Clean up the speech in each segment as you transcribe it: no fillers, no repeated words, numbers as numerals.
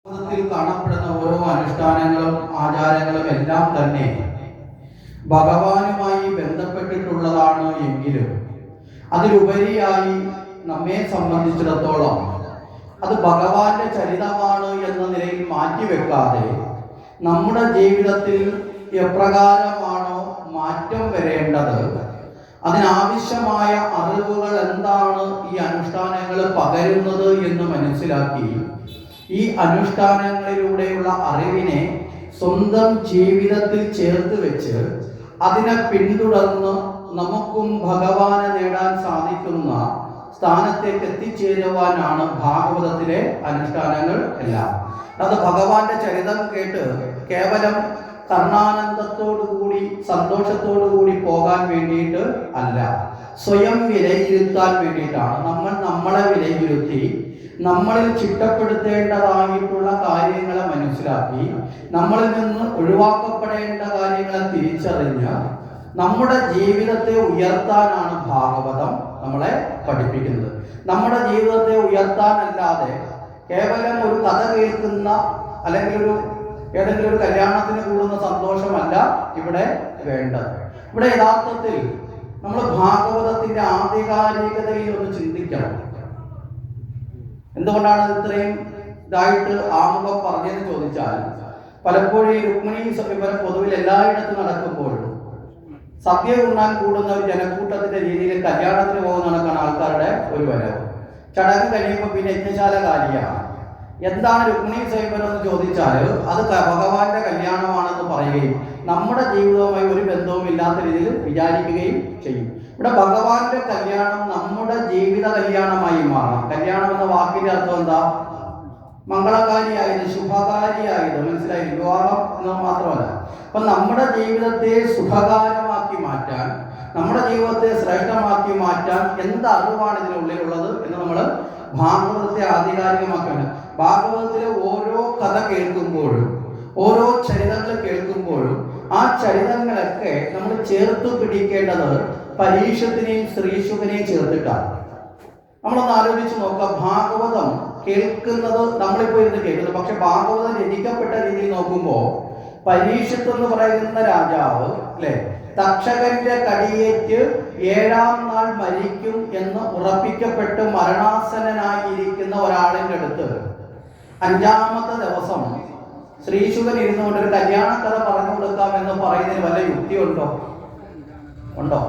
ജീവിതത്തിൽ കാണപ്പെടുന്ന ഓരോ അനുഷ്ഠാനങ്ങളും ആചാരങ്ങളും എല്ലാം തന്നെ ഭഗവാനുമായി ബന്ധപ്പെട്ടിട്ടുള്ളതാണ് എങ്കിലും അതിലുപരിയായി നമ്മെ സംബന്ധിച്ചിടത്തോളം അത് ഭഗവാന്റെ ചരിതമാണ് എന്ന നിലയിൽ മാറ്റിവെക്കാതെ നമ്മുടെ ജീവിതത്തിൽ എപ്രകാരമാണോ മാറ്റം വരേണ്ടത്, അതിനാവശ്യമായ അറിവുകൾ എന്താണ് ഈ അനുഷ്ഠാനങ്ങൾ പകരുന്നത് എന്ന് മനസ്സിലാക്കി ഈ അനുഷ്ഠാനങ്ങളിലൂടെയുള്ള അറിവിനെ സ്വന്തം ജീവിതത്തിൽ ചേർത്ത് വെച്ച് അതിനെ പിന്തുടർന്ന് നമുക്കും ഭഗവാനെ നേടാൻ സാധിക്കുന്ന സ്ഥാനത്തേക്ക് എത്തിച്ചേരുവാനാണ് ഭാഗവതത്തിലെ അനുഷ്ഠാനങ്ങൾ എല്ലാം. അത് ഭഗവാന്റെ ചരിതം കേട്ട് കേവലം കർണാനന്ദത്തോടുകൂടി സന്തോഷത്തോടുകൂടി പോകാൻ വേണ്ടിയിട്ട് അല്ല, സ്വയം വിലയിരുത്താൻ വേണ്ടിയിട്ടാണ്. നമ്മൾ നമ്മളെ വിലയിരുത്തി നമ്മളിൽ ചിട്ടപ്പെടുത്തേണ്ടതായിട്ടുള്ള കാര്യങ്ങളെ മനസ്സിലാക്കി നമ്മളിൽ നിന്ന് ഒഴിവാക്കപ്പെടേണ്ട കാര്യങ്ങളെ തിരിച്ചറിഞ്ഞ് നമ്മുടെ ജീവിതത്തെ ഉയർത്താനാണ് ഭാഗവതം നമ്മളെ പഠിപ്പിക്കുന്നത്. നമ്മുടെ ജീവിതത്തെ ഉയർത്താനല്ലാതെ കേവലം ഒരു കഥ കേൾക്കുന്ന അല്ലെങ്കിൽ ഏതെങ്കിലും ഒരു കല്യാണത്തിന് കൂടുന്ന സന്തോഷമല്ല ഇവിടെ വേണ്ടത്. ഇവിടെ യഥാർത്ഥത്തിൽ നമ്മൾ ഭാഗവതത്തിന്റെ ആധികാരികതയിൽ ഒന്ന് ചിന്തിക്കണം. എന്തുകൊണ്ടാണ് ഇത്രയും ഇതായിട്ട് ആമുഖം പറഞ്ഞതെന്ന് ചോദിച്ചാൽ, പലപ്പോഴും രുക്മിണി സമീപനം പൊതുവിൽ എല്ലായിടത്തും നടക്കുമ്പോഴും സദ്യ ഉണ്ണാൻ കൂടുന്ന ഒരു ജനക്കൂട്ടത്തിന്റെ രീതിയിൽ കല്യാണത്തിന് പോകുന്ന കണക്കാണ് ആൾക്കാരുടെ ഒരു വരവ്. ചടങ്ങ് കഴിയുമ്പോൾ പിന്നെ യജ്ഞശാല കാലിയാണ്. എന്താണ് രുക്മിണി സ്വയംവരം എന്ന് ചോദിച്ചാൽ അത് ഭഗവാന്റെ കല്യാണമാണെന്ന് പറയുകയും നമ്മുടെ ജീവിതവുമായി ഒരു ബന്ധവും ഇല്ലാത്ത രീതിയിൽ വിചാരിക്കുകയും ചെയ്യും. ഇവിടെ ഭഗവാന്റെ കല്യാണം നമ്മുടെ ജീവിത കല്യാണമായി മാറണം. കല്യാണം എന്ന വാക്കിന്റെ അർത്ഥം എന്താ? മംഗളകാരിയായത്, ശുഭകാരിയായത്. മനസ്സിലായി? വിവാഹം എന്ന് മാത്രമല്ല. അപ്പൊ നമ്മുടെ ജീവിതത്തെ സുഖകാരമാക്കി മാറ്റാൻ, നമ്മുടെ ജീവിതത്തെ ശ്രേഷ്ഠമാക്കി മാറ്റാൻ എന്ത് അറിവാണ് ഇതിനുള്ളിലുള്ളത് എന്ന് നമ്മൾ ഭാഗവതത്തെ ആധികാരികമാക്കണം. ഭാഗവതത്തിലെ ഓരോ കഥ കേൾക്കുമ്പോഴും ഓരോ ചരിതങ്ങൾ കേൾക്കുമ്പോഴും ആ ചരിതങ്ങളൊക്കെ നമ്മൾ ചേർത്ത് പിടിക്കേണ്ടത് പരീക്ഷത്തിനെയും ശ്രീശുഖനെയും ചേർത്തിട്ടാണ്. നമ്മളൊന്ന് ആലോചിച്ച് നോക്കാം. ഭാഗവതം കേൾക്കുന്നത് നമ്മളിപ്പോൾ ഇരുന്ന് കേൾക്കുന്നത്, പക്ഷെ ഭാഗവതം രചിക്കപ്പെട്ട രീതിയിൽ നോക്കുമ്പോൾ പരീക്ഷത്ത് എന്ന് പറയുന്ന രാജാവ് അല്ലെ, തക്ഷകന്റെ കടിയേറ്റ് 7-ാം നാൾ മരിക്കും എന്ന് ഉറപ്പിക്കപ്പെട്ട് മരണാസനായിരിക്കുന്ന ഒരാളിൻ്റെ അടുത്ത് 5-ാമത്തെ ദിവസം ശ്രീശുഖൻ ഇരുന്നുകൊണ്ട് ഒരു കല്യാണ കഥ പറഞ്ഞു കൊടുക്കാം എന്ന് പറയുന്നതിന് വല്ല യുക്തിയുണ്ടോ? ഉണ്ടോ?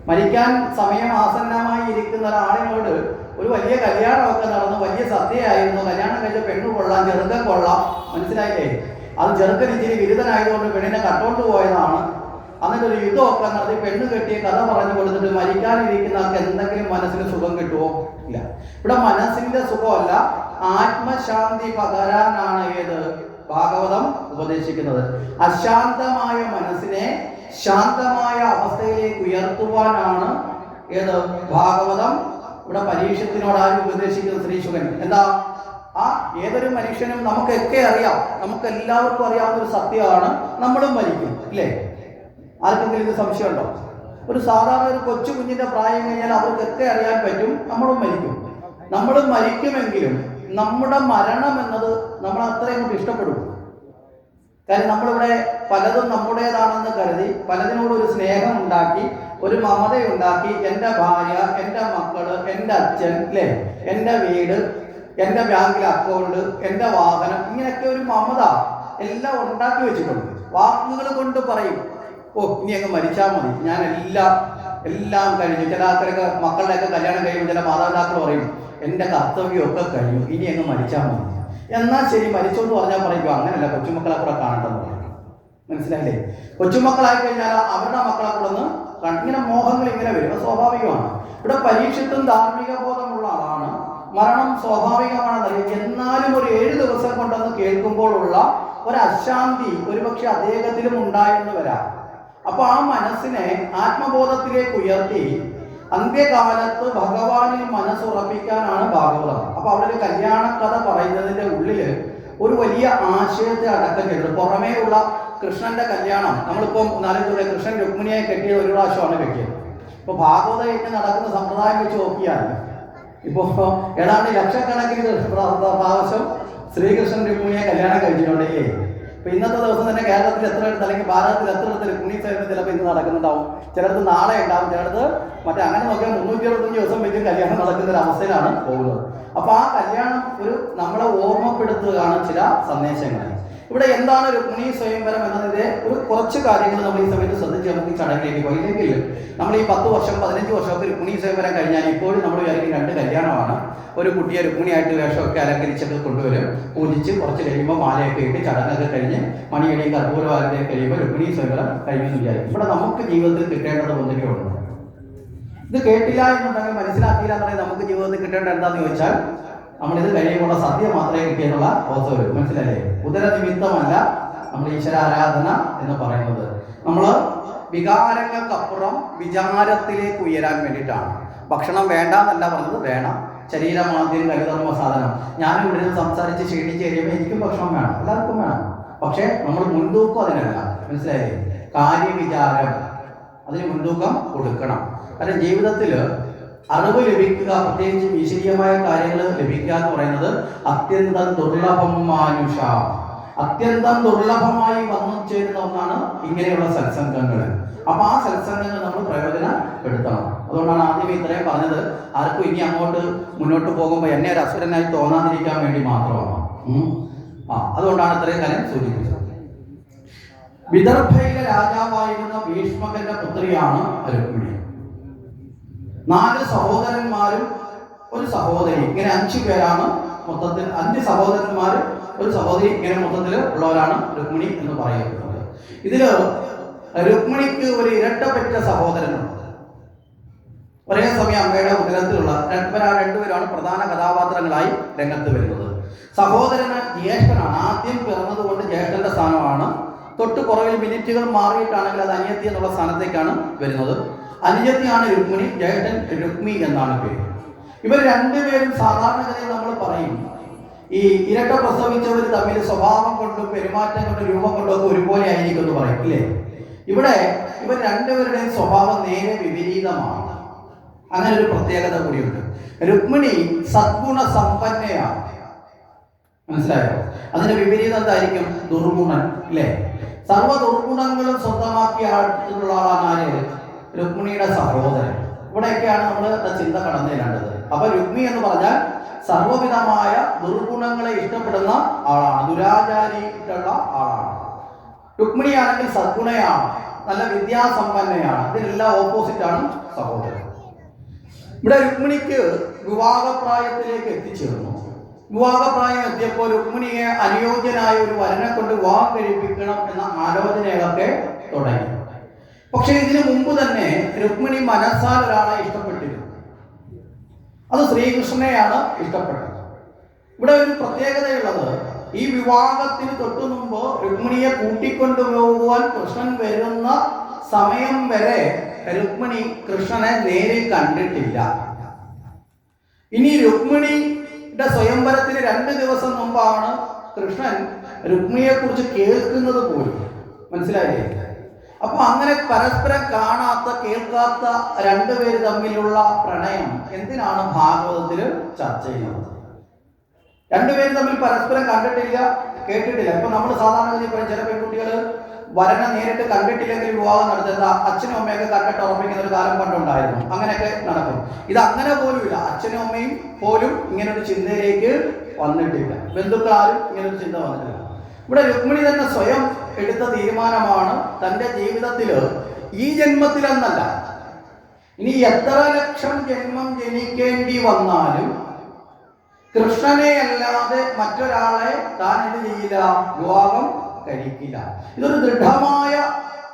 മരിക്കാൻ സമയം ആസന്നമായി ഇരിക്കുന്ന ഒരാളിനോട് ഒരു വലിയ കല്യാണമൊക്കെ നടന്നു, വലിയ സദ്യയായിരുന്നു, കല്യാണം കഴിച്ച പെണ്ണു കൊള്ളാം, ചെറുക്കൻ കൊള്ളാം, മനസ്സിലായില്ലേ? അത് ചെറുക്കൻ ഇച്ചിരി ബിരുദനായതുകൊണ്ട് പെണ്ണിനെ കട്ടോണ്ട് പോയതാണ്. എന്നിട്ട് ഒരു യുദ്ധമൊക്കെ നടത്തി പെണ്ണ് കെട്ടിയ കഥ പറഞ്ഞു കൊടുത്തിട്ട് മരിക്കാനിരിക്കുന്ന ആൾക്ക് എന്തെങ്കിലും മനസ്സിന് സുഖം കിട്ടുമോ? ഇല്ല. ഇവിടെ മനസ്സിന്റെ സുഖമല്ല, ആത്മശാന്തി പകരാനാണ് ഏത് ഭാഗവതം ഉപദേശിക്കുന്നത്. അശാന്തമായ മനസ്സിനെ ശാന്തമായ അവസ്ഥയിലേക്ക് ഉയർത്തുവാനാണ് ഏത് ഭാഗവതം ഇവിടെ പരീക്ഷത്തിനോട് ആരും ഉപദേശിക്കുന്നത്. ശ്രീശുഖൻ എന്താ? ഏതൊരു മനുഷ്യനും നമുക്കൊക്കെ അറിയാം, നമുക്ക് എല്ലാവർക്കും അറിയാവുന്ന ഒരു സത്യമാണ്, നമ്മളും മരിക്കും ഇല്ലേ? ആർക്കെങ്കിലും ഇത് സംശയമുണ്ടോ? ഒരു സാധാരണ ഒരു കൊച്ചു കുഞ്ഞിന്റെ പ്രായം കഴിഞ്ഞാൽ അവർക്കൊക്കെ അറിയാൻ പറ്റും, നമ്മളും മരിക്കും. നമ്മളും മരിക്കുമെങ്കിലും നമ്മുടെ മരണം എന്നത് നമ്മൾ അത്രയും കൊണ്ട് ഇഷ്ടപ്പെടും. കാര്യം നമ്മളിവിടെ പലതും നമ്മുടേതാണെന്ന് കരുതി പലതിനോട് ഒരു സ്നേഹം ഉണ്ടാക്കി, ഒരു മമതയുണ്ടാക്കി, എൻ്റെ ഭാര്യ, എൻ്റെ മക്കള്, എൻ്റെ അച്ഛൻ അല്ലേ, എൻ്റെ വീട്, എൻ്റെ ബാങ്കിലെ അക്കൗണ്ട്, എൻ്റെ വാഹനം, ഇങ്ങനെയൊക്കെ ഒരു മമത എല്ലാം ഉണ്ടാക്കി വെച്ചിട്ടുണ്ട്. വാക്കുകൾ കൊണ്ട് പറയും, ഓ ഇനി അങ്ങ് മരിച്ചാൽ മതി, ഞാൻ എല്ലാം കഴിഞ്ഞു. ചില ആൾക്കാരൊക്കെ മക്കളുടെയൊക്കെ കല്യാണം കഴിയുമ്പോൾ ചില മാതാപിതാക്കൾ പറയും, എൻ്റെ കർത്തവ്യമൊക്കെ കഴിഞ്ഞു, ഇനി അങ്ങ് മരിച്ചാൽ മതി. എന്നാൽ ശരി, മരിച്ചോന്ന് പറഞ്ഞാൽ പറയുമ്പോൾ അങ്ങനെയല്ല, കൊച്ചുമക്കളെ കൂടെ കാണട്ടെന്ന് പറയും. മനസ്സിലായില്ലേ? കൊച്ചുമക്കളായി കഴിഞ്ഞാൽ അവരുടെ മക്കളെ കൂടെ ഒന്ന് ഇങ്ങനെ മോഹങ്ങൾ ഇങ്ങനെ വരും, അത് സ്വാഭാവികമാണ്. ഇവിടെ പരീക്ഷത്തും ധാർമ്മിക ബോധമുള്ള ആളാണ്, മരണം സ്വാഭാവികമാണെന്നറിയാം. എന്നാലും ഒരു 7 ദിവസം കൊണ്ടെന്ന് കേൾക്കുമ്പോഴുള്ള ഒരു അശാന്തി ഒരുപക്ഷെ അദ്ദേഹത്തിലും ഉണ്ടായെന്ന് വരാം. അപ്പൊ ആ മനസ്സിനെ ആത്മബോധത്തിലേക്ക് ഉയർത്തി അന്ത്യകാലത്ത് ഭഗവാനിൽ മനസ്സുറപ്പിക്കാനാണ് ഭാഗവതം. അപ്പൊ അവിടെ ഒരു കല്യാണ കഥ പറയുന്നതിന്റെ ഉള്ളില് ഒരു വലിയ ആശയത്തെ അടക്കം ചെയ്തത്. പുറമേ ഉള്ള കൃഷ്ണന്റെ കല്യാണം നമ്മളിപ്പം നാലഞ്ചൂടെ കൃഷ്ണൻ രുക്മിണിയെ കെട്ടിയത് ഒരു പ്രാവശ്യമാണ് കെട്ടിയത്. ഇപ്പൊ ഭാഗവത യജ്ഞം നടക്കുന്ന സമ്പ്രദായം വെച്ച് നോക്കിയാൽ ഇപ്പോൾ ഏതാണ്ട് ലക്ഷക്കണക്കിന് പ്രാവശ്യം ശ്രീകൃഷ്ണൻ രുക്മിണിയെ കല്യാണം കഴിച്ചിട്ടുണ്ടെങ്കിൽ ഇപ്പൊ ഇന്നത്തെ ദിവസം തന്നെ കേരളത്തിൽ എത്ര എടുത്ത് അല്ലെങ്കിൽ ഭാരതത്തിൽ എത്ര എടുത്ത് രുക്മിണി സേവനം ചിലപ്പോൾ ഇന്ന് നടക്കുന്നുണ്ടാവും, ചിലടത്ത് നാളെ ഉണ്ടാവും, ചിലടത്ത് മറ്റേ അങ്ങനെ നോക്കിയാൽ 365 ദിവസം വെച്ചും കല്യാണം നടക്കുന്ന ഒരു അവസ്ഥയിലാണ് പോകുന്നത്. അപ്പൊ ആ കല്യാണം ഒരു നമ്മളെ ഓർമ്മപ്പെടുത്തുകയാണ് ചില സന്ദേശങ്ങൾ. ഇവിടെ എന്താണ് രുക്മിണി സ്വയംവരം എന്നതിന്റെ ഒരു കുറച്ച് കാര്യങ്ങൾ നമ്മൾ ഈ സമയത്ത് ശ്രദ്ധിച്ച് നമുക്ക് ഈ ചടങ്ങിലേക്ക് പോയി. ഇല്ലെങ്കിൽ നമ്മൾ ഈ 10 വർഷം 15 വർഷമൊക്കെ രുക്മിണി സ്വയംവരം കഴിഞ്ഞാൽ ഇപ്പോഴും നമ്മൾ വിചാരിക്കും 2 കല്യാണമാണ്. ഒരു കുട്ടിയെ രുക്മിണിയായിട്ട് വേഷമൊക്കെ അലങ്കരിച്ചൊക്കെ കൊണ്ടുവരും, പൂജിച്ച് കുറച്ച് കഴിയുമ്പോൾ മാലയൊക്കെ ഇട്ട് ചടങ്ങൊക്കെ കഴിഞ്ഞ് മണിയടിയും കർപ്പൂരവാലയും കഴിയുമ്പോൾ രുക്മിണി സ്വയംവരം കഴിഞ്ഞെന്ന് വിചാരിക്കും. ഇവിടെ നമുക്ക് ജീവിതത്തിൽ കിട്ടേണ്ടത് ഒന്നിനെയുണ്ട്. ഇത് കേട്ടില്ല എന്നുണ്ടെങ്കിൽ മനസ്സിലാക്കിയില്ല എന്നുണ്ടെങ്കിൽ നമുക്ക് ജീവിതത്തിൽ കിട്ടേണ്ട എന്താണെന്ന് ചോദിച്ചാൽ നമ്മളിത് കഴിയുമ്പോൾ സദ്യ മാത്രമേ കിട്ടിയെന്നുള്ള അവസ്ഥ വരും. മനസ്സിലല്ലേ? ഉദരനിമിത്തമല്ല നമ്മൾ ഈശ്വരാരാധന എന്ന് പറയുന്നത്. നമ്മൾ വികാരങ്ങൾക്കപ്പുറം വിചാരത്തിലേക്ക് ഉയരാൻ വേണ്ടിയിട്ടാണ്. ഭക്ഷണം വേണ്ട എന്നല്ല പറഞ്ഞത്, വേണം. ശരീരമാദ്യം കരുധർമ്മ സാധനം. ഞാനും ഇവിടെ നിന്ന് സംസാരിച്ച് ക്ഷീണിച്ച് കഴിയുമ്പോൾ എനിക്കും ഭക്ഷണം വേണം, എല്ലാവർക്കും വേണം. പക്ഷേ നമ്മൾ മുൻതൂക്കം അതിനല്ല. മനസ്സിലായില്ലേ? കാര്യവിചാരം അതിന് മുൻതൂക്കം കൊടുക്കണം. കാരണം ജീവിതത്തിൽ അറിവ് ലഭിക്കുക, പ്രത്യേകിച്ചും ഈശ്വരീയമായ കാര്യങ്ങൾ ലഭിക്കുക എന്ന് പറയുന്നത് അത്യന്തം ദുർലഭം മാനുഷ, അത്യന്തം ദുർലഭമായി വന്നു ചേരുന്ന ഒന്നാണ് ഇങ്ങനെയുള്ള സത്സംഗങ്ങൾ. അപ്പൊ ആ സത്സംഗങ്ങൾ നമ്മൾ പ്രയോജനപ്പെടുത്തണം. അതുകൊണ്ടാണ് ആദ്യമേ ഇത്രയും പറഞ്ഞത്. ആർക്കും ഇനി അങ്ങോട്ട് മുന്നോട്ട് പോകുമ്പോൾ എന്നെ ഒരു അസുരനായി തോന്നാതിരിക്കാൻ വേണ്ടി മാത്രമാണ്. അതുകൊണ്ടാണ് ഇത്രയും കാര്യം സൂചിപ്പിച്ചത്. വിദർഭയിലെ രാജാവായിരുന്ന ഭീഷ്മകന്റെ പുത്രിയാണ് രുക്മിണി. 4 സഹോദരന്മാരും ഒരു സഹോദരി, ഇങ്ങനെ 5 പേരാണ് മൊത്തത്തിൽ. 5 സഹോദരന്മാരും ഒരു സഹോദരി, ഇങ്ങനെ മൊത്തത്തിൽ ഉള്ളവരാണ് രുക്മിണി എന്ന് പറയപ്പെടുന്നത്. ഇതില് രുക്മിണിക്ക് ഒരു ഇരട്ടപ്പെട്ട സഹോദരനുണ്ട്. ഒരേ സമയം അമ്മയുടെ ഉദരത്തിലുള്ള രണ്ടുപേരാണ് പ്രധാന കഥാപാത്രങ്ങളായി രംഗത്ത് വരുന്നത്. സഹോദരന് ജ്യേഷ്ഠനാണ്. ആദ്യം പിറന്നത് കൊണ്ട് ജ്യേഷ്ഠന്റെ സ്ഥാനമാണ്. തൊട്ട് പുറകിൽ മിനിറ്റുകൾ മാറിയിട്ടാണെങ്കിൽ അത് അനിയത്തി എന്നുള്ള സ്ഥാനത്തേക്കാണ് വരുന്നത്. അനുജത്തിയാണ് രുക്മിണി, ജ്യേഷ്ഠൻ രുക്മി എന്നാണ് പേര്. ഇവർ രണ്ടുപേരും സാധാരണഗതിയിൽ നമ്മൾ പറയും ഈ ഇരട്ട പ്രസവിച്ചവർ തമ്മിൽ സ്വഭാവം കൊണ്ടും പെരുമാറ്റം കൊണ്ടും രൂപം കൊണ്ടും ഒക്കെ ഒരുപോലെ ആയിരിക്കും എന്ന് പറയും, ഇല്ലേ? ഇവിടെ ഇവർ രണ്ടുപേരുടെയും സ്വഭാവം നേരെ വിപരീതമാണ്. അങ്ങനെ ഒരു പ്രത്യേകത കൂടിയുണ്ട്. രുക്മിണി സദ്ഗുണ സമ്പന്നയാണ്. മനസ്സിലായോ? അതിന്റെ വിപരീതം എന്തായിരിക്കും? ദുർഗുണൻ, ഇല്ലേ? സർവ്വ ദുർഗുണങ്ങളും സ്വന്തമാക്കിയ ആളുള്ള ആളാണ് ആര്? രുക്മിണിയുടെ സഹോദരൻ. ഇവിടെയൊക്കെയാണ് നമ്മൾ ചിന്ത കടന്നു ചെല്ലേണ്ടത്. അപ്പൊ രുക്മി എന്ന് പറഞ്ഞാൽ സർവ്വവിധമായ ദുർഗുണങ്ങളെ ഇഷ്ടപ്പെടുന്ന ആളാണ്, ദുരാചാരിയിട്ടുള്ള ആളാണ്. രുക്മിണിയാണെങ്കിൽ സദ്ഗുണയാണ്, നല്ല വിദ്യാസമ്പന്നയാണ്. ഇതിനെല്ലാം ഓപ്പോസിറ്റാണ് സഹോദരൻ. ഇവിടെ രുക്മിണിക്ക് വിവാഹപ്രായത്തിലേക്ക് എത്തിച്ചേർന്നു. വിവാഹപ്രായം എത്തിയപ്പോൾ രുക്മിണിയെ അനുയോജ്യനായ ഒരു വരനെ കൊണ്ട് വിവാഹം കഴിപ്പിക്കണം എന്ന ആലോചനകളൊക്കെ തുടങ്ങി. പക്ഷെ ഇതിനു മുമ്പ് തന്നെ രുക്മിണി മനസ്സാൽ ഒരാളെ ഇഷ്ടപ്പെട്ടിരുന്നു. അത് ശ്രീകൃഷ്ണനെയാണ് ഇഷ്ടപ്പെട്ടത്. ഇവിടെ ഒരു പ്രത്യേകതയുള്ളത്, ഈ വിവാഹത്തിന് തൊട്ടു മുമ്പ് രുക്മിണിയെ കൂട്ടിക്കൊണ്ടുപോകുവാൻ കൃഷ്ണൻ വരുന്ന സമയം വരെ രുക്മിണി കൃഷ്ണനെ നേരിൽ കണ്ടിട്ടില്ല. ഇനി രുക്മിണിയുടെ സ്വയംവരത്തിന് 2 ദിവസം മുമ്പാണ് കൃഷ്ണൻ രുക്മിണിയെ കുറിച്ച് കേൾക്കുന്നത് പോലും. മനസ്സിലായില്ലേ? അപ്പൊ അങ്ങനെ പരസ്പരം കാണാത്ത കേൾക്കാത്ത 2 പേര് തമ്മിലുള്ള പ്രണയം എന്തിനാണ് ഭാഗവതത്തിൽ ചർച്ച ചെയ്യുന്നത്? 2 പേര് തമ്മിൽ പരസ്പരം കണ്ടിട്ടില്ല, കേട്ടിട്ടില്ല. ഇപ്പൊ നമ്മൾ സാധാരണ പറയും ചില പെൺകുട്ടികൾ വരനെ നേരിട്ട് കണ്ടിട്ടില്ലെങ്കിൽ വിവാഹം നടത്തുന്ന അച്ഛനും അമ്മയൊക്കെ കണ്ടിട്ട് ഉറപ്പിക്കുന്ന ഒരു കാലം പണ്ടുണ്ടായിരുന്നു. അങ്ങനെയൊക്കെ നടക്കും. ഇത് അങ്ങനെ പോലും ഇല്ല. അച്ഛനും അമ്മയും പോലും ഇങ്ങനൊരു ചിന്തയിലേക്ക് വന്നിട്ടില്ല. ബന്ധുക്കളാരും ഇങ്ങനൊരു ചിന്ത വന്നിട്ടില്ല. ഇവിടെ രുക്മിണി തന്നെ സ്വയം എടുത്ത തീരുമാനമാണ് തൻ്റെ ജീവിതത്തിൽ ഈ ജന്മത്തിലെന്നല്ല, ഇനി എത്ര ലക്ഷം ജന്മം ജനിക്കേണ്ടി വന്നാലും കൃഷ്ണനെ അല്ലാതെ മറ്റൊരാളെ താൻ എന്ത് ചെയ്യില്ല, വിവാഹം കഴിക്കില്ല. ഇതൊരു ദൃഢമായ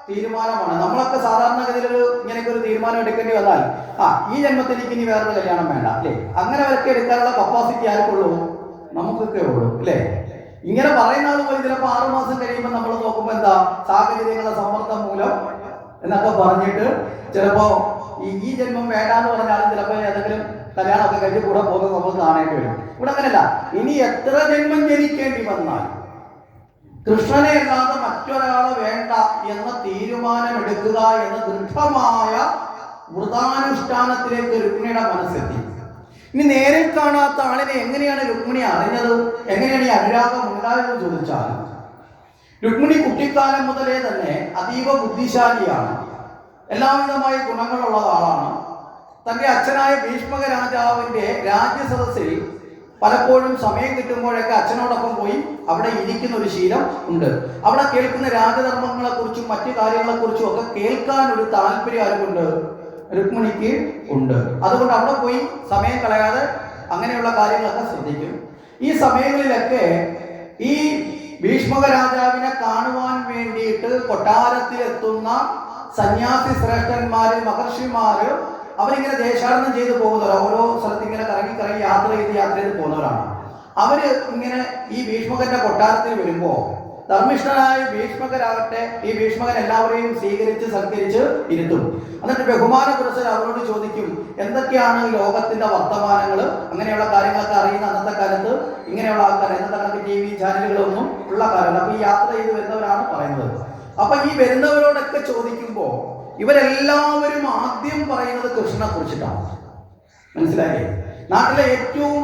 തീരുമാനമാണ്. നമ്മളൊക്കെ സാധാരണഗതിയിൽ ഇങ്ങനെയൊക്കെ ഒരു തീരുമാനം എടുക്കേണ്ടി വന്നാൽ ഈ ജന്മത്തിൽ എനിക്ക് ഇനി വേറൊരു കല്യാണം വേണ്ട, അല്ലേ? അങ്ങനെ വരക്കെ എടുക്കാനുള്ള കപ്പാസിറ്റി ആർക്കുള്ളൂ? നമുക്കൊക്കെ ഉള്ളൂ, അല്ലേ? ഇങ്ങനെ പറയുന്ന ആൾ പോയി ചിലപ്പോൾ 6 മാസം കഴിയുമ്പോൾ നമ്മൾ നോക്കുമ്പോൾ എന്താ, സാഹചര്യങ്ങളുടെ സമ്മർദ്ദം മൂലം എന്നൊക്കെ പറഞ്ഞിട്ട് ചിലപ്പോൾ ഈ ജന്മം വേണ്ടാന്ന് പറഞ്ഞാലും ചിലപ്പോൾ ഏതെങ്കിലും കല്യാണമൊക്കെ കഴിഞ്ഞ് കൂടെ പോകുന്നത് നമുക്ക് കാണേണ്ടി വരും. ഇവിടെ അങ്ങനെയല്ല. ഇനി എത്ര ജന്മം ജനിക്കേണ്ടി വന്നാൽ കൃഷ്ണനെ അല്ലാതെ മറ്റൊരാളെ വേണ്ട എന്ന തീരുമാനമെടുക്കുക എന്ന ദൃഢമായ വ്രതാനുഷ്ഠാനത്തിലേക്ക് രുക്മിണിയുടെ മനസ്സെത്തി. ഇനി നേരിൽ കാണാത്ത ആളിനെ എങ്ങനെയാണ് രുക്മിണി അറിഞ്ഞത്, എങ്ങനെയാണ് ഈ അനുരാഗം ഉണ്ടായതെന്ന് ചോദിച്ചാൽ, രുക്മിണി കുട്ടിക്കാലം മുതലേ തന്നെ അതീവ ബുദ്ധിശാലിയാണ്, എല്ലാവിധമായ ഗുണങ്ങളുള്ള ആളാണ്. തൻ്റെ അച്ഛനായ ഭീഷ്മക രാജാവിൻ്റെ രാജ്യസദസ്സിൽ പലപ്പോഴും സമയം കിട്ടുമ്പോഴൊക്കെ അച്ഛനോടൊപ്പം പോയി അവിടെ ഇരിക്കുന്ന ഒരു ശീലം ഉണ്ട്. അവിടെ കേൾക്കുന്ന രാജധർമ്മങ്ങളെക്കുറിച്ചും മറ്റു കാര്യങ്ങളെക്കുറിച്ചും ഒക്കെ കേൾക്കാൻ ഒരു താല്പര്യം ആരുമുണ്ട്, രുക്മിണിക്ക് ഉണ്ട്. അതുകൊണ്ട് അവിടെ പോയി സമയം കളയാതെ അങ്ങനെയുള്ള കാര്യങ്ങളൊക്കെ ശ്രദ്ധിക്കും. ഈ സമയങ്ങളിലൊക്കെ ഈ ഭീഷ്മക രാജാവിനെ കാണുവാൻ വേണ്ടിയിട്ട് കൊട്ടാരത്തിലെത്തുന്ന സന്യാസി ശ്രേഷ്ഠന്മാര്, മഹർഷിമാര് അവരിങ്ങനെ ദേശാടനം ചെയ്ത് പോകുന്നവർ, ഓരോ സ്ഥലത്ത് ഇങ്ങനെ കറങ്ങി യാത്ര ചെയ്ത് പോകുന്നവരാണ്. അവര് ഇങ്ങനെ ഈ ഭീഷ്മകന്റെ കൊട്ടാരത്തിൽ വരുമ്പോൾ ധർമ്മിഷ്ഠനായ ഭീഷ്മകരാകട്ടെ ഈ ഭീഷ്മകൻ എല്ലാവരെയും സ്വീകരിച്ച് സൽക്കരിച്ച് ഇരുത്തും. എന്നിട്ട് ബഹുമാന പുരസ്സരം അവരോട് ചോദിക്കും, എന്തൊക്കെയാണ് ലോകത്തിന്റെ വർത്തമാനങ്ങൾ, അങ്ങനെയുള്ള കാര്യങ്ങളൊക്കെ അറിയുന്ന അന്നത്തെ കാലത്ത് ഇങ്ങനെയുള്ള ആൾക്കാർ, ഇന്നത്തെ കാലത്ത് TV ചാനലുകളൊന്നും ഉള്ള കാലമല്ല. അപ്പൊ ഈ യാത്ര ചെയ്ത് വരുന്നവരാണ് പറയുന്നത്. അപ്പൊ ഈ വരുന്നവരോടൊക്കെ ചോദിക്കുമ്പോൾ ഇവരെല്ലാവരും ആദ്യം പറയുന്നത് കൃഷ്ണനെ കുറിച്ചിട്ടാണ്. മനസ്സിലായില്ലേ? നാട്ടിലെ ഏറ്റവും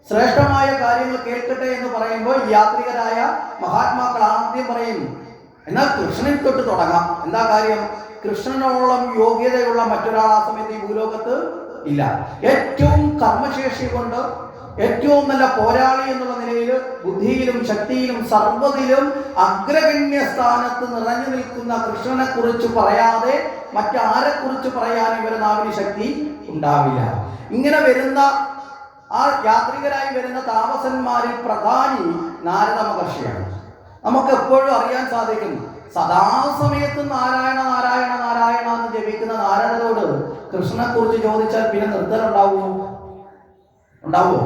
ശ്രേഷ്ഠമായ കാര്യങ്ങൾ കേൾക്കട്ടെ എന്ന് പറയുമ്പോൾ യാത്രികരായ മഹാത്മാക്കൾ ആദ്യം പറയും, എന്നാൽ കൃഷ്ണൻ തൊട്ട് തുടങ്ങാം. എന്താ കാര്യം? കൃഷ്ണനോളം യോഗ്യതയുള്ള മറ്റൊരാൾ ആ സമയത്ത് ഈ ഭൂലോകത്ത് ഇല്ല. ഏറ്റവും കർമ്മശേഷി കൊണ്ട് ഏറ്റവും നല്ല പോരാളി എന്നുള്ള നിലയിൽ ബുദ്ധിയിലും ശക്തിയിലും സർവ്വതിലും അഗ്രഗണ്യ സ്ഥാനത്ത് നിറഞ്ഞു നിൽക്കുന്ന കൃഷ്ണനെ കുറിച്ച് പറയാതെ മറ്റാരെ കുറിച്ച് പറയാൻ ഇവരെ നാവിന് ശക്തി ഉണ്ടാവില്ല. ഇങ്ങനെ വരുന്ന ആ യാത്രികരായി വരുന്ന താമസന്മാരിൽ പ്രധാനി നാരദ മഹർഷിയാണ്. നമുക്ക് എപ്പോഴും അറിയാൻ സാധിക്കും, സദാസമയത്ത് നാരായണ നാരായണ നാരായണ എന്ന് ജപിക്കുന്ന നാരദരോട് കൃഷ്ണനെ കുറിച്ച് ചോദിച്ചാൽ പിന്നെ നിർത്തലുണ്ടാവുമോ? ഉണ്ടാവുമോ?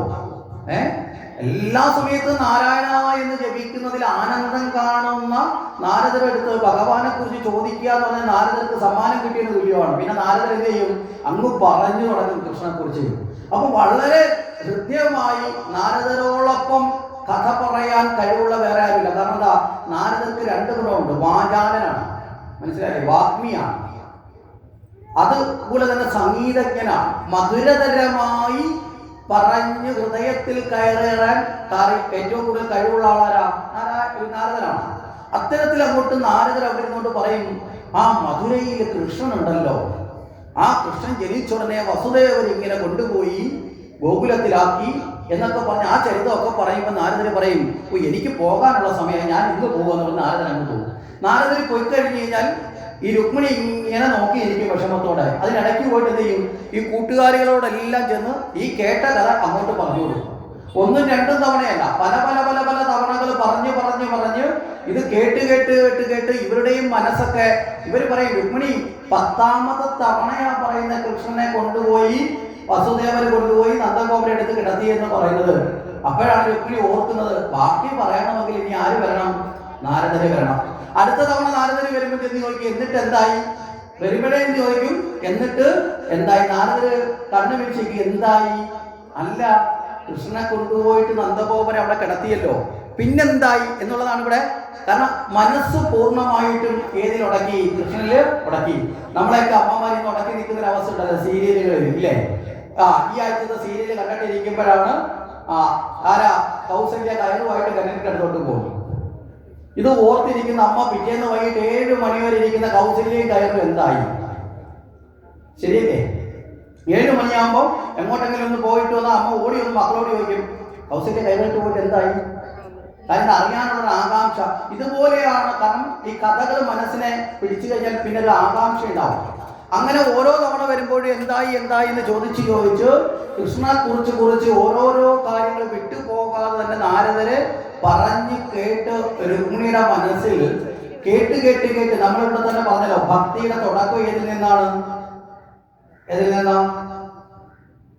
എല്ലാ സമയത്തും നാരായണ എന്ന് ജപിക്കുന്നതിൽ ആനന്ദം കാണുന്ന നാരദരെടുത്ത് ഭഗവാനെ കുറിച്ച് ചോദിക്കുക എന്ന് പറഞ്ഞാൽ നാരദർക്ക് സമ്മാനം കിട്ടിയത് തുല്യമാണ്. പിന്നെ നാരദർ എന്ത് ചെയ്യും? അങ്ങ് പറഞ്ഞു തുടങ്ങും കൃഷ്ണനെ കുറിച്ച്. അപ്പൊ വളരെ ഹൃദ്യമായി നാരദരോടൊപ്പം കഥ പറയാൻ കഴിവുള്ള വേറെ ആരുമില്ല. കാരണം എന്താ? നാരദർക്ക് രണ്ട് ഗുണമുണ്ട്. വാചാലനാണ്, മനസ്സിലായില്ലേ? വാഗ്മിയാണ്. അതുപോലെ തന്നെ സംഗീതജ്ഞനാണ്. മധുരതരമായി പറഞ്ഞ് ഹൃദയത്തിൽ കയറാൻ ഏറ്റവും കൂടുതൽ കഴിവുള്ള ആളാരാ? നാരദനാണ്. അത്തരത്തിൽ അങ്ങോട്ട് നാരദർ അവിടെ നിന്നോട്ട് പറയും, ആ മധുരയിൽ കൃഷ്ണനുണ്ടല്ലോ, ആ കൃഷ്ണൻ ജനിച്ചുടനെ വസുദേവർ ഇങ്ങനെ കൊണ്ടുപോയി ഗോകുലത്തിലാക്കി എന്നൊക്കെ പറഞ്ഞ് ആ ചരിത്രമൊക്കെ പറയുമ്പോൾ നാരദർ പറയും, ഓ എനിക്ക് പോകാനുള്ള സമയം, ഞാൻ ഇന്ന് പോകുമെന്ന് പറഞ്ഞ് നാരദൻ അങ്ങ് പോകും. നാരദർ പോയി കഴിഞ്ഞ് കഴിഞ്ഞാൽ ഈ രുക്മിണി ഇങ്ങനെ നോക്കിയിരിക്കും വിഷമത്തോടെ. അതിനിടയ്ക്ക് പോയിട്ട് എന്ത് ചെയ്യും? ഈ കൂട്ടുകാരികളോടെല്ലാം ചെന്ന് ഈ കേട്ട കഥ അങ്ങോട്ട് പറഞ്ഞു കൊടുക്കും. ഒന്നും രണ്ടും തവണയല്ല, പല പല പല പല തവണകൾ പറഞ്ഞ് ഇത് കേട്ട് ഇവരുടെയും മനസ്സൊക്കെ ഇവർ പറയും, രുക്മിണി 10ാമത്തെ തവണയാ പറയുന്ന കൃഷ്ണനെ കൊണ്ടുപോയി വസുദേവർ കൊണ്ടുപോയി നന്ദഗോപുരം എടുത്ത് കിടത്തി എന്ന് പറയുന്നത്. അപ്പോഴാണ് രുക്മിണി ഓർക്കുന്നത്, ബാക്കി പറയണമെങ്കിൽ ഇനി ആര് വരണം? നാരദര് വരണം. അടുത്ത തവണ നാരദര് വരുമ്പോൾ എന്ന് ചോദിക്കും, എന്നിട്ട് എന്തായി? വരുമ്പോഴേ എന്ന് ചോദിക്കും, എന്നിട്ട് എന്തായി? നാരദര് കണ്ണു വീഴ്ചയ്ക്ക് എന്തായി? അല്ല, കൃഷ്ണനെ കൊണ്ടുപോയിട്ട് നന്ദഗോപുരം അവിടെ കിടത്തിയല്ലോ, പിന്നെന്തായി എന്നുള്ളതാണ് ഇവിടെ. കാരണം മനസ്സ് പൂർണ്ണമായിട്ടും ഏതിലുടക്കി? കൃഷ്ണനില് ഉടക്കി. നമ്മളെയൊക്കെ അമ്മമാരിന്ന് ഉടക്കി നിൽക്കുന്ന ഒരു അവസ്ഥ ഉണ്ടല്ലോ സീരിയലുകളിൽ, ഇല്ലേ? ഈ ആഴ്ചത്തെ സീരിയൽ കണ്ടിട്ടിരിക്കുമ്പോഴാണ് ആരാ കൗസല്യ കയറുമായിട്ട് കണ്ണിനടുത്തോട്ട് പോകും. ഇത് ഓർത്തിരിക്കുന്ന അമ്മ പിറ്റേന്ന് വൈകിട്ട് 7 മണി വരെ ഇരിക്കുന്ന കൗസല്യയും കയറും എന്തായി? ശരിയല്ലേ? 7 മണിയാകുമ്പോൾ എങ്ങോട്ടെങ്കിലും ഒന്ന് പോയിട്ട് വന്നാൽ അമ്മ ഓടി ഒന്ന് മക്കളോട് ചോദിക്കും, കൗസല്യ കയറിയിട്ട് പോയിട്ട് എന്തായി? കാരണം അറിയാനുള്ള ആകാംക്ഷ. ഇതുപോലെയാണ്. കാരണം ഈ കഥകൾ മനസ്സിനെ പിടിച്ചു കഴിഞ്ഞാൽ പിന്നെ ഒരു ആകാംക്ഷ ഉണ്ടാവും. അങ്ങനെ ഓരോ തവണ വരുമ്പോഴും എന്തായി എന്ന് ചോദിച്ച് കൃഷ്ണനെ കുറിച്ച് ഓരോരോ കാര്യങ്ങൾ വിട്ടുപോകാതെ തന്നെ നാരദര് പറഞ്ഞ് കേട്ട് രുക്മിണിയുടെ മനസ്സിൽ കേട്ട് നമ്മളിവിടെ തന്നെ പറഞ്ഞല്ലോ, ഭക്തിയുടെ തുടക്കം ഏതിൽ നിന്നാണ്?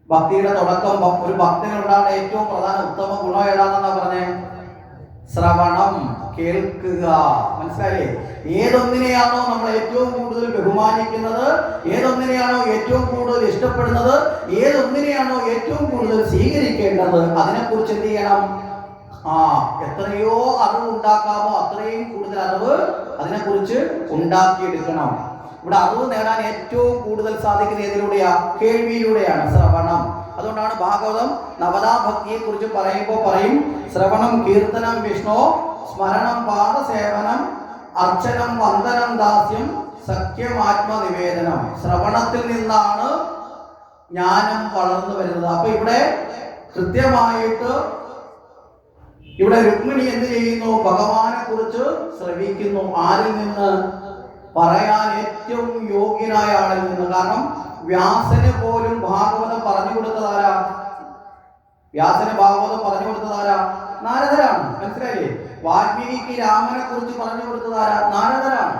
ഭക്തിയുടെ തുടക്കം ഒരു ഭക്തനുണ്ടാകുന്ന ഏറ്റവും പ്രധാന ഉത്തമ ഗുണം ഏതാണെന്നാ പറഞ്ഞേ? ശ്രവണം, കേൾക്കുക. മനസ്സിലായില്ലേ? ഏതൊന്നിനെയാണോ നമ്മൾ ഏറ്റവും കൂടുതൽ ബഹുമാനിക്കുന്നത്, ഏതൊന്നിനെയാണോ ഏറ്റവും കൂടുതൽ ഇഷ്ടപ്പെടുന്നത്, ഏതൊന്നിനെയാണോ ഏറ്റവും കൂടുതൽ സ്വീകരിക്കേണ്ടത്, അതിനെക്കുറിച്ച് എന്ത് ചെയ്യണം? എത്രയോ അറിവ് ഉണ്ടാക്കാമോ അത്രയും കൂടുതൽ അറിവ് അതിനെക്കുറിച്ച് ഉണ്ടാക്കിയെടുക്കണം. ഇവിടെ അറിവ് നേടാൻ ഏറ്റവും കൂടുതൽ സാധിക്കുന്ന ഏതിലൂടെയാ? കേൾവിയിലൂടെയാണ്. ശ്രവണം. അതുകൊണ്ടാണ് ഭാഗവതം നവദാ ഭക്തിയെ കുറിച്ച് പറയുമ്പോൾ പറയും, ശ്രവണം കീർത്തനം വിഷ്ണു, സ്മരണം പാദസേവനം, അർച്ചനം വന്ദനം ദാസ്യം, സഖ്യം ആത്മനിവേദനം. ശ്രവണത്തിൽ നിന്നാണ് ജ്ഞാനം വളർന്നു വരുന്നത്. അപ്പൊ ഇവിടെ കൃത്യമായിട്ട് ഇവിടെ രുക്മിണി എന്ത് ചെയ്യുന്നു? ഭഗവാനെ കുറിച്ച് ശ്രവിക്കുന്നു. ആരിൽ നിന്ന്? പറയാൻ ഏറ്റവും യോഗ്യനായ ആളിൽ നിന്ന്. കാരണം വ്യാസന് പോലും ഭാഗവതം പറഞ്ഞു കൊടുത്തതാരാ? വ്യാസന് ഭാഗവതം പറഞ്ഞു കൊടുത്തതാരാ? നാരദരാണ്. മനസ്സിലായില്ലേ? വാൽമീകിക്ക് രാമനെ കുറിച്ച് പറഞ്ഞു കൊടുത്തതാരാ? നാരദരാണ്.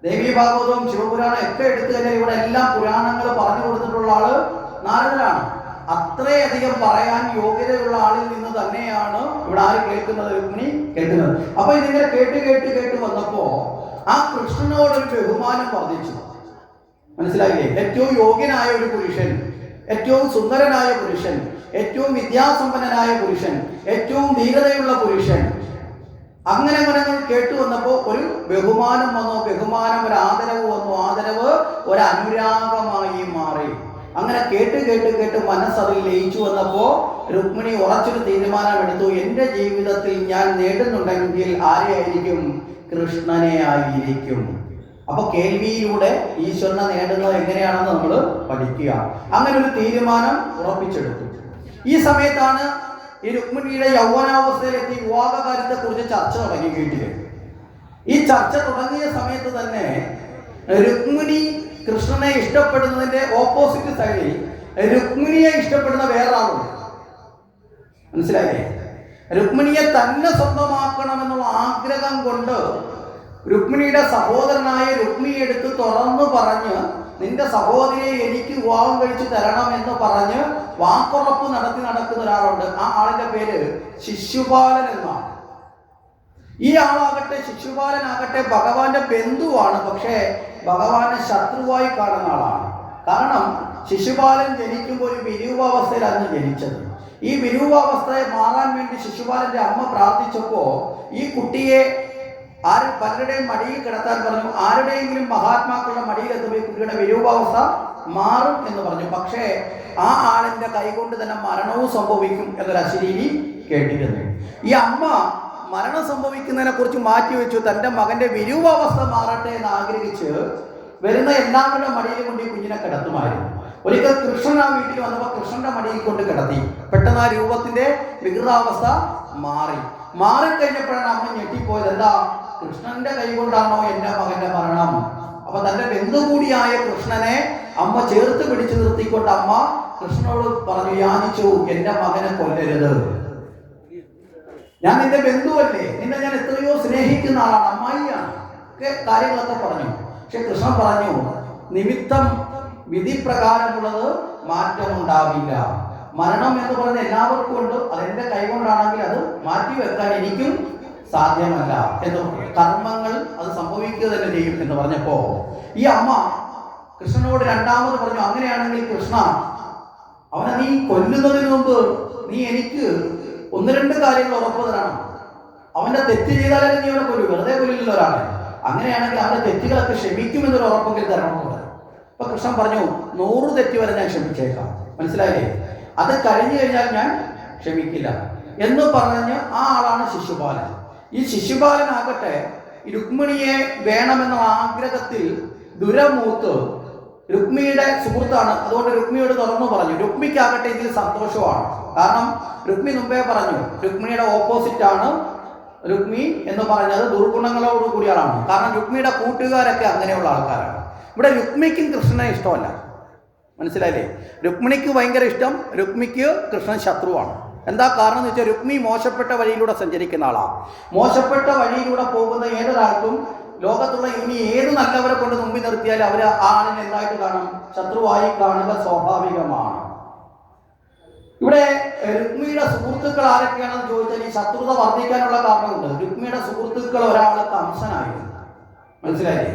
ദേവി ഭാഗവതവും ശിവപുരാണം ഒക്കെ എടുത്തു കഴിഞ്ഞാൽ ഇവിടെ എല്ലാം പുരാണങ്ങൾ പറഞ്ഞു കൊടുത്തിട്ടുള്ള ആള് നാരദരാണ്. അത്രയധികം പറയാൻ യോഗ്യതയുള്ള ആളിൽ നിന്ന് തന്നെയാണ് ഇവിടെ ആര് കേൾക്കുന്നത്? രുക്മിണി കേൾക്കുന്നത്. അപ്പൊ ഇതിങ്ങനെ കേട്ട് കേട്ട് കേട്ട് വന്നപ്പോ ആ കൃഷ്ണനോടൊരു ബഹുമാനം വർദ്ധിച്ചു. മനസ്സിലായില്ലേ? ഏറ്റവും യോഗ്യനായ ഒരു പുരുഷൻ, ഏറ്റവും സുന്ദരനായ പുരുഷൻ, ഏറ്റവും വിദ്യാസമ്പന്നനായ പുരുഷൻ, ഏറ്റവും ധീരതയുള്ള പുരുഷൻ, അങ്ങനെ ഗുണങ്ങൾ കേട്ടു വന്നപ്പോ ഒരു ബഹുമാനം വന്നു. ബഹുമാനം ഒരു ആദരവ് വന്നു. ആദരവ് ഒരു അനുരാഗമായി മാറി. അങ്ങനെ കേട്ട് കേട്ട് കേട്ട് മനസ്സതിൽ ലയിച്ചു വന്നപ്പോ രുക്മിണി ഉറച്ചൊരു തീരുമാനമെടുത്തു. എൻ്റെ ജീവിതത്തിൽ ഞാൻ നേടുന്നുണ്ടെങ്കിൽ ആരെയായിരിക്കും? കൃഷ്ണനെ ആയിരിക്കും. അപ്പൊ കേൾവിയിലൂടെ ഈശ്വരനെ നേടുന്നത് എങ്ങനെയാണെന്ന് നമ്മൾ പഠിക്കുക. അങ്ങനെ ഒരു തീരുമാനം ഉറപ്പിച്ചെടുത്തു. ഈ സമയത്താണ് ഈ രുക്മിണിയുടെ യൗവനാവസ്ഥയിലെത്തി വിവാഹകാര്യത്തെ കുറിച്ച് ചർച്ച തുടങ്ങി വീട്ടില്. ഈ ചർച്ച തുടങ്ങിയ സമയത്ത് തന്നെ രുക്മിണി കൃഷ്ണനെ ഇഷ്ടപ്പെടുന്നതിന്റെ ഓപ്പോസിറ്റ് സൈഡിൽ രുക്മിണിയെ ഇഷ്ടപ്പെടുന്ന വേറൊരാളുണ്ട്. മനസ്സിലായില്ലേ? രുക്മിണിയെ തന്നെ സ്വന്തമാക്കണമെന്നുള്ള ആഗ്രഹം കൊണ്ട് രുക്മിണിയുടെ സഹോദരനായ രുക്മിണിയെ എടുത്ത് തുറന്നു പറഞ്ഞ്, നിന്റെ സഹോദരിയെ എനിക്ക് വിവാഹം കഴിച്ചു തരണം എന്ന് പറഞ്ഞ് വാക്കുറപ്പ് നടത്തി നടക്കുന്ന ഒരാളുണ്ട്. ആ ആളിന്റെ പേര് ശിശുപാലൻ എന്നാണ്. ഈ ആളാകട്ടെ, ശിശുപാലനാകട്ടെ, ഭഗവാന്റെ ബന്ധുവാണ്. പക്ഷേ ഭഗവാനെ ശത്രുവായി കാണുന്ന ആളാണ്. കാരണം ശിശുപാലൻ ജനിക്കുമ്പോൾ ഒരു വിരൂപാവസ്ഥയിലാണ് ജനിച്ചത്. ഈ വിരൂപാവസ്ഥയെ മാറാൻ വേണ്ടി ശിശുപാലന്റെ അമ്മ പ്രാർത്ഥിച്ചപ്പോ ഈ കുട്ടിയെ പലരുടെയും മടിയിൽ കിടത്താൻ പറഞ്ഞു. ആരുടെയെങ്കിലും മഹാത്മാക്കളുടെ മടിയിലെത്തുമ്പോൾ ഈ കുട്ടിയുടെ വിരൂപാവസ്ഥ മാറും എന്ന് പറഞ്ഞു. പക്ഷേ ആ ആളിന്റെ കൈകൊണ്ട് തന്നെ മരണവും സംഭവിക്കും എന്നൊരു അശരീരി കേട്ടിരുന്നു. ഈ അമ്മ മരണം സംഭവിക്കുന്നതിനെ കുറിച്ച് മാറ്റിവെച്ചു. തൻ്റെ മകന്റെ വിരൂപാവസ്ഥ മാറട്ടെ എന്ന് ആഗ്രഹിച്ച് വരുന്ന എല്ലാവരുടെ മടിയിൽ കൊണ്ട് ഈ കുഞ്ഞിനെ കിടത്തുമായിരുന്നു. ഒരിക്കൽ കൃഷ്ണൻ ആ വീട്ടിൽ വന്നപ്പോൾ കൃഷ്ണന്റെ മടിയിൽ കൊണ്ട് കിടത്തി. പെട്ടെന്ന് ആ രൂപത്തിന്റെ വികൃതാവസ്ഥ മാറിക്കഴിഞ്ഞപ്പോഴാണ് അമ്മ ഞെട്ടിപ്പോയത്. എന്താ, കൃഷ്ണന്റെ കൈ കൊണ്ടാണോ എൻ്റെ മകന്റെ മരണം? അപ്പൊ തന്റെ ബന്ധു കൂടിയായ കൃഷ്ണനെ അമ്മ ചേർത്ത് പിടിച്ചു നിർത്തിക്കൊണ്ട് അമ്മ കൃഷ്ണനോട് പറഞ്ഞു, യാചിച്ചു, എൻ്റെ മകനെ കൊല്ലരുത്. ഞാൻ നിന്റെ ബന്ധുവല്ലേ, നിന്നെ ഞാൻ എത്രയോ സ്നേഹിക്കുന്ന ആളാണ്, അമ്മായിയാണ്, ഒക്കെ കാര്യങ്ങളൊക്കെ പറഞ്ഞു. പക്ഷെ കൃഷ്ണൻ പറഞ്ഞു, നിമിത്തം വിധി പ്രകാരമുള്ളത് മാറ്റമുണ്ടാവില്ല. മരണം എന്ന് പറഞ്ഞ എല്ലാവർക്കും ഉണ്ട്. അതെന്റെ കൈകൊണ്ടാണെങ്കിൽ അത് മാറ്റിവെക്കാൻ എനിക്കും സാധ്യമല്ല എന്ന് പറഞ്ഞു. കർമ്മങ്ങൾ അത് സംഭവിക്കുക തന്നെ ചെയ്യും എന്ന് പറഞ്ഞപ്പോ ഈ അമ്മ കൃഷ്ണനോട് രണ്ടാമത് പറഞ്ഞു, അങ്ങനെയാണെങ്കിൽ കൃഷ്ണ, അവനെ നീ കൊല്ലുന്നതിന് മുമ്പ് നീ എനിക്ക് ഒന്ന് രണ്ട് കാര്യങ്ങൾ ഉറപ്പ് തരണം. അവന്റെ തെറ്റ് ചെയ്താലേ നീ അവനെ കൊല്ലു, വെറുതെ കൊല്ലില്ല ഒരാളെ. അങ്ങനെയാണെങ്കിൽ അവന്റെ തെറ്റുകളൊക്കെ ക്ഷമിക്കുമെന്നൊരു ഉറപ്പെങ്കിൽ തരണമെന്ന് പറഞ്ഞു. അപ്പൊ കൃഷ്ണൻ പറഞ്ഞു, 100 തെറ്റ് വരെ ഞാൻ ക്ഷമിച്ചേക്കാം. മനസ്സിലായില്ലേ? അത് കഴിഞ്ഞു കഴിഞ്ഞാൽ ഞാൻ ക്ഷമിക്കില്ല എന്ന് പറഞ്ഞ് ആ ആളാണ് ശിശുപാലൻ. ഈ ശിശുപാലനാകട്ടെ രുക്മിണിയെ വേണമെന്ന ആഗ്രഹത്തിൽ ദുരമൂത്ത് രുക്മിണിയുടെ സുഹൃത്താണ്. അതുകൊണ്ട് രുക്മിണിയോട് തുറന്നു പറഞ്ഞു. രുക്മിക്കാകട്ടെ ഇതിൽ സന്തോഷമാണ്. കാരണം രുക്മി മുമ്പേ പറഞ്ഞു, രുക്മിണിയുടെ ഓപ്പോസിറ്റ് ആണ് രുക്മി എന്ന് പറഞ്ഞത് ദുർഗുണങ്ങളോട് കൂടിയ ആളാണ്. കാരണം രുക്മിയുടെ കൂട്ടുകാരൊക്കെ അങ്ങനെയുള്ള ആൾക്കാരാണ്. ഇവിടെ രുക്മിക്കും കൃഷ്ണനെ ഇഷ്ടമല്ല. മനസ്സിലായില്ലേ? രുക്മിണിക്ക് ഭയങ്കര ഇഷ്ടം, രുക്മിക്ക് കൃഷ്ണൻ ശത്രുവാണ്. എന്താ കാരണം എന്ന് വെച്ചാൽ രുക്മി മോശപ്പെട്ട വഴിയിലൂടെ സഞ്ചരിക്കുന്ന ആളാണ്. മോശപ്പെട്ട വഴിയിലൂടെ പോകുന്ന ഏതൊരാൾക്കും ലോകത്തുള്ള ഇനി ഏത് നല്ലവരെ കൊണ്ട് മുമ്പിൽ നിർത്തിയാൽ അവർ ആളിനെ എന്തായിട്ട് കാണും? ശത്രുവായി കാണുക സ്വാഭാവികമാണ്. ഇവിടെ രുക്മിയുടെ സുഹൃത്തുക്കൾ ആരൊക്കെയാണെന്ന് ചോദിച്ചാൽ ഈ ശത്രുത വർദ്ധിക്കാനുള്ള കാരണമുണ്ട്. രുക്മിയുടെ സുഹൃത്തുക്കൾ ഒരാൾ കംസനായിരുന്നു. മനസ്സിലായില്ലേ?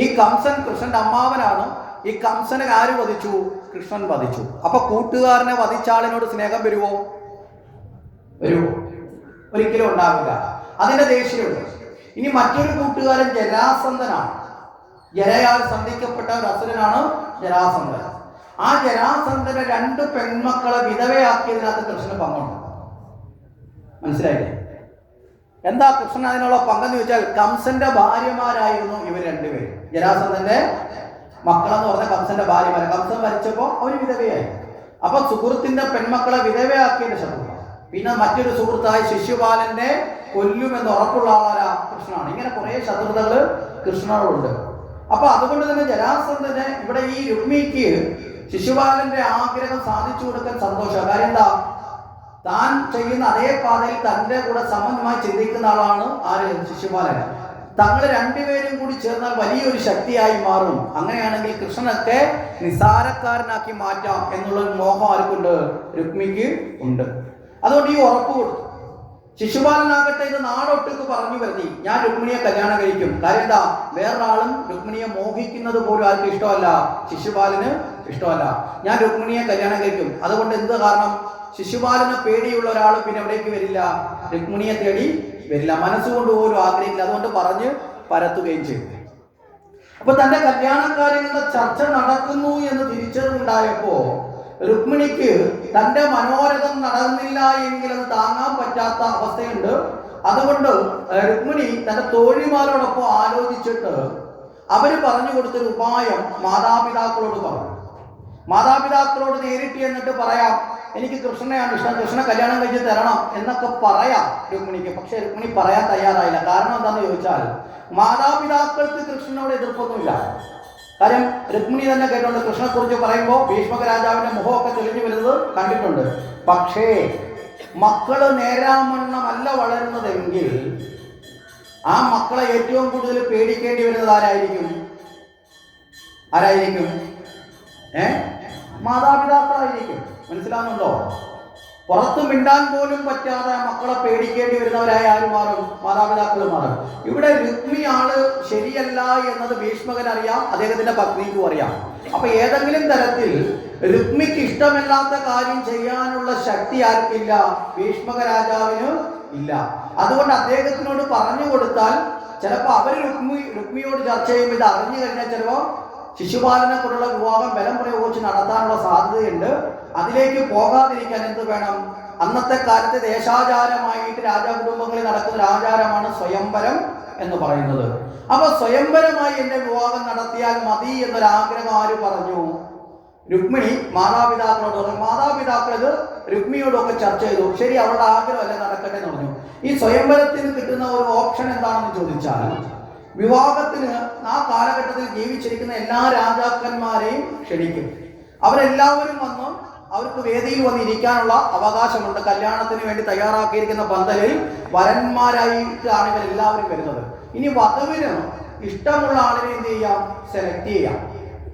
ഈ കംസൻ കൃഷ്ണന്റെ അമ്മാവനാണ്. ഈ കംസനെ ആര് വധിച്ചു? കൃഷ്ണൻ വധിച്ചു. അപ്പൊ കൂട്ടുകാരനെ വധിച്ച ആളിനോട് സ്നേഹം വരുമോ? ഒരിക്കലും ഉണ്ടാവില്ല. അതിന്റെ ദേഷ്യമുണ്ട്. ഇനി മറ്റൊരു കൂട്ടുകാരൻ ജരാസന്ധനാണ്. ജരയാൽ സന്ധിക്കപ്പെട്ട ഒരു അസുരനാണ് ജരാസന്ധൻ. ആ ജരാസന്ധന്റെ 2 പെൺമക്കളെ വിധവയാക്കിയതിനകത്ത് കൃഷ്ണന് പങ്കുണ്ട്. മനസ്സിലായില്ലേ? എന്താ കൃഷ്ണൻ അതിനുള്ള പങ്കെന്ന് ചോദിച്ചാൽ, കംസന്റെ ഭാര്യമാരായിരുന്നു ഇവർ 2 പേരും. ജരാസന്ധന്റെ മക്കളെന്ന് പറഞ്ഞ കംസന്റെ ഭാര്യമാര്. കംസൻ മരിച്ചപ്പോ അവർ വിധവയായി. അപ്പൊ സുഹൃത്തിന്റെ പെൺമക്കളെ വിധവയാക്കിയതിന്റെ ശത്രു. പിന്നെ മറ്റൊരു സുഹൃത്തായ ശിശുപാലനെ കൊല്ലുമെന്ന് ഉറപ്പുള്ള ആളാരാ? കൃഷ്ണനാണ്. ഇങ്ങനെ കുറെ ശത്രുതകള് കൃഷ്ണനോടുണ്ട്. അപ്പൊ അതുകൊണ്ട് തന്നെ ജരാസന്ധന് ഇവിടെ ഈ രുക്മിക്ക് ശിശുപാലന്റെ ആഗ്രഹം സാധിച്ചു കൊടുക്കാൻ സന്തോഷം. കാര്യം എന്താ? താൻ ചെയ്യുന്ന അതേ പാതയിൽ തന്റെ കൂടെ സമന്വയമായി ചിന്തിക്കുന്ന ആളാണ് ആര്? ശിശുപാലൻ. തങ്ങൾ 2 പേരും കൂടി ചേർന്നാൽ വലിയൊരു ശക്തിയായി മാറും. അങ്ങനെയാണെങ്കിൽ കൃഷ്ണനൊക്കെ നിസാരക്കാരനാക്കി മാറ്റാം എന്നുള്ള മോഹം ആർക്കുണ്ട്? രുക്മിക്ക് ഉണ്ട്. അതുകൊണ്ട് ഈ ഉറപ്പ് കൊടുത്തു. ശിശുപാലനാകട്ടെ ഇത് നാടൊട്ടുക്ക് പറഞ്ഞു വരുത്തി, ഞാൻ രുക്മിണിയെ കല്യാണം കഴിക്കും. കാര്യം എന്താ? വേറൊരാളും രുക്മിണിയെ മോഹിക്കുന്നത് പോലും ആർക്ക് ഇഷ്ടമല്ല? ശിശുപാലന് ഇഷ്ടമല്ല. ഞാൻ രുക്മിണിയെ കല്യാണം കഴിക്കും. അതുകൊണ്ട് എന്ത് കാരണം? ശിശുപാലനെ പേടിയുള്ള ഒരാൾ പിന്നെ എവിടേക്ക് വരില്ല? രുക്മിണിയെ തേടി വരില്ല. മനസ്സുകൊണ്ട് പോലും ആഗ്രഹിക്കില്ല. അതുകൊണ്ട് പറഞ്ഞ് പരത്തുകയും ചെയ്തു. അപ്പൊ തന്റെ കല്യാണക്കാര്യങ്ങളുടെ ചർച്ച നടക്കുന്നു എന്ന് തിരിച്ചറിവുണ്ടായപ്പോ രുക്മിണിക്ക് തന്റെ മനോരഥം നടന്നില്ല എങ്കിൽ അത് താങ്ങാൻ പറ്റാത്ത അവസ്ഥയുണ്ട്. അതുകൊണ്ട് രുക്മിണി തന്റെ തോഴിമാരോടൊപ്പം ആലോചിച്ചിട്ട് അവര് പറഞ്ഞു കൊടുത്തൊരു ഉപായം മാതാപിതാക്കളോട് പറഞ്ഞു. മാതാപിതാക്കളോട് നേരിട്ട് എന്നിട്ട് പറയാം, എനിക്ക് കൃഷ്ണനെയാണ് ഇഷ്ടം, കൃഷ്ണനെ കല്യാണം കഴിച്ച് തരണം എന്നൊക്കെ പറയാം രുക്മിണിക്ക്. പക്ഷെ രുക്മിണി പറയാൻ തയ്യാറായില്ല. കാരണം എന്താണെന്ന് ചോദിച്ചാൽ, മാതാപിതാക്കൾക്ക് കൃഷ്ണനോട് എതിർപ്പൊന്നുമില്ല. കാര്യം രുക്മിണി തന്നെ കേട്ടുണ്ട്. കൃഷ്ണനെ കുറിച്ച് പറയുമ്പോൾ ഭീഷ്മക രാജാവിന്റെ മുഖമൊക്കെ തെളിഞ്ഞു വരുന്നത് കണ്ടിട്ടുണ്ട്. പക്ഷേ മക്കള് നേരാമണ്ണമല്ല വളരുന്നതെങ്കിൽ ആ മക്കളെ ഏറ്റവും കൂടുതൽ പേടിക്കേണ്ടി വരുന്നത് ആരായിരിക്കും? മാതാപിതാക്കളായിരിക്കും. മനസ്സിലാവുന്നുണ്ടോ? പുറത്ത് മിണ്ടാൻ പോലും പറ്റാതെ മക്കളെ പേടിക്കേണ്ടി വരുന്നവരായ ആര് മാറും? മാതാപിതാക്കൾ മാറും. ഇവിടെ രുക്മിണി ആള് ശരിയല്ല എന്നത് ഭീഷ്മകൻ അറിയാം, അദ്ദേഹത്തിന്റെ പത്നിക്കും അറിയാം. അപ്പൊ ഏതെങ്കിലും തരത്തിൽ രുക്മിക്ക് ഇഷ്ടമില്ലാത്ത കാര്യം ചെയ്യാനുള്ള ശക്തി ആർക്കില്ല? ഭീഷ്മക രാജാവിന് ഇല്ല. അതുകൊണ്ട് അദ്ദേഹത്തിനോട് പറഞ്ഞു കൊടുത്താൽ ചിലപ്പോൾ അവർ രുക്മിയോട് ചർച്ച ചെയ്യുമ്പോൾ ഇത് അറിഞ്ഞു കഴിഞ്ഞാൽ ചിലപ്പോൾ ശിശുപാലനെ കൊണ്ടുള്ള വിവാഹം ബലം പ്രയോഗിച്ച് നടത്താനുള്ള സാധ്യതയുണ്ട്. അതിലേക്ക് പോകാതിരിക്കാൻ എന്ത് വേണം? അന്നത്തെ കാലത്തെ ദേശാചാരമായിട്ട് രാജകുടുംബങ്ങളിൽ നടക്കുന്ന ഒരു ആചാരമാണ് സ്വയംവരം എന്ന് പറയുന്നത്. അപ്പൊ സ്വയംവരമായി എന്റെ വിവാഹം നടത്തിയാൽ മതി എന്നൊരാഗ്രഹം ആര് പറഞ്ഞു? രുക്മിണി മാതാപിതാക്കളോട് പറഞ്ഞു. മാതാപിതാക്കൾ ഇത് രുക്മിയോടൊക്കെ ചർച്ച ചെയ്തു. ശരി, അവളുടെ ആഗ്രഹമല്ലേ, നടക്കട്ടെ എന്ന് പറഞ്ഞു. ഈ സ്വയംവരത്തിന് കിട്ടുന്ന ഒരു ഓപ്ഷൻ എന്താണെന്ന് ചോദിച്ചാൽ, വിവാഹത്തിന് ആ കാലഘട്ടത്തിൽ ജീവിച്ചിരിക്കുന്ന എല്ലാ രാജാക്കന്മാരെയും ക്ഷണിക്കും. അവരെല്ലാവരും വന്ന് അവർക്ക് വേദിയിൽ വന്നിരിക്കാനുള്ള അവകാശമുണ്ട്. കല്യാണത്തിന് വേണ്ടി തയ്യാറാക്കിയിരിക്കുന്ന പന്തലിൽ വരന്മാരായിട്ടാണ് ഇവരെല്ലാവരും വരുന്നത്. ഇനി വധുവിന് ഇഷ്ടമുള്ള ആളിനെ എന്ത് ചെയ്യാം? സെലക്ട് ചെയ്യാം.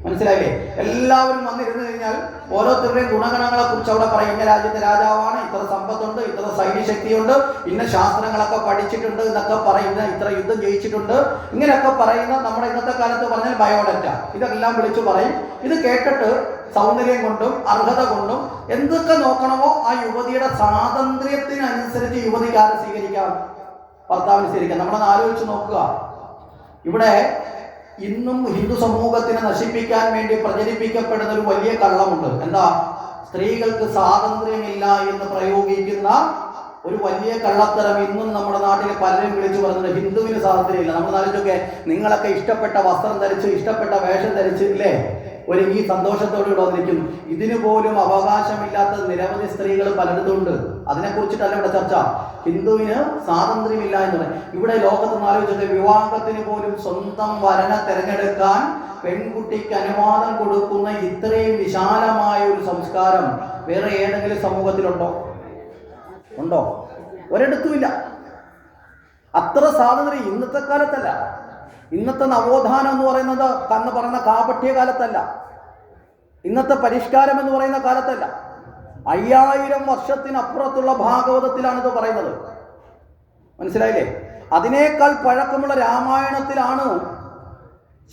മനസ്സിലായില്ലേ? എല്ലാവരും വന്നിരുന്നു കഴിഞ്ഞാൽ ഓരോരുത്തരുടെയും ഗുണഗണങ്ങളെ കുറിച്ച് അവിടെ പറയും. ഇന്ന രാജ്യത്തെ രാജാവാണ്, ഇത്ര സമ്പത്തുണ്ട്, ഇത്ര സൈന്യശക്തിയുണ്ട്, ഇന്ന ശാസ്ത്രങ്ങളൊക്കെ പഠിച്ചിട്ടുണ്ട് എന്നൊക്കെ പറയുന്ന, ഇത്ര യുദ്ധം ജയിച്ചിട്ടുണ്ട്, ഇങ്ങനെയൊക്കെ പറയുന്ന നമ്മുടെ ഇന്നത്തെ കാലത്ത് പറഞ്ഞാൽ ബയോഡാറ്റ, ഇതെല്ലാം വിളിച്ചു പറയും. ഇത് കേട്ടിട്ട് സൗന്ദര്യം കൊണ്ടും അർഹത കൊണ്ടും എന്തൊക്കെ നോക്കണമോ ആ യുവതിയുടെ സ്വാതന്ത്ര്യത്തിനനുസരിച്ച് യുവതിക്കാരെ സ്വീകരിക്കാം, ഭർത്താവിനെ സ്വീകരിക്കാം. നമ്മളൊന്ന് ആലോചിച്ച് നോക്കുക. ഇവിടെ ഇന്നും ഹിന്ദു സമൂഹത്തിനെ നശിപ്പിക്കാൻ വേണ്ടി പ്രചരിപ്പിക്കപ്പെടുന്ന ഒരു വലിയ കള്ളമുണ്ട്. എന്താ? സ്ത്രീകൾക്ക് സ്വാതന്ത്ര്യമില്ല എന്ന് പ്രയോഗിക്കുന്ന ഒരു വലിയ കള്ളത്തരം ഇന്നും നമ്മുടെ നാട്ടിൽ പലരും വിളിച്ചു പറയുന്നത് ഹിന്ദുവിന് സ്വാതന്ത്ര്യമില്ല. നമ്മൾ ആലോചിച്ചൊക്കെ, നിങ്ങളൊക്കെ ഇഷ്ടപ്പെട്ട വസ്ത്രം ധരിച്ച് ഇഷ്ടപ്പെട്ട വേഷം ധരിച്ച് ഇല്ലേ ഒരു ഈ സന്തോഷത്തോടെ ഇവിടെ വന്നിരിക്കും. ഇതിനു പോലും അവകാശമില്ലാത്ത നിരവധി സ്ത്രീകൾ പലയിടത്തുണ്ട്. അതിനെക്കുറിച്ചിട്ടല്ല ഇവിടെ ചർച്ച. ഹിന്ദുവിന് സ്വാതന്ത്ര്യമില്ല എന്ന് പറയും. ഇവിടെ ലോകത്ത് ആലോചിച്ചത് വിവാഹത്തിന് പോലും സ്വന്തം വരനെ തിരഞ്ഞെടുക്കാൻ പെൺകുട്ടിക്ക് അനുവാദം കൊടുക്കുന്ന ഇത്രയും വിശാലമായ ഒരു സംസ്കാരം വേറെ ഏതെങ്കിലും സമൂഹത്തിലുണ്ടോ? ഉണ്ടോ? ഒരിടത്തുമില്ല. അത്ര സ്വാതന്ത്ര്യം ഇന്നത്തെ കാലത്തല്ല. ഇന്നത്തെ നവോത്ഥാനം എന്ന് പറയുന്നത് കന്ന് പറയുന്ന കാപട്യ കാലത്തല്ല. ഇന്നത്തെ പരിഷ്കാരം എന്ന് പറയുന്ന കാലത്തല്ല. 5000 വർഷത്തിനപ്പുറത്തുള്ള ഭാഗവതത്തിലാണ് ഇത് പറയുന്നത്. മനസ്സിലായില്ലേ? അതിനേക്കാൾ പഴക്കമുള്ള രാമായണത്തിലാണ്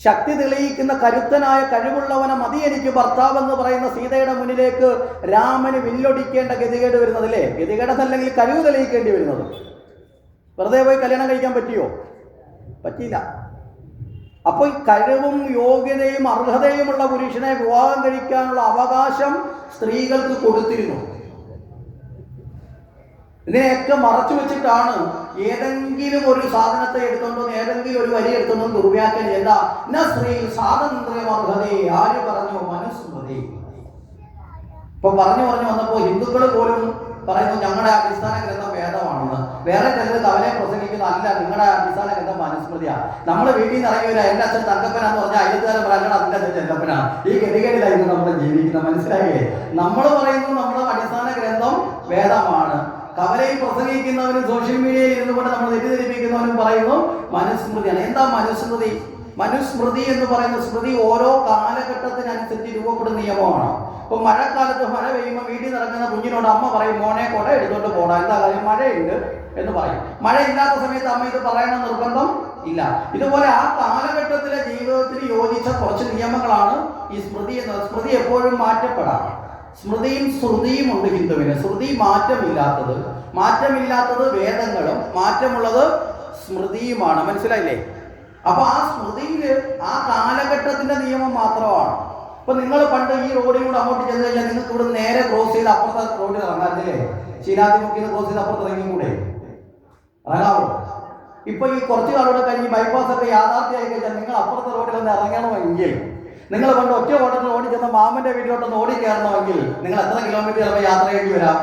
ശക്തി തെളിയിക്കുന്ന കരുത്തനായ കഴിവുള്ളവനെ മതി എനിക്ക് ഭർത്താവ് എന്ന് പറയുന്ന സീതയുടെ മുന്നിലേക്ക് രാമന് വില്ലൊടിക്കേണ്ട ഗതികേട് വരുന്നതല്ലേ? ഗതികേടല്ലെങ്കിൽ കഴിവ് തെളിയിക്കേണ്ടി വരുന്നത്. വെറുതെ പോയി കല്യാണം കഴിക്കാൻ പറ്റിയോ? പറ്റിയില്ല. അപ്പോൾ കഴിവും യോഗ്യതയും അർഹതയുമുള്ള പുരുഷനെ വിവാഹം കഴിക്കാനുള്ള അവകാശം സ്ത്രീകൾക്ക് കൊടുത്തിരുന്നു. ഇതിനെയൊക്കെ മറച്ചു വെച്ചിട്ടാണ് ഏതെങ്കിലും ഒരു സാധനത്തെ എടുത്തോണ്ടോ ഏതെങ്കിലും ഒരു വരി എടുത്തോണ്ടോ ദുർവ്യാഖ്യാനം എന്താ എന്നാ സ്ത്രീ സ്വാതന്ത്ര്യം അർഹതയെ ആര് പറഞ്ഞു? മനുസ്മൃതി. ഇപ്പൊ പറഞ്ഞു വന്നപ്പോ ഹിന്ദുക്കൾ പോലും പറയുന്നു ഞങ്ങളുടെ അടിസ്ഥാന ഗ്രന്ഥം വേദമാണെന്ന്. വേറെ ചിലർ അവരെ പ്രസംഗിക്കുന്ന അല്ല, നിങ്ങളുടെ അടിസ്ഥാന ഗ്രന്ഥം മനുസ്മൃതിയാണ്. നമ്മൾ വീട്ടിൽ നിന്ന് ഇറങ്ങി വരാം, എൻ്റെ അച്ഛൻ തങ്കപ്പനാന്ന് പറഞ്ഞാൽ അയൽക്കാരൻ പറയണം അതിൻ്റെ അച്ഛൻ ചെങ്കപ്പനാ. ഈ ഗതികേടിലായിരുന്നു നമ്മൾ ജീവിക്കുന്നത്. മനസ്സിലായില്ലേ? നമ്മൾ പറയുന്നു നമ്മുടെ അടിസ്ഥാന ഗ്രന്ഥം വേദമാണ്. കവലയിൽ പ്രസംഗിക്കുന്നവരും സോഷ്യൽ മീഡിയയിൽ ഇരുന്നുകൊണ്ട് നമ്മൾ തെറ്റിദ്ധരിപ്പിക്കുന്നവരും പറയുന്നു മനുസ്മൃതിയാണ്. എന്താ മനുസ്മൃതി? മനുസ്മൃതി എന്ന് പറയുന്ന സ്മൃതി ഓരോ കാലഘട്ടത്തിനനുസരിച്ച് രൂപപ്പെടുന്ന നിയമമാണ്. ഇപ്പൊ മഴക്കാലത്ത് മഴ പെയ്യുമ്പോൾ വീട്ടിൽ നിറങ്ങുന്ന കുഞ്ഞിനോട് അമ്മ പറയും മോനെ കുട എടുത്തോണ്ട് പോടാ, എന്താ കാര്യം? മഴയുണ്ട് എന്ന് പറയും. മഴയില്ലാത്ത സമയത്ത് അമ്മ ഇത് പറയണ നിർബന്ധം ഇല്ല. ഇതുപോലെ ആ കാലഘട്ടത്തിലെ ജീവിതത്തിന് യോജിച്ച കുറച്ച് നിയമങ്ങളാണ് ഈ സ്മൃതി എന്നത്. സ്മൃതി എപ്പോഴും മാറ്റപ്പെടാം. സ്മൃതിയും ശ്രുതിയും ഉണ്ട് ഹിന്ദുവിന്. ശ്രുതി മാറ്റമില്ലാത്തത് വേദങ്ങളും മാറ്റമുള്ളത് സ്മൃതിയുമാണ്. മനസ്സിലായില്ലേ? അപ്പൊ ആ സ്മൃതിയിൽ ആ കാലഘട്ടത്തിന്റെ നിയമം മാത്രമാണ്. ഇപ്പൊ നിങ്ങൾ പണ്ട് ഈ റോഡിലൂടെ അങ്ങോട്ട് ചെന്ന് കഴിഞ്ഞാൽ നിങ്ങൾക്ക് ഇവിടെ നേരെ ക്രോസ് ചെയ്ത് അപ്പുറത്തെ റോഡിൽ ഇറങ്ങാറില്ലേ? ശീലാതിമുക്കിന്ന് ക്രോസ് ചെയ്ത് അപ്പുറത്ത് ഇറങ്ങിക്കൂടെ? ഇറങ്ങാവോ? ഇപ്പൊ ഈ കുറച്ച് കാലൂടെ കഴിഞ്ഞ് ബൈപ്പാസ് ഒക്കെ യാഥാർത്ഥ്യമായി കഴിഞ്ഞാൽ നിങ്ങൾ അപ്പുറത്തെ റോഡിൽ ഒന്ന് ഇറങ്ങണമെങ്കിൽ, നിങ്ങൾ പണ്ട് ഒറ്റ ഓട്ടത്തിൽ ഓടി ചെന്ന മാമന്റെ വീട്ടിലോട്ടൊന്ന് ഓടി കയറണമെങ്കിൽ നിങ്ങൾ എത്ര കിലോമീറ്റർ ചിലപ്പോൾ യാത്ര ചെയ്യേണ്ടി വരാം?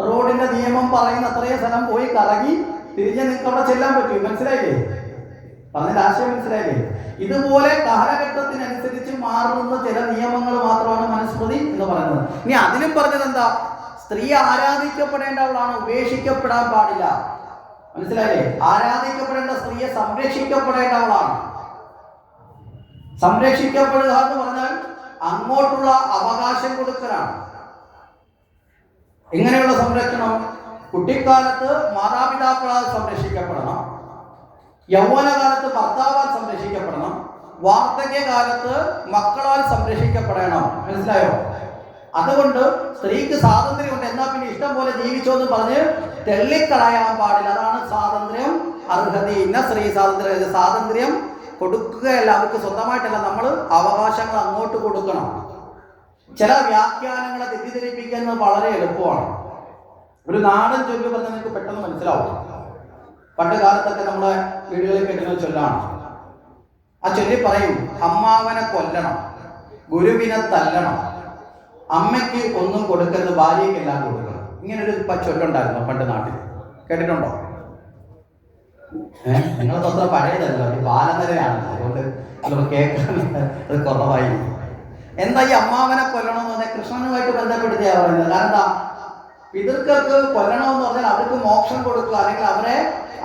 റോഡിന്റെ നിയമം പറയുന്ന അത്രയും സ്ഥലം പോയി കറങ്ങി തിരിഞ്ഞ് നിങ്ങൾക്ക് അവിടെ ചെല്ലാൻ പറ്റും. മനസ്സിലായില്ലേ? പറഞ്ഞതിന്റെ ആശയം മനസ്സിലായില്ലേ? ഇതുപോലെ കാലഘട്ടത്തിനനുസരിച്ച് മാറുന്ന ചില നിയമങ്ങൾ മാത്രമാണ് മനുസ്മൃതി എന്ന് പറയുന്നത്. ഇനി അതിലും പറഞ്ഞത് എന്താ? സ്ത്രീ ആരാധിക്കപ്പെടേണ്ടവളാണ്, ഉപേക്ഷിക്കപ്പെടാൻ പാടില്ല. മനസ്സിലായില്ലേ? ആരാധിക്കപ്പെടേണ്ട സ്ത്രീയെ സംരക്ഷിക്കപ്പെടേണ്ടവളാണ്. സംരക്ഷിക്കപ്പെടുക എന്ന് പറഞ്ഞാൽ അങ്ങോട്ടുള്ള അവകാശം കൊടുക്കലാണ്. എങ്ങനെയുള്ള സംരക്ഷണം? കുട്ടിക്കാലത്ത് മാതാപിതാക്കളാൽ സംരക്ഷിക്കപ്പെടണം, യൗവനകാലത്ത് ഭർത്താവാൽ സംരക്ഷിക്കപ്പെടണം, വാർദ്ധക്യകാലത്ത് മക്കളാൽ സംരക്ഷിക്കപ്പെടണം. മനസ്സിലായോ? അതുകൊണ്ട് സ്ത്രീക്ക് സ്വാതന്ത്ര്യമുണ്ട്, എന്നാൽ പിന്നെ ഇഷ്ടം പോലെ ജീവിച്ചോ എന്ന് പറഞ്ഞ് തെള്ളിക്കളയാൻ പാടില്ല. അതാണ് സ്വാതന്ത്ര്യം അർഹത. ഇന്ന സ്ത്രീ സ്വാതന്ത്ര്യം കൊടുക്കുകയല്ല, അവർക്ക് സ്വന്തമായിട്ടല്ല, നമ്മൾ അവകാശങ്ങൾ അങ്ങോട്ട് കൊടുക്കണം. ചില വ്യാഖ്യാനങ്ങളെ തെറ്റിദ്ധരിപ്പിക്കുന്നത് വളരെ എളുപ്പമാണ്. ഒരു നാടൻ ചൊല്ല് പറഞ്ഞാൽ നിങ്ങൾക്ക് പെട്ടെന്ന് മനസ്സിലാവും. പണ്ട് കാലത്തൊക്കെ നമ്മുടെ വീടുകളിൽ കെട്ടുന്ന ചൊല്ലാണ്. ആ ചൊല്ലി പറയും, അമ്മാവനെ കൊല്ലണം, ഗുരുവിനെ തല്ലണം, അമ്മയ്ക്ക് ഒന്നും കൊടുക്കരുത്, ഭാര്യയ്ക്ക് എല്ലാം കൊടുക്കണം. ഇങ്ങനൊരു ചൊല്ലുണ്ടായിരുന്നു പണ്ട് നാട്ടിൽ. കേട്ടിട്ടുണ്ടോ? നിങ്ങളത് അത്ര പഴയതല്ലോ, ഈ ബാലനിരയാണ്, അതുകൊണ്ട് നമ്മൾ കേൾക്കാൻ അത് കുറവായി. എന്താ ഈ അമ്മാവനെ കൊല്ലണമെന്ന് പറഞ്ഞാൽ കൃഷ്ണനുമായിട്ട് ബന്ധപ്പെടുത്തിയാണ് പറയുന്നത്. കാരണം എന്താ? പിതൃക്കൾക്ക് കൊല്ലണമെന്ന് പറഞ്ഞാൽ അവർക്ക് മോക്ഷം കൊടുക്കുക, അല്ലെങ്കിൽ അവരെ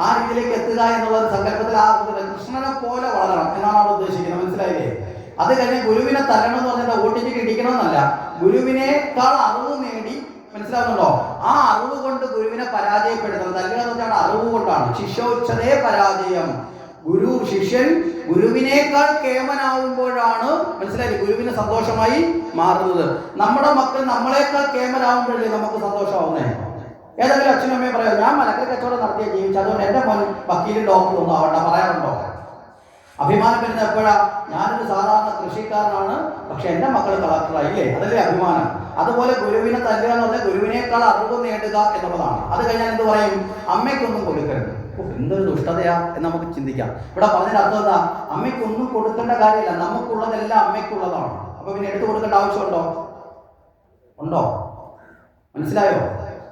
ആ രീതിയിലേക്ക് എത്തുക എന്നുള്ള സങ്കല്പത്തിൽ ആ കൃഷ്ണനെ പോലെ വളരണം എന്നാണ് അവിടെ ഉദ്ദേശിക്കുന്നത്. മനസ്സിലായില്ലേ? അത് കഴിഞ്ഞ് ഗുരുവിനെ തല്ലണം എന്ന് പറഞ്ഞാൽ ഓട്ടിച്ചിട്ട് ഇടിക്കണമെന്നല്ല, ഗുരുവിനേക്കാൾ അറിവ് നേടി. മനസ്സിലാവുന്നുണ്ടോ? ആ അറിവ് കൊണ്ട് ഗുരുവിനെ പരാജയപ്പെടുത്തണം. തല്ലുക എന്ന് പറഞ്ഞാൽ അറിവ് കൊണ്ടാണ്. ശിഷ്യോച്ചതേ പരാജയം. ശിഷ്യൻ ഗുരുവിനേക്കാൾ കേമനാവുമ്പോഴാണ്, മനസ്സിലായി, ഗുരുവിന് സന്തോഷമായി മാറുന്നത്. നമ്മുടെ മക്കൾ നമ്മളെക്കാൾ കേമനാവുമ്പോഴല്ലേ നമുക്ക് സന്തോഷമാവുന്നേ? ഏതെങ്കിലും അച്ഛനും അമ്മയും പറയാം, ഞാൻ മലക്കറി കച്ചവടം നടത്തിയ ജീവിച്ചു, അതുകൊണ്ട് എൻ്റെ മോൻ വക്കീലും ഡോക്ടറും ഒന്നും ആവണ്ട, പറയാറുണ്ടോ? അഭിമാനം വരുന്നത് എപ്പോഴാ? ഞാനൊരു സാധാരണ കൃഷിക്കാരനാണ്, പക്ഷെ എൻ്റെ മക്കൾ കളക്ടറായില്ലേ, അതല്ലേ അഭിമാനം. അതുപോലെ ഗുരുവിനെ തല്ലുക എന്ന് പറഞ്ഞാൽ ഗുരുവിനേക്കാൾ അറിവ് നേടുക എന്നുള്ളതാണ്. അത് കഴിഞ്ഞാൽ എന്ത് പറയും? അമ്മയ്ക്കൊന്നും കൊടുക്കരുത്. എന്തൊരു ദുഷ്ടതയാ എന്ന് നമുക്ക് ചിന്തിക്കാം. ഇവിടെ പറഞ്ഞതിന്റെ അർത്ഥം എന്താ? അമ്മയ്ക്കൊന്നും കൊടുക്കേണ്ട കാര്യമില്ല, നമുക്കുള്ളതെല്ലാം അമ്മയ്ക്കുള്ളതാണ്. അപ്പൊ പിന്നെ എടുത്തു കൊടുക്കേണ്ട ആവശ്യമുണ്ടോ? ഉണ്ടോ? മനസ്സിലായോ?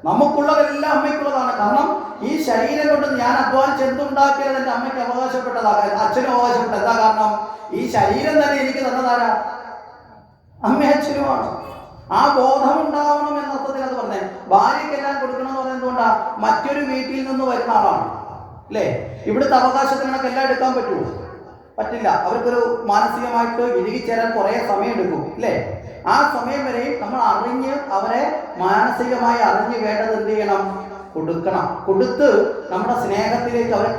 നമുക്കുള്ളതെല്ലാം അമ്മയ്ക്കുള്ളതാണ്. കാരണം ഈ ശരീരം കൊണ്ട് ഞാൻ അധ്വാനിച്ച് എന്തുണ്ടാക്കിയത് എൻ്റെ അമ്മയ്ക്ക് അവകാശപ്പെട്ടതാണ്, അച്ഛനും അവകാശപ്പെട്ടത്. എന്താ കാരണം? ഈ ശരീരം തന്നെ എനിക്ക് തന്നതാരാ? അമ്മയും അച്ഛനുമാണ്. ആ ബോധം ഉണ്ടാവണം എന്നർത്ഥത്തിൽ അത് പറഞ്ഞേ. ഭാര്യയ്ക്കെല്ലാം കൊടുക്കണം എന്ന് പറയുന്നത് എന്തുകൊണ്ടാ? മറ്റൊരു വീട്ടിൽ നിന്ന് വരുന്ന ആളാണ്, അല്ലേ? ഇവിടുത്തെ അവകാശത്തിനൊക്കെ എല്ലാം എടുക്കാൻ പറ്റുമോ? പറ്റില്ല. അവർക്കൊരു മാനസികമായിട്ട് ഇഴുകിച്ചേരാൻ കുറേ സമയം എടുക്കും, അല്ലേ? ആ സമയം വരെയും നമ്മൾ അറിഞ്ഞ് അവരെ മാനസികമായി അറിഞ്ഞ് വേണ്ടത് എന്ത് ചെയ്യണം? കൊടുക്കണം. കൊടുത്ത് നമ്മുടെ സ്നേഹത്തിലേക്ക് അവരെ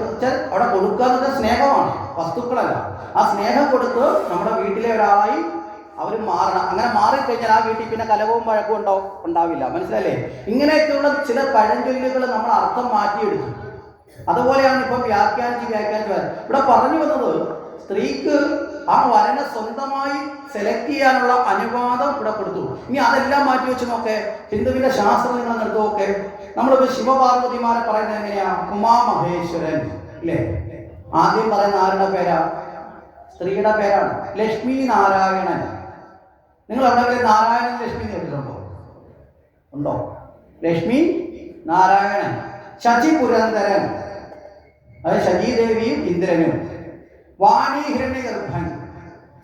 അവിടെ കൊടുക്കുക എന്നത് സ്നേഹമാണ്, വസ്തുക്കളല്ല. ആ സ്നേഹം കൊടുത്ത് നമ്മുടെ വീട്ടിലെ ഒരാളായി അവർ മാറണം. അങ്ങനെ മാറിക്കഴിഞ്ഞാൽ ആ വീട്ടിൽ പിന്നെ കലഹവും വഴക്കും ഉണ്ടാവില്ല. മനസ്സിലല്ലേ? ഇങ്ങനെയൊക്കെയുള്ള ചില പഴഞ്ചൊല്ലുകൾ നമ്മൾ അർത്ഥം മാറ്റിയെടുക്കും. അതുപോലെയാണ് ഇപ്പം വ്യാഖ്യാനിച്ച് ഇവിടെ പറഞ്ഞു വന്നത്. സ്ത്രീക്ക് ആ വരനെ സ്വന്തമായി സെലക്ട് ചെയ്യാനുള്ള അനുവാദം ഇവിടെ കൊടുത്തു. ഇനി അതെല്ലാം മാറ്റി വെച്ച് നോക്കെ, ഹിന്ദുവിന്റെ ശാസ്ത്രം നിങ്ങൾ എടുത്തു നോക്കെ. നമ്മളിപ്പോ ശിവപാർവതിമാരെ പറയുന്നത് എങ്ങനെയാ? ഉമാമഹേശ്വരൻ ഇല്ലേ? ആദ്യം പറയുന്ന ആരുടെ പേരാ? സ്ത്രീയുടെ പേരാണ്. ലക്ഷ്മി നാരായണൻ. നിങ്ങൾ എവിടെയെങ്കിലും നാരായണൻ ലക്ഷ്മി കേട്ടിട്ടുണ്ടോ? ഉണ്ടോ? ലക്ഷ്മി നാരായണൻ. ശചി പുരന്ദരൻ, അതായത് ശചീദേവിയും ഇന്ദ്രനും. വാണി ഹിരണ്യഗർഭൻ,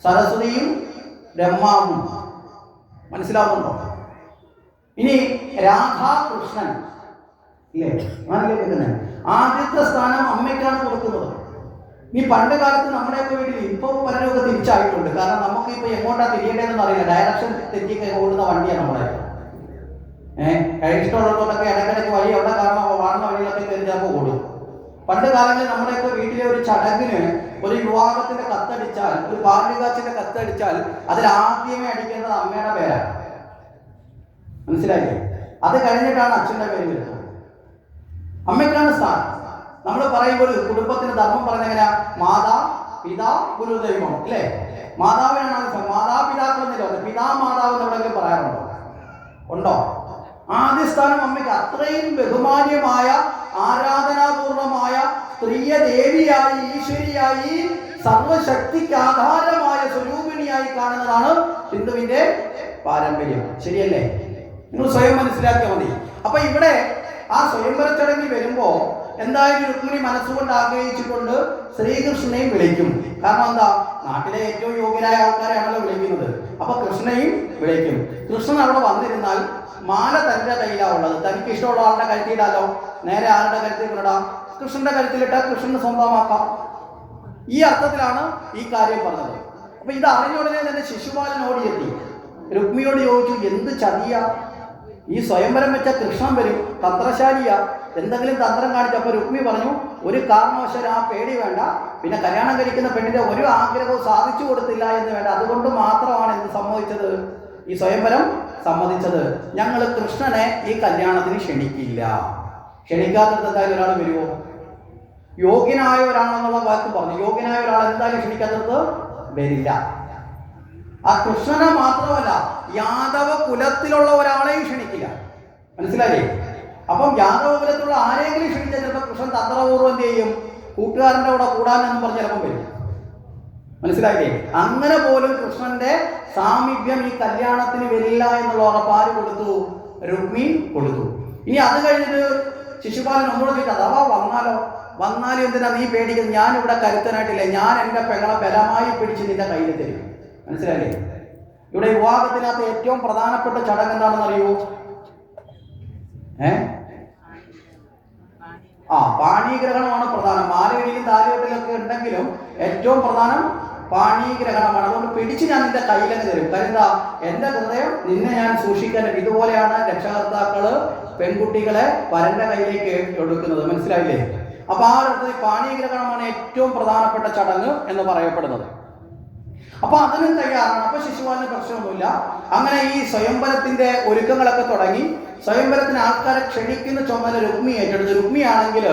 സരസ്വതിയും ബ്രഹ്മാവും. മനസ്സിലാവുന്നുണ്ടോ? ഇനി രാധാകൃഷ്ണൻ ഇല്ലേ? തന്നെ ആദ്യത്തെ സ്ഥാനം അമ്മയ്ക്കാണ് കൊടുക്കുന്നത്. ഇനി പണ്ട് കാലത്ത് നമ്മുടെയൊക്കെ വീട്ടിൽ ഇപ്പോൾ പലരൊക്കെ തിരിച്ചായിട്ടുണ്ട്. കാരണം നമുക്ക് ഇപ്പൊ എങ്ങോട്ടാ തിരിയേണ്ടതെന്ന് അറിയില്ല. ഡയറക്ഷൻ തെറ്റിയൊക്കെ ഓടുന്ന വണ്ടിയാണ് നമ്മളെ. ഇഷ്ടമുള്ളതൊക്കെ ഇടയ്ക്കിടയ്ക്ക് വഴി എവിടെ കാരണം വാടുന്ന വഴിയിലൊക്കെ കയറി ചിലപ്പോൾ ഓടും. പണ്ട് കാലങ്ങളിൽ നമ്മുടെയൊക്കെ വീട്ടിലെ ഒരു ചടങ്ങിന് ഒരു വിവാഹത്തിന്റെ കത്തടിച്ചാൽ, ഒരു ബാല്യകാച്ചിന്റെ കത്തടിച്ചാൽ അതിൽ ആദ്യമേ അടിക്കേണ്ടത് അമ്മയുടെ പേരാണ്. മനസ്സിലായില്ലേ? അത് കഴിഞ്ഞിട്ടാണ് അച്ഛൻ്റെ പേര് വരുന്നത്. അമ്മയ്ക്കാണ് സ്ഥാനം. നമ്മൾ പറയുമ്പോൾ കുടുംബത്തിന് ധർമ്മം പറഞ്ഞ എങ്ങനെയാ? മാതാ പിതാ ഗുരുദൈവം അല്ലേ? മാതാവിനാണ് മാതാപിതാക്കൾ എന്നില്ല, പിതാ മാതാവ് എന്നെവിടെയെങ്കിലും പറയാറുണ്ടോ? ഉണ്ടോ? ആദ്യ സ്ഥാനം അമ്മയ്ക്ക്. അത്രയും ബഹുമാന്യമായ ആരാധനാപൂർണമായ സ്ത്രീയ ദേവിയായി, ഈശ്വരിയായി, സർവശക്തിക്ക് ആധാരമായ സ്വരൂപിണിയായി കാണുന്നതാണ് ഹിന്ദുവിന്റെ പാരമ്പര്യം. ശരിയല്ലേ? നിങ്ങൾ സ്വയം മനസ്സിലാക്കിയാൽ മതി. അപ്പൊ ഇവിടെ ആ സ്വയംവര ചടങ്ങിൽ വരുമ്പോ എന്തായാലും രുക്മിണി മനസ്സുകൊണ്ട് ആഗ്രഹിച്ചിട്ടുണ്ട് ശ്രീകൃഷ്ണനെയും വിളിക്കും. കാരണം എന്താ? നാട്ടിലെ ഏറ്റവും യോഗ്യരായ ആൾക്കാരെയാണല്ലോ വിളിക്കുന്നത്. അപ്പൊ കൃഷ്ണനെയും വിളിക്കും. കൃഷ്ണൻ അവിടെ വന്നിരുന്നാൽ മാല തന്റെ കയ്യിലാണ് ഉള്ളത്. തനിക്ക് ഇഷ്ടമുള്ള ആളുടെ കഴുത്തിയിടാലോ. നേരെ ആരുടെ കഴുത്തിൽ കൊണ്ടിടാം? കൃഷ്ണന്റെ കഴുത്തിലിട്ടാൽ കൃഷ്ണന് സ്വന്തമാക്കാം. ഈ അർത്ഥത്തിലാണ് ഈ കാര്യം പറഞ്ഞത്. അപ്പൊ ഇത് അറിഞ്ഞ ഉടനെ തന്നെ ശിശുപാലൻ ഓടിയെത്തി രുക്മിയോട് ചോദിച്ചു, എന്ത് ചതിയ? ഈ സ്വയംവരം വെച്ച കൃഷ്ണൻ വരും, തന്ത്രശാലിയാ, എന്തെങ്കിലും തന്ത്രം കാണിച്ചപ്പോൾ രുക്മി പറഞ്ഞു, ഒരു കാരണവശാലും ആ പേടി വേണ്ട, പിന്നെ കല്യാണം കഴിക്കുന്ന പെണ്ണിന്റെ ഒരു ആഗ്രഹവും സാധിച്ചു കൊടുത്തില്ല എന്ന് വേണ്ട, അതുകൊണ്ട് മാത്രമാണ് എന്ത് സംഭവിച്ചത്? ഈ സ്വയംവരം സമ്മതിച്ചത്. ഞങ്ങൾ കൃഷ്ണനെ ഈ കല്യാണത്തിന് ക്ഷണിക്കില്ല. ക്ഷണിക്കാത്തത് എന്തായാലും ഒരാൾ വരുമോ? യോഗ്യനായ ഒരാളെന്നുള്ള വാക്ക് പറഞ്ഞു. യോഗ്യനായ ഒരാൾ എന്തായാലും ക്ഷണിക്കാത്തത് വരില്ല. ആ കൃഷ്ണനെ മാത്രമല്ല, യാദവ കുലത്തിലുള്ള ഒരാളെയും ക്ഷണിക്കില്ല. മനസ്സിലായില്ലേ? അപ്പം യാദവ കുലത്തിലുള്ള ആരെങ്കിലും ക്ഷണിച്ചാൽ ചിലപ്പോൾ കൃഷ്ണൻ തന്ത്രപൂർവ്വം എന്ത് ചെയ്യും? കൂട്ടുകാരൻ്റെ കൂടെ കൂടാനെന്നും പറഞ്ഞ് ചിലപ്പം വരും. മനസ്സിലായില്ലേ? അങ്ങനെ പോലും കൃഷ്ണന്റെ സാമീപ്യം ഈ കല്യാണത്തിന് വരില്ല എന്നുള്ള ഉറപ്പ് ആര് കൊടുത്തു? രുക്മി കൊടുത്തു. ഇനി അത് കഴിഞ്ഞിട്ട് ശിശുപാലൻ ഒന്നുകൂടെ ചോദിച്ചു, അഥവാ വന്നാലും എന്തിനാ നീ പേടിക്കുന്നത്? ഞാനിവിടെ കരുത്തനായിട്ടില്ലേ, ഞാൻ എൻ്റെ പെങ്ങളെ ബലമായി പിടിച്ച് നിന്റെ കയ്യിൽ തരും. മനസ്സിലായില്ലേ? ഇവിടെ വിവാഹത്തിനകത്ത് ഏറ്റവും പ്രധാനപ്പെട്ട ചടങ്ങ് എന്താണെന്ന് അറിയൂ? പാണീഗ്രഹണമാണ് പ്രധാനം. മാലയിടിയിലും താലികെട്ടിലൊക്കെ ഉണ്ടെങ്കിലും ഏറ്റവും പ്രധാനം പാണീഗ്രഹണമാണ്. അതുകൊണ്ട് പിടിച്ച് ഞാൻ നിന്റെ കയ്യിലങ്ങ് തരും. കരുതാ, എൻ്റെ ഹൃദയം നിന്നെ ഞാൻ സൂക്ഷിക്കാനും. ഇതുപോലെയാണ് രക്ഷകർത്താക്കള് പെൺകുട്ടികളെ വരന്റെ കയ്യിലേക്ക് കൊടുക്കുന്നത്. മനസ്സിലായില്ലേ? അപ്പൊ ആ അർത്ഥത്തിൽ പാണീഗ്രഹണമാണ് ഏറ്റവും പ്രധാനപ്പെട്ട ചടങ്ങ് എന്ന് പറയപ്പെടുന്നത്. അപ്പൊ അതിനും തയ്യാറാണ്. അപ്പൊ ശിശുപാലന് പ്രശ്നമൊന്നുമില്ല. അങ്ങനെ ഈ സ്വയംവരത്തിന്റെ ഒരുക്കങ്ങളൊക്കെ തുടങ്ങി. സ്വയംവരത്തിന് ആൾക്കാരെ ക്ഷണിക്കുന്ന ചുമതല രുക്മി ഏറ്റെടുത്തു. രുക്മിയാണെങ്കിൽ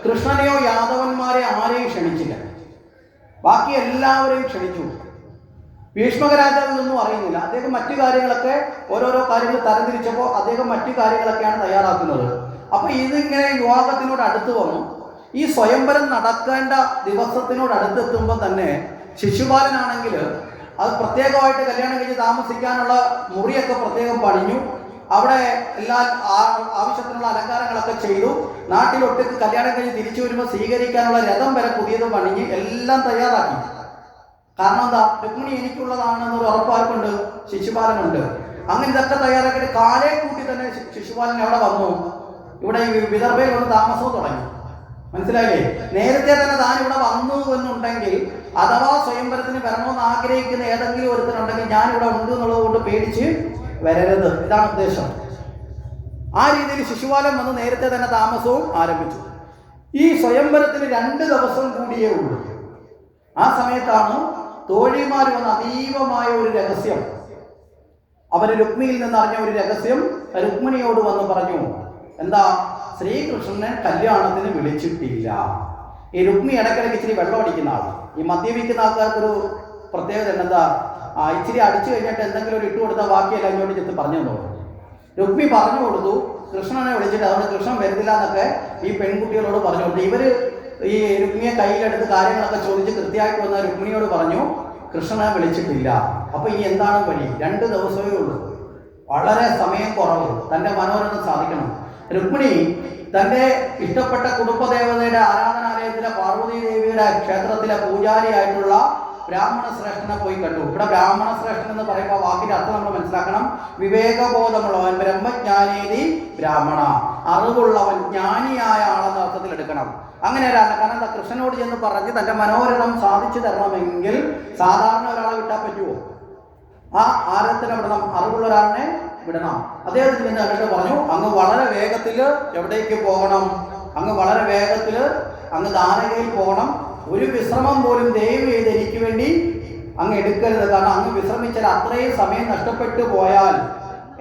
കൃഷ്ണനെയോ യാദവന്മാരെ ആരെയും ക്ഷണിച്ചില്ല, ബാക്കി എല്ലാവരെയും ക്ഷണിച്ചു. ഭീഷ്മകരാജാവ് ഇതൊന്നും അറിയുന്നില്ല. അദ്ദേഹം മറ്റു കാര്യങ്ങളൊക്കെ ഓരോരോ കാര്യങ്ങൾ തരംതിരിച്ചപ്പോൾ അദ്ദേഹം മറ്റു കാര്യങ്ങളൊക്കെയാണ് തയ്യാറാക്കുന്നത്. അപ്പൊ ഇതിങ്ങനെ വിവാഹത്തിനോട് അടുത്ത് വന്നു. ഈ സ്വയംവരം നടക്കേണ്ട ദിവസത്തിനോട് അടുത്തെത്തുമ്പോൾ തന്നെ ശിശുപാലനാണെങ്കിൽ അത് പ്രത്യേകമായിട്ട് കല്യാണം കഴിഞ്ഞ് താമസിക്കാനുള്ള മുറിയൊക്കെ പ്രത്യേകം പണിഞ്ഞു. അവിടെ എല്ലാ ആവശ്യത്തിനുള്ള അലങ്കാരങ്ങളൊക്കെ ചെയ്തു. നാട്ടിലൊട്ടുക്ക് കല്യാണം കഴിഞ്ഞ് തിരിച്ചു വരുമ്പോൾ സ്വീകരിക്കാനുള്ള രഥം വരെ പുതിയത് പണിഞ്ഞ് എല്ലാം തയ്യാറാക്കി. കാരണം എന്താ? രുക്മിണി എനിക്കുള്ളതാണെന്നൊരു ഉറപ്പാർക്കുണ്ട്, ശിശുപാലനുണ്ട്. അങ്ങനെ ഇതൊക്കെ തയ്യാറാക്കിയിട്ട് കാലേ കൂട്ടി തന്നെ ശിശുപാലൻ എവിടെ വന്നു? ഇവിടെ ഈ വിദർഭയിൽ വന്ന് താമസവും തുടങ്ങി. മനസ്സിലായില്ലേ? നേരത്തെ തന്നെ താൻ ഇവിടെ വന്നു എന്നുണ്ടെങ്കിൽ, അഥവാ സ്വയംവരത്തിന് വരണമെന്ന് ആഗ്രഹിക്കുന്ന ഏതെങ്കിലും ഒരുത്തനുണ്ടെങ്കിൽ ഞാനിവിടെ ഉണ്ട് എന്നുള്ളത് കൊണ്ട് പേടിച്ച് വരരുത്, ഇതാണ് ഉദ്ദേശം. ആ രീതിയിൽ ശിശുപാലൻ വന്ന് നേരത്തെ തന്നെ താമസവും ആരംഭിച്ചു. ഈ സ്വയംവരത്തിന് 2 ദിവസം കൂടിയേ ഉള്ളൂ. ആ സമയത്താണ് തോഴിമാർ വന്ന് അതീവമായ ഒരു രഹസ്യം, അവർ രുക്മിയിൽ നിന്ന് അറിഞ്ഞ ഒരു രഹസ്യം രുക്മിണിയോട് വന്ന് പറഞ്ഞു. എന്താ? ശ്രീകൃഷ്ണനെ കല്യാണത്തിന് വിളിച്ചിട്ടില്ല. ഈ രുക്മി ഇടയ്ക്കിടയ്ക്ക് ഇച്ചിരി വെള്ളം അടിക്കുന്ന ആളാണ്. ഈ മദ്യപിക്കുന്ന ആൾക്കാർക്കൊരു പ്രത്യേകത എന്താ, ഇച്ചിരി അടിച്ചു കഴിഞ്ഞിട്ട് എന്തെങ്കിലും ഒരു ഇട്ട് കൊടുത്താൽ ബാക്കിയെല്ലാം ഇങ്ങോട്ട് ചെന്ന് പറഞ്ഞു തന്നു. രുക്മി പറഞ്ഞു കൊടുത്തു, കൃഷ്ണനെ വിളിച്ചിട്ട് അതുകൊണ്ട് കൃഷ്ണൻ വരുന്നില്ല എന്നൊക്കെ ഈ പെൺകുട്ടികളോട് പറഞ്ഞു കൊടുത്തു. ഇവർ ഈ രുക്മിയെ കയ്യിലെടുത്ത് കാര്യങ്ങളൊക്കെ ചോദിച്ച് കൃത്യമായിട്ട് വന്ന രുക്മിണിയോട് പറഞ്ഞു, കൃഷ്ണനെ വിളിച്ചിട്ടില്ല. അപ്പോൾ ഇനി എന്താണ് വഴി? 2 ദിവസമേ ഉള്ളൂ, വളരെ സമയം കുറവ്, തൻ്റെ മനോരഥം സാധിക്കണം. രുക്മിണി തൻ്റെ ഇഷ്ടപ്പെട്ട കുടുംബദേവതയുടെ ആരാധനാലയത്തിലെ പാർവതി ദേവിയുടെ ക്ഷേത്രത്തിലെ പൂജാരിയായിട്ടുള്ള ബ്രാഹ്മണ ശ്രേഷ്ഠനെ പോയി കണ്ടു. ഇവിടെ ബ്രാഹ്മണ ശ്രേഷ്ഠൻ എന്ന് പറയുമ്പോൾ വാക്കിന്റെ അർത്ഥം നമ്മൾ മനസ്സിലാക്കണം. വിവേകബോധമുള്ളവൻ, ബ്രഹ്മജ്ഞാനീതി ബ്രാഹ്മണ, അറിവുള്ളവൻ, ജ്ഞാനിയായ ആളെന്ന അർത്ഥത്തിൽ എടുക്കണം. അങ്ങനെ ഒരാൾ, കാരണം എന്താ, കൃഷ്ണനോട് ചെന്ന് പറഞ്ഞ് തൻ്റെ മനോരഥം സാധിച്ചു തരണമെങ്കിൽ സാധാരണ ഒരാളെ വിട്ടാൽ പറ്റുമോ? ആ ആരത്തിനെ വിടണം, അറിവുള്ള ഒരാളിനെ വിടണം. അദ്ദേഹത്തിന് ചെന്ന് കണ്ടിട്ട് പറഞ്ഞു, അങ്ങ് വളരെ വേഗത്തിൽ എവിടേക്ക് പോകണം? അങ്ങ് വളരെ വേഗത്തിൽ അങ്ങ് ദ്വാരകയിൽ പോകണം. ഒരു വിശ്രമം പോലും ദയവ് ചെയ്ത് എനിക്ക് വേണ്ടി അങ്ങ് എടുക്കരുത്. കാരണം അങ്ങ് വിശ്രമിച്ചാൽ അത്രയും സമയം നഷ്ടപ്പെട്ടു പോയാൽ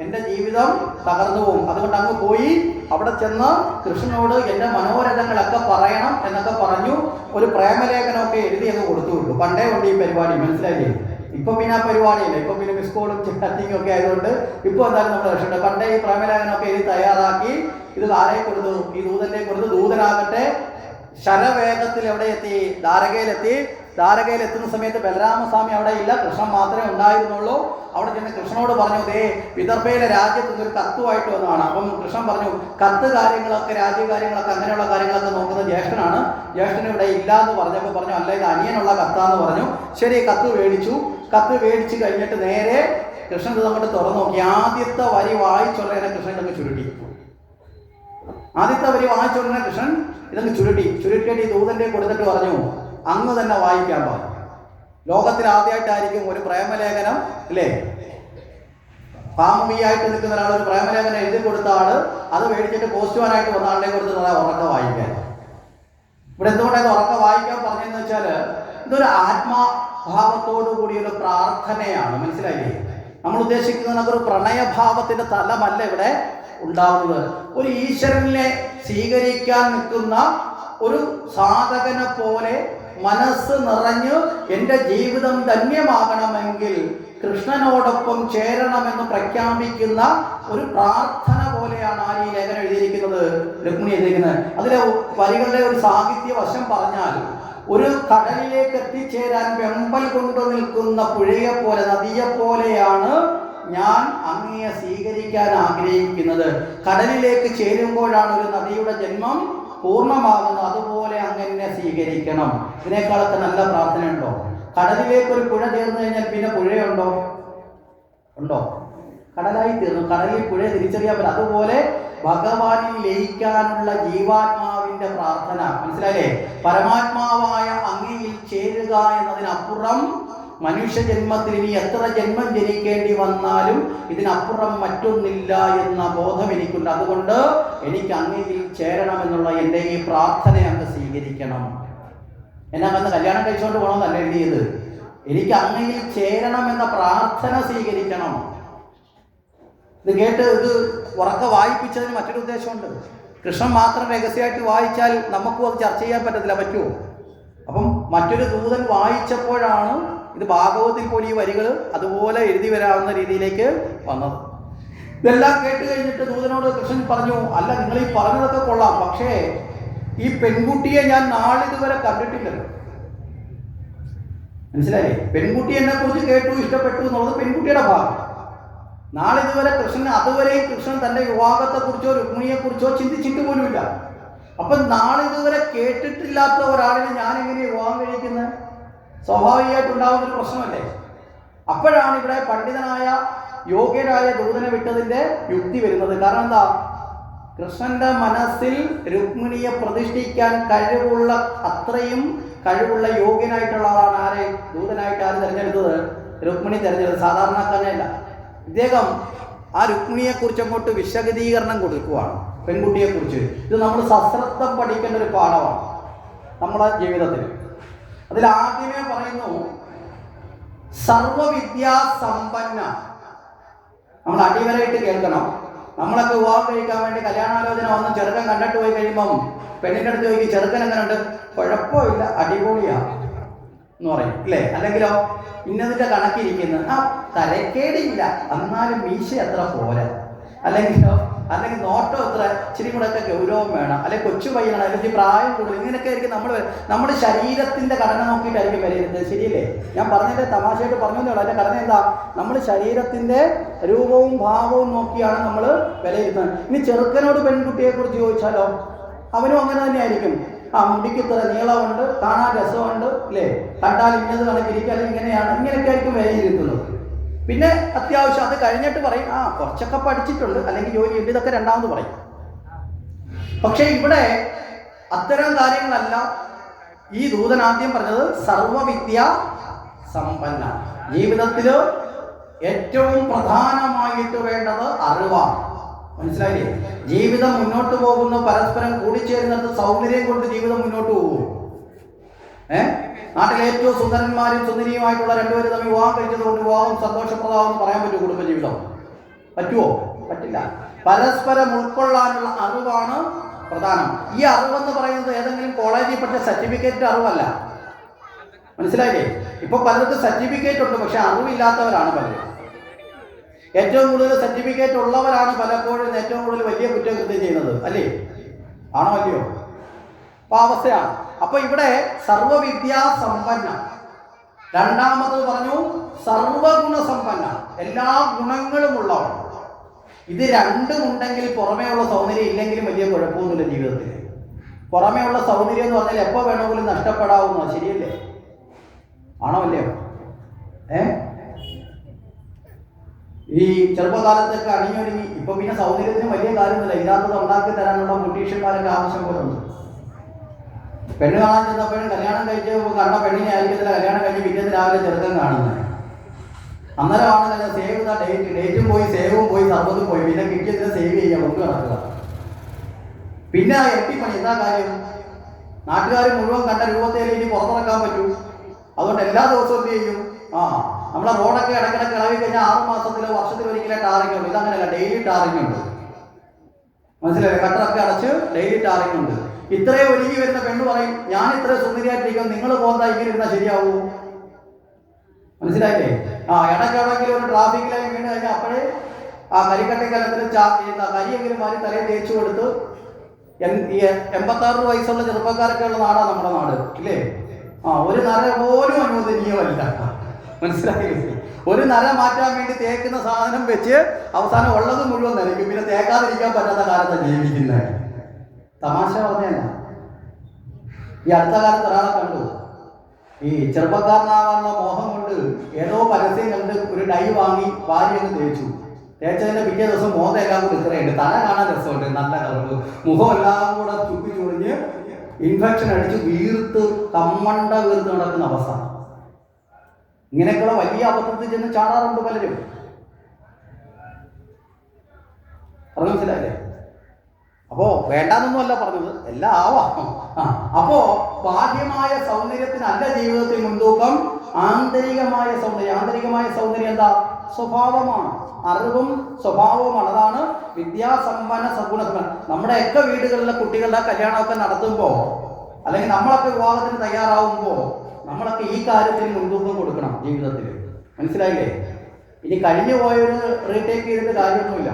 എൻ്റെ ജീവിതം തകർന്നു പോകും. അതുകൊണ്ട് അങ്ങ് പോയി അവിടെ ചെന്ന് കൃഷ്ണനോട് എൻ്റെ മനോരഥങ്ങളൊക്കെ പറയണം എന്നൊക്കെ പറഞ്ഞു. ഒരു പ്രേമലേഖനമൊക്കെ എഴുതി അങ്ങ് കൊടുത്തു വിട്ടു. പണ്ടേ ഉണ്ട് ഈ പരിപാടി, മനസ്സിലായില്ലേ? ഇപ്പം പിന്നെ ആ പരിപാടിയില്ല. ഇപ്പം പിന്നെ മിസ് കോളും ചാറ്റിങ്ങും ഒക്കെ ആയതുകൊണ്ട് ഇപ്പോൾ എന്തായാലും നമ്മൾ രക്ഷയുണ്ട്. പണ്ടേ ഈ പ്രേമലേഖനമൊക്കെ എഴുതി തയ്യാറാക്കി ഇത് ആരെ കൊടുത്തു? ഈ ദൂതന്റെ കൊടുത്തു. ദൂതനാകട്ടെ ശരവേഗത്തിൽ എവിടെ എത്തി? ദ്വാരകയിലെത്തി. ദ്വാരകയിലെത്തുന്ന സമയത്ത് ബലരാമസ്വാമി അവിടെ ഇല്ല, കൃഷ്ണൻ മാത്രമേ ഉണ്ടായിരുന്നുള്ളൂ. അവിടെ ചെന്ന് കൃഷ്ണനോട് പറഞ്ഞു, ദേ വിദർഭയിലെ രാജ്യത്ത് നിന്നൊരു കത്തുമായിട്ട് വന്നതാണ്. അപ്പം കൃഷ്ണൻ പറഞ്ഞു, കത്ത് കാര്യങ്ങളൊക്കെ, രാജ്യകാര്യങ്ങളൊക്കെ, അങ്ങനെയുള്ള കാര്യങ്ങളൊക്കെ നോക്കുന്നത് ജ്യേഷ്ഠനാണ്, ജ്യേഷ്ഠന് ഇവിടെ ഇല്ല എന്ന് പറഞ്ഞപ്പോൾ പറഞ്ഞു, അല്ല ഇത് അനിയനുള്ള കത്താന്ന് പറഞ്ഞു. ശരി, കത്ത് മേടിച്ചു. കത്ത് മേടിച്ച് കഴിഞ്ഞിട്ട് നേരെ കൃഷ്ണൻ ഇത് അങ്ങോട്ട് തുറന്നു നോക്കി. ആദ്യത്തെ വരി വായിച്ചുള്ളതിനെ കൃഷ്ണൻ ഇതങ്ങ് ചുരുട്ടി. ആദ്യത്തെ വരി വായിച്ചുള്ളതിനെ കൃഷ്ണൻ ഇതങ്ങ് ചുരുട്ടിയിട്ട് ഈ ദൂതന്റെ കൊടുത്തിട്ട് പറഞ്ഞു, അങ്ങ് തന്നെ വായിക്കാൻ പറഞ്ഞു. ലോകത്തിൽ ആദ്യമായിട്ടായിരിക്കും ഒരു പ്രേമലേഖനം, അല്ലേ, കാമുകിയായിട്ട് നിൽക്കുന്ന ഒരാൾ ഒരു പ്രേമലേഖനം എഴുതി കൊടുത്ത ആള് അത് മേടിച്ചിട്ട് പോസ്റ്റ്മാനായിട്ട് വന്ന ആളുടെ കൊടുത്തിട്ടുള്ള ഉറക്ക വായിക്കാൻ. ഇവിടെ എന്തുകൊണ്ടാണ് ഉറക്ക വായിക്കാൻ പറഞ്ഞതെന്ന് വെച്ചാൽ ഇതൊരു ആത്മാഭാവത്തോടു കൂടിയൊരു പ്രാർത്ഥനയാണ്, മനസ്സിലായില്ലേ? നമ്മൾ ഉദ്ദേശിക്കുന്നത് ഒരു പ്രണയഭാവത്തിന്റെ തലമല്ല ഇവിടെ ഉണ്ടാവുന്നത്. ഒരു ഈശ്വരനെ സ്വീകരിക്കാൻ നിൽക്കുന്ന ഒരു സാധകനെ പോലെ മനസ്സ് നിറഞ്ഞ് എൻ്റെ ജീവിതം ധന്യമാകണമെങ്കിൽ കൃഷ്ണനോടൊപ്പം ചേരണമെന്ന് പ്രഖ്യാപിക്കുന്ന ഒരു പ്രാർത്ഥന പോലെയാണ് ആ ഈ ലേഖനം എഴുതിയിരിക്കുന്നത്, രുക്മിണി എഴുതിയിരിക്കുന്നത്. അതിലെ വരികളുടെ ഒരു സാഹിത്യ വശം പറഞ്ഞാൽ, ഒരു കടലിലേക്ക് എത്തിച്ചേരാൻ വെമ്പൽ കൊണ്ടു നിൽക്കുന്ന പുഴയെ പോലെ, നദിയെ പോലെയാണ് ഞാൻ അങ്ങയെ സ്വീകരിക്കാൻ ആഗ്രഹിക്കുന്നത്. കടലിലേക്ക് ചേരുമ്പോഴാണ് ഒരു നദിയുടെ ജന്മം പൂർണ്ണമാകുന്നത്. അതുപോലെ അങ്ങനെ സ്വീകരിക്കണം. ഇതിനേക്കാളൊക്കെ നല്ല പ്രാർത്ഥന ഉണ്ടോ? കടലിലേക്ക് ഒരു പുഴ ചേർന്ന് കഴിഞ്ഞാൽ പിന്നെ പുഴയുണ്ടോ? ഉണ്ടോ? കടലായി തീർന്നു. കടലിൽ പുഴ തിരിച്ചറിയാൻ പറ്റും. അതുപോലെ ഭഗവാനിൽ ലയിക്കാനുള്ള ജീവാത്മാവിന്റെ പ്രാർത്ഥന, മനസ്സിലായില്ലേ? പരമാത്മാവായ അങ്ങയിൽ ചേരുക എന്നതിനപ്പുറം മനുഷ്യജന്മത്തിൽ ഇനി എത്ര ജന്മം ജനിക്കേണ്ടി വന്നാലും ഇതിനപ്പുറം മറ്റൊന്നില്ല എന്ന ബോധം എനിക്കുണ്ട്. അതുകൊണ്ട് എനിക്ക് അങ്ങയിൽ ചേരണമെന്നുള്ള എൻ്റെ ഈ പ്രാർത്ഥന അങ്ങ് സ്വീകരിക്കണം. എന്നെ അങ്ങ് കല്യാണം കഴിച്ചുകൊണ്ട് പോകണമെന്നല്ല എഴുതിയത്. എനിക്ക് അങ്ങയിൽ ചേരണമെന്ന പ്രാർത്ഥന സ്വീകരിക്കണം. ഇത് കേട്ട് ഇത് ഉറക്കെ വായിപ്പിച്ചതിന് മറ്റൊരു ഉദ്ദേശമുണ്ട്. കൃഷ്ണൻ മാത്രം രഹസ്യമായിട്ട് വായിച്ചാൽ നമുക്കും അത് ചർച്ച ചെയ്യാൻ പറ്റത്തില്ല, പറ്റുമോ? അപ്പം മറ്റൊരു ദൂതൻ വായിച്ചപ്പോഴാണ് ഇത് ഭാഗവതത്തിൽ പോലെ ഈ വരികൾ അതുപോലെ എഴുതി വരാവുന്ന രീതിയിലേക്ക് വന്നത്. ഇതെല്ലാം കേട്ട് കഴിഞ്ഞിട്ട് ദൂതനോട് കൃഷ്ണൻ പറഞ്ഞു, അല്ല നിങ്ങൾ ഈ പറഞ്ഞതൊക്കെ കൊള്ളാം, പക്ഷേ ഈ പെൺകുട്ടിയെ ഞാൻ നാളിതുവരെ കണ്ടിട്ടില്ലല്ലോ. മനസ്സിലായില്ലേ? പെൺകുട്ടി എന്നെ കുറിച്ച് കേട്ടു, ഇഷ്ടപ്പെട്ടു എന്നുള്ളത് പെൺകുട്ടിയുടെ ഭാഗം. നാളിതുവരെ കൃഷ്ണൻ, അതുവരെയും കൃഷ്ണൻ തൻ്റെ വിവാഹത്തെക്കുറിച്ചോ രുക്മിണിയെക്കുറിച്ചോ ചിന്തിച്ചിട്ട് പോലുമില്ല. അപ്പം നാളിതുവരെ കേട്ടിട്ടില്ലാത്ത ഒരാളിനെ ഞാൻ എങ്ങനെ വിവാഹം കഴിക്കുന്നത്? സ്വാഭാവികമായിട്ടുണ്ടാകുന്നൊരു പ്രശ്നമല്ലേ? അപ്പോഴാണ് ഇവിടെ പണ്ഡിതനായ യോഗ്യനായ ദൂതനെ വിട്ടതിൻ്റെ യുക്തി വരുന്നത്. കാരണം എന്താ? കൃഷ്ണന്റെ മനസ്സിൽ രുക്മിണിയെ പ്രതിഷ്ഠിക്കാൻ കഴിവുള്ള, അത്രയും കഴിവുള്ള യോഗ്യനായിട്ടുള്ള ആളാണ് ആരെ ദൂതനായിട്ട് ആര് തിരഞ്ഞെടുത്തത്? രുക്മിണി തിരഞ്ഞെടുത്തത്. സാധാരണക്കാരനല്ല. ഇദ്ദേഹം ആ രുക്മിണിയെക്കുറിച്ച് അങ്ങോട്ട് വിശദീകരണം കൊടുക്കുവാണ്, പെൺകുട്ടിയെക്കുറിച്ച്. ഇത് നമ്മൾ സശ്രദ്ധം പഠിക്കേണ്ട ഒരു പാഠമാണ് നമ്മുടെ ജീവിതത്തിൽ. അതിൽ ആദ്യമേ പറയുന്നു, സർവവിദ്യാസമ്പന്ന. നമ്മൾ അടിവരായിട്ട് കേൾക്കണം. നമ്മളൊക്കെ വിവാഹം കഴിക്കാൻ വേണ്ടി കല്യാണാലോചന വന്ന് ചെറുക്കൻ കണ്ടിട്ട് പോയി കഴിയുമ്പം പെണ്ണിൻ്റെ അടുത്ത് ചോദിക്കും ചെറുക്കൻ എങ്ങനെയുണ്ട്, കുഴപ്പമില്ല അടിപൊളിയാ എന്ന് പറയും അല്ലേ? അല്ലെങ്കിലോ ഇന്നതിൻ്റെ കണക്കിരിക്കുന്നു, ആ തരക്കേടില്ല എന്നാലും മീശ അത്ര പോരാ, അല്ലെങ്കിൽ നോട്ടം എത്ര ഇച്ചിരി കൂടെ ഒക്കെ ഗൗരവം വേണം, അല്ലെങ്കിൽ കൊച്ചു പയ്യനാണ്, അല്ലെങ്കിൽ പ്രായം കൂടുതൽ, ഇങ്ങനെയൊക്കെ ആയിരിക്കും നമ്മുടെ ശരീരത്തിന്റെ ഘടന നോക്കിയിട്ടായിരിക്കും വിലയിരുത്തുന്നത്. ശരിയല്ലേ? ഞാൻ പറഞ്ഞതിന്റെ തമാശയായിട്ട് പറഞ്ഞതേ ഉള്ളൂ. അതിന്റെ ഘടന എന്താ? നമ്മൾ ശരീരത്തിന്റെ രൂപവും ഭാവവും നോക്കിയാണ് നമ്മൾ വിലയിരുത്തുന്നത്. ഇനി ചെറുക്കനോട് പെൺകുട്ടിയെ കുറിച്ച് ചോദിച്ചാലോ, അവനും അങ്ങനെ തന്നെ ആയിരിക്കും. ആ മുടിക്ക് ഇത്ര നീളമുണ്ട്, കാണാൻ രസമുണ്ട് അല്ലേ, കണ്ടാൽ ഇന്നത് കണക്കിരിക്കുക, അല്ലെങ്കിൽ ഇങ്ങനെയാണ്, ഇങ്ങനെയൊക്കെ ആയിരിക്കും വിലയിരുത്തുന്നത്. പിന്നെ അത്യാവശ്യം അത് കഴിഞ്ഞിട്ട് പറയും ആ കുറച്ചൊക്കെ പഠിച്ചിട്ടുണ്ട്, അല്ലെങ്കിൽ ജോലിയുണ്ട്, ഇതൊക്കെ രണ്ടാമത് പറയും. പക്ഷെ ഇവിടെ അത്തരം കാര്യങ്ങളല്ല ഈ ദൂതൻ ആദ്യം പറഞ്ഞത്. സർവവിദ്യ സമ്പന്ന, ജീവിതത്തിൽ ഏറ്റവും പ്രധാനമായിട്ട് വേണ്ടത് അറിവാണ്. മനസ്സിലായില്ലേ? ജീവിതം മുന്നോട്ട് പോകുന്ന പരസ്പരം കൂടിച്ചേരുന്നിടത്ത് സൗന്ദര്യം കൊണ്ട് ജീവിതം മുന്നോട്ട് പോകും. നാട്ടിലെ ഏറ്റവും സുന്ദരന്മാരും സുന്ദരിയുമായിട്ടുള്ള രണ്ടുപേരും തമ്മിൽ വിവാഹം കഴിച്ചതുകൊണ്ട് വിവാഹം സന്തോഷപ്രദമാണെന്ന് പറയാൻ പറ്റുമോ? കുടുംബജീവിതം പറ്റുമോ? പറ്റില്ല. പരസ്പരം ഉൾക്കൊള്ളാനുള്ള അറിവാണ് പ്രധാനം. ഈ അറിവെന്ന് പറയുന്നത് ഏതെങ്കിലും കോളേജിൽ പഠിച്ച സർട്ടിഫിക്കറ്റ് അറിവല്ല. മനസ്സിലായില്ലേ? ഇപ്പൊ പലർക്കും സർട്ടിഫിക്കറ്റ് ഉണ്ട്, പക്ഷെ അറിവില്ലാത്തവരാണ് പലരും. ഏറ്റവും കൂടുതൽ സർട്ടിഫിക്കറ്റ് ഉള്ളവരാണ് പലപ്പോഴും ഏറ്റവും കൂടുതൽ വലിയ കുറ്റകൃത്യം ചെയ്യുന്നത്, അല്ലേ? ആണോ അല്ലയോ? അപ്പൊ അവസ്ഥയാണ്. അപ്പൊ ഇവിടെ സർവവിദ്യാ സമ്പന്ന, രണ്ടാമത് പറഞ്ഞു സർവഗുണസമ്പന്ന, എല്ലാ ഗുണങ്ങളും ഉള്ളവർ. ഇത് രണ്ടും ഉണ്ടെങ്കിൽ പുറമേ ഉള്ള സൗന്ദര്യം ഇല്ലെങ്കിലും വലിയ കുഴപ്പമൊന്നുമില്ല ജീവിതത്തിൽ. പുറമേ ഉള്ള സൗന്ദര്യം എന്ന് പറഞ്ഞാൽ എപ്പോൾ വേണമെങ്കിലും നഷ്ടപ്പെടാവുന്നതാണ്. ശരിയല്ലേ? ആണോ അല്ലയോ? ഈ ചെറുപ്പകാലത്തൊക്കെ അണിഞ്ഞൊരുങ്ങി ഇപ്പൊ പിന്നെ സൗന്ദര്യത്തിന് വലിയ കാര്യമൊന്നുമില്ല, ഇല്ലാത്തത് ഉണ്ടാക്കി തരാനുള്ള ബ്യൂട്ടീഷ്യന്മാരൊക്കെ ആവശ്യം പോലെ ഉണ്ട്. പെണ്ണ് കാണാൻ ചെന്നപ്പോഴും കല്യാണം കഴിച്ച് കണ്ട പെണ്ണിനെ ആയിരിക്കത്തില്ല കല്യാണം കഴിഞ്ഞ് പിറ്റേന്ന് രാവിലെ ചെറുക്കൻ കാണുന്നത്. അന്നേരമാണ് സേവ് ദ ഡേറ്റും പോയി, സേവും പോയി, സർവ്വതും പോയി, പിന്നെ കിട്ടിയതിനെ സേവ് ചെയ്യാൻ കൊണ്ട് നടക്കുക. പിന്നെ ആ എട്ടിപ്പണി എന്താ കാര്യം? നാട്ടുകാർ മുഴുവൻ കണ്ട രൂപത്തിൽ ഇനി പുറത്തിറക്കാൻ പറ്റൂ. അതുകൊണ്ട് എല്ലാ ദിവസവും എന്ത് ചെയ്യും? നമ്മളെ റോഡൊക്കെ ഇടയ്ക്കിടയ്ക്ക് ഇളവി കഴിഞ്ഞാൽ 6 മാസത്തിലോ വർഷത്തിലൊരിക്കലേ ടാറിങ് ഉണ്ട്. ഇതങ്ങനെയല്ല, ഡെയിലി ടാറിങ് ഉണ്ട്. മനസ്സിലായില്ലേ? കട്ടറൊക്കെ അടച്ച് ഡെയിലി ടാറിങ് ഉണ്ട്. ഇത്രയും ഒരുങ്ങി വരുന്ന പെണ്ണ് പറയും ഞാൻ ഇത്ര സുന്ദരിയായിട്ടിരിക്കും, നിങ്ങൾ പോകുന്ന ഇങ്ങനെ ഇരുന്നാൽ ശരിയാവൂ? മനസ്സിലായില്ലേ? ഇടയ്ക്കിടയ്ക്ക് ഒരു ട്രാഫിക് ലൈൻ വീണ് കഴിഞ്ഞാൽ അപ്പോഴേ കരിക്കട്ടക്കലത്തിൽ കരിയെങ്കിലും മാറി തലയിൽ തേച്ചു കൊടുത്ത് 86 വയസ്സുള്ള ചെറുപ്പക്കാരൊക്കെ ഉള്ള നാടാണ് നമ്മുടെ നാട്, ഇല്ലേ? ഒരു നര പോലും അനുവദനീയമല്ല. മനസ്സിലായില്ലേ? ഒരു നര മാറ്റാൻ വേണ്ടി തേക്കുന്ന സാധനം വെച്ച് അവസാനം ഉള്ളത് മുഴുവൻ നരയ്ക്കും. പിന്നെ തേക്കാതിരിക്കാൻ പറ്റാത്ത കാലത്താണ് ജീവിക്കുന്നത്. തമാശ പറഞ്ഞല്ല. ഈ അടുത്ത കാലത്ത് ഒരാളെ കണ്ടു, ഈ ചെറുപ്പക്കാരനാവാനുള്ള മോഹം കൊണ്ട് ഏതോ പരസ്യം കണ്ട് ഒരു ഡൈ വാങ്ങി ഭാര്യയൊക്കെ തേച്ചു. തേച്ചതിന്റെ പിറ്റേ ദിവസം മോഹം എല്ലാം കൂടി ഇത്രയുണ്ട്, തല കാണാൻ രസമുണ്ട്, നല്ല കളറ്, മുഖം എല്ലാം കൂടെ ചുക്കി ചുളിഞ്ഞ് ഇൻഫെക്ഷൻ അടിച്ച് വീർത്ത് കമ്മണ്ട വീർത്ത് നടക്കുന്ന അവസ്ഥ. ഇങ്ങനെയൊക്കെയുള്ള വലിയ അബദ്ധത്തിൽ ചെന്ന് ചാടാറുണ്ട് പലരും. പറഞ്ഞു മനസ്സിലായില്ലേ? അപ്പോ വേണ്ടാന്നൊന്നുമല്ല പറഞ്ഞത്, എല്ലാം ആവാം. അപ്പോ ബാഹ്യമായ സൗന്ദര്യത്തിനല്ല ജീവിതത്തിൽ മുൻതൂക്കം, ആന്തരികമായ സൗന്ദര്യം. ആന്തരികമായ സൗന്ദര്യം എന്താ? സ്വഭാവമാണ്, അറിവും സ്വഭാവവുമാണ്. അതാണ് വിദ്യാസമ്പന്ന സഗുണസമ്പന്ന. നമ്മുടെയൊക്കെ വീടുകളിലെ കുട്ടികളുടെ കല്യാണമൊക്കെ നടത്തുമ്പോൾ, അല്ലെങ്കിൽ നമ്മളൊക്കെ വിവാഹത്തിന് തയ്യാറാവുമ്പോൾ നമ്മളൊക്കെ ഈ കാര്യത്തിൽ മുൻതൂക്കം കൊടുക്കണം ജീവിതത്തിൽ. മനസ്സിലായില്ലേ? ഇനി കഴിഞ്ഞു പോയൊരു റീടേക്ക് ചെയ്തിട്ട് കാര്യമൊന്നുമില്ല.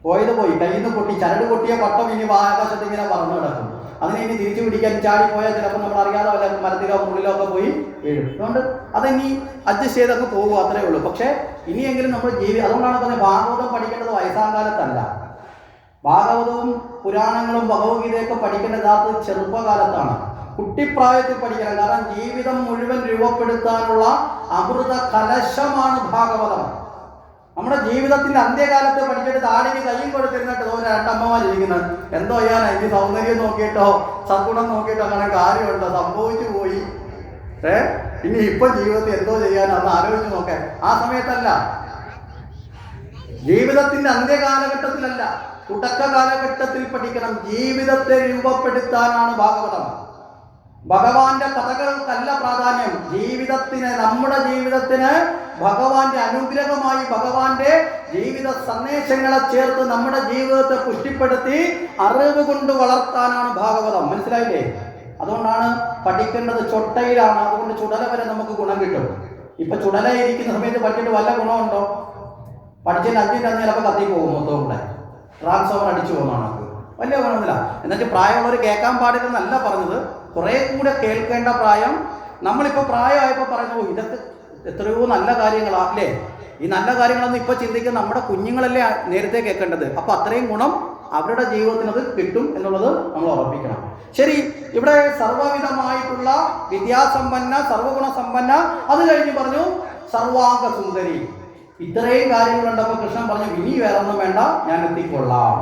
പോയത് പോയി, കയ്യിൽ നിന്ന് പൊട്ടി, ചരട് പൊട്ടിയ പട്ടം ഇനി ആകാശത്ത് ഇങ്ങനെ പറന്നു കിടക്കും. അതിനെ ഇനി തിരിച്ചു പിടിക്കാൻ ചാടിപ്പോയാൽ ചിലപ്പോൾ നമ്മൾ അറിയാതെ വല്ല മരത്തിലോ മുള്ളിലോ ഒക്കെ പോയി വീഴും. അതുകൊണ്ട് അതിനി അഡ്ജസ്റ്റ് ചെയ്തൊക്കെ പോകും, അത്രേ ഉള്ളൂ. പക്ഷേ ഇനിയെങ്കിലും നമ്മൾ അതുകൊണ്ടാണ് പറഞ്ഞത് ഭാഗവതം പഠിക്കേണ്ടത് വയസ്സാകാലത്തല്ല. ഭാഗവതവും പുരാണങ്ങളും ഭഗവത്ഗീതയൊക്കെ പഠിക്കേണ്ട യഥാർത്ഥത്തിൽ ചെറുപ്പകാലത്താണ്, കുട്ടിപ്രായത്തിൽ പഠിക്കണം. കാരണം ജീവിതം മുഴുവൻ രൂപപ്പെടുത്താനുള്ള അമൃത കലശമാണ് ഭാഗവതം. നമ്മുടെ ജീവിതത്തിന്റെ അന്ത്യകാലത്ത് പഠിച്ചിട്ട് താടിക്ക് കയ്യും കൊടുത്തിരുന്നിട്ട് ഒരു രണ്ടമ്മമാരിരിക്കുന്നത് എന്തോ ചെയ്യാനാ? ഇനി സൗന്ദര്യം നോക്കിയിട്ടോ സദ്ഗുണം നോക്കിയിട്ടോ അങ്ങനെ കാര്യമുണ്ടോ? സംഭവിച്ചു പോയി. ഇനി ഇപ്പൊ ജീവിതത്തിൽ എന്തോ ചെയ്യാനൊന്ന് ആലോചിച്ച് നോക്കാൻ. ആ സമയത്തല്ല, ജീവിതത്തിന്റെ അന്ത്യകാലഘട്ടത്തിലല്ല, തുടക്ക കാലഘട്ടത്തിൽ പഠിക്കണം. ജീവിതത്തെ രൂപപ്പെടുത്താനാണ് ഭാഗവതം. ഭഗവാന്റെ കഥകൾക്കല്ല പ്രാധാന്യം, ജീവിതത്തിന്, നമ്മുടെ ജീവിതത്തിന് ഭഗവാന്റെ അനുഗ്രഹമായി, ഭഗവാന്റെ ജീവിത സന്ദേശങ്ങളെ ചേർത്ത് നമ്മുടെ ജീവിതത്തെ പുഷ്ടിപ്പെടുത്തി അറിവ് കൊണ്ട് വളർത്താനാണ് ഭാഗവതം. മനസ്സിലായില്ലേ? അതുകൊണ്ടാണ് പഠിക്കേണ്ടത് ചൊട്ടയിലാണ്. അതുകൊണ്ട് ചുടല വരെ നമുക്ക് ഗുണം കിട്ടും. ഇപ്പൊ ചുടല ഇരിക്കുന്ന സമയത്ത് പഠിച്ചിട്ട് വല്ല ഗുണമുണ്ടോ? പഠിച്ചതിന് 5 മിനിറ്റ് ചിലപ്പോൾ കത്തി പോകും, മൊത്തം കൂടെ ട്രാൻസ്ഫോമർ അടിച്ചു പോകുന്നതാണ്. വലിയ ഗുണമില്ല. എന്നുവെച്ചാൽ പ്രായമുള്ളവർ കേൾക്കാൻ പാടില്ലെന്നല്ല പറഞ്ഞത്, കുറെ കൂടെ കേൾക്കേണ്ട പ്രായം. നമ്മളിപ്പോൾ പ്രായമായപ്പോൾ പറഞ്ഞു ഇതൊക്കെ എത്രയോ നല്ല കാര്യങ്ങളാ അല്ലേ? ഈ നല്ല കാര്യങ്ങളൊന്നും ഇപ്പൊ ചിന്തിക്കുന്ന നമ്മുടെ കുഞ്ഞുങ്ങളല്ലേ നേരത്തെ കേൾക്കേണ്ടത്. അപ്പൊ അത്രയും ഗുണം അവരുടെ ജീവിതത്തിനത് കിട്ടും എന്നുള്ളത് നമ്മൾ ഉറപ്പിക്കണം. ശരി, ഇവിടെ സർവ്വവിധമായിട്ടുള്ള വിദ്യാസമ്പന്ന, സർവ്വഗുണസമ്പന്ന, അത് കഴിഞ്ഞ് പറഞ്ഞു സർവാംഗ സുന്ദരി. ഇത്രയും കാര്യങ്ങളുണ്ടപ്പോൾ കൃഷ്ണൻ പറഞ്ഞു ഇനി വേറൊന്നും വേണ്ട, ഞാൻ എത്തിക്കൊള്ളാം.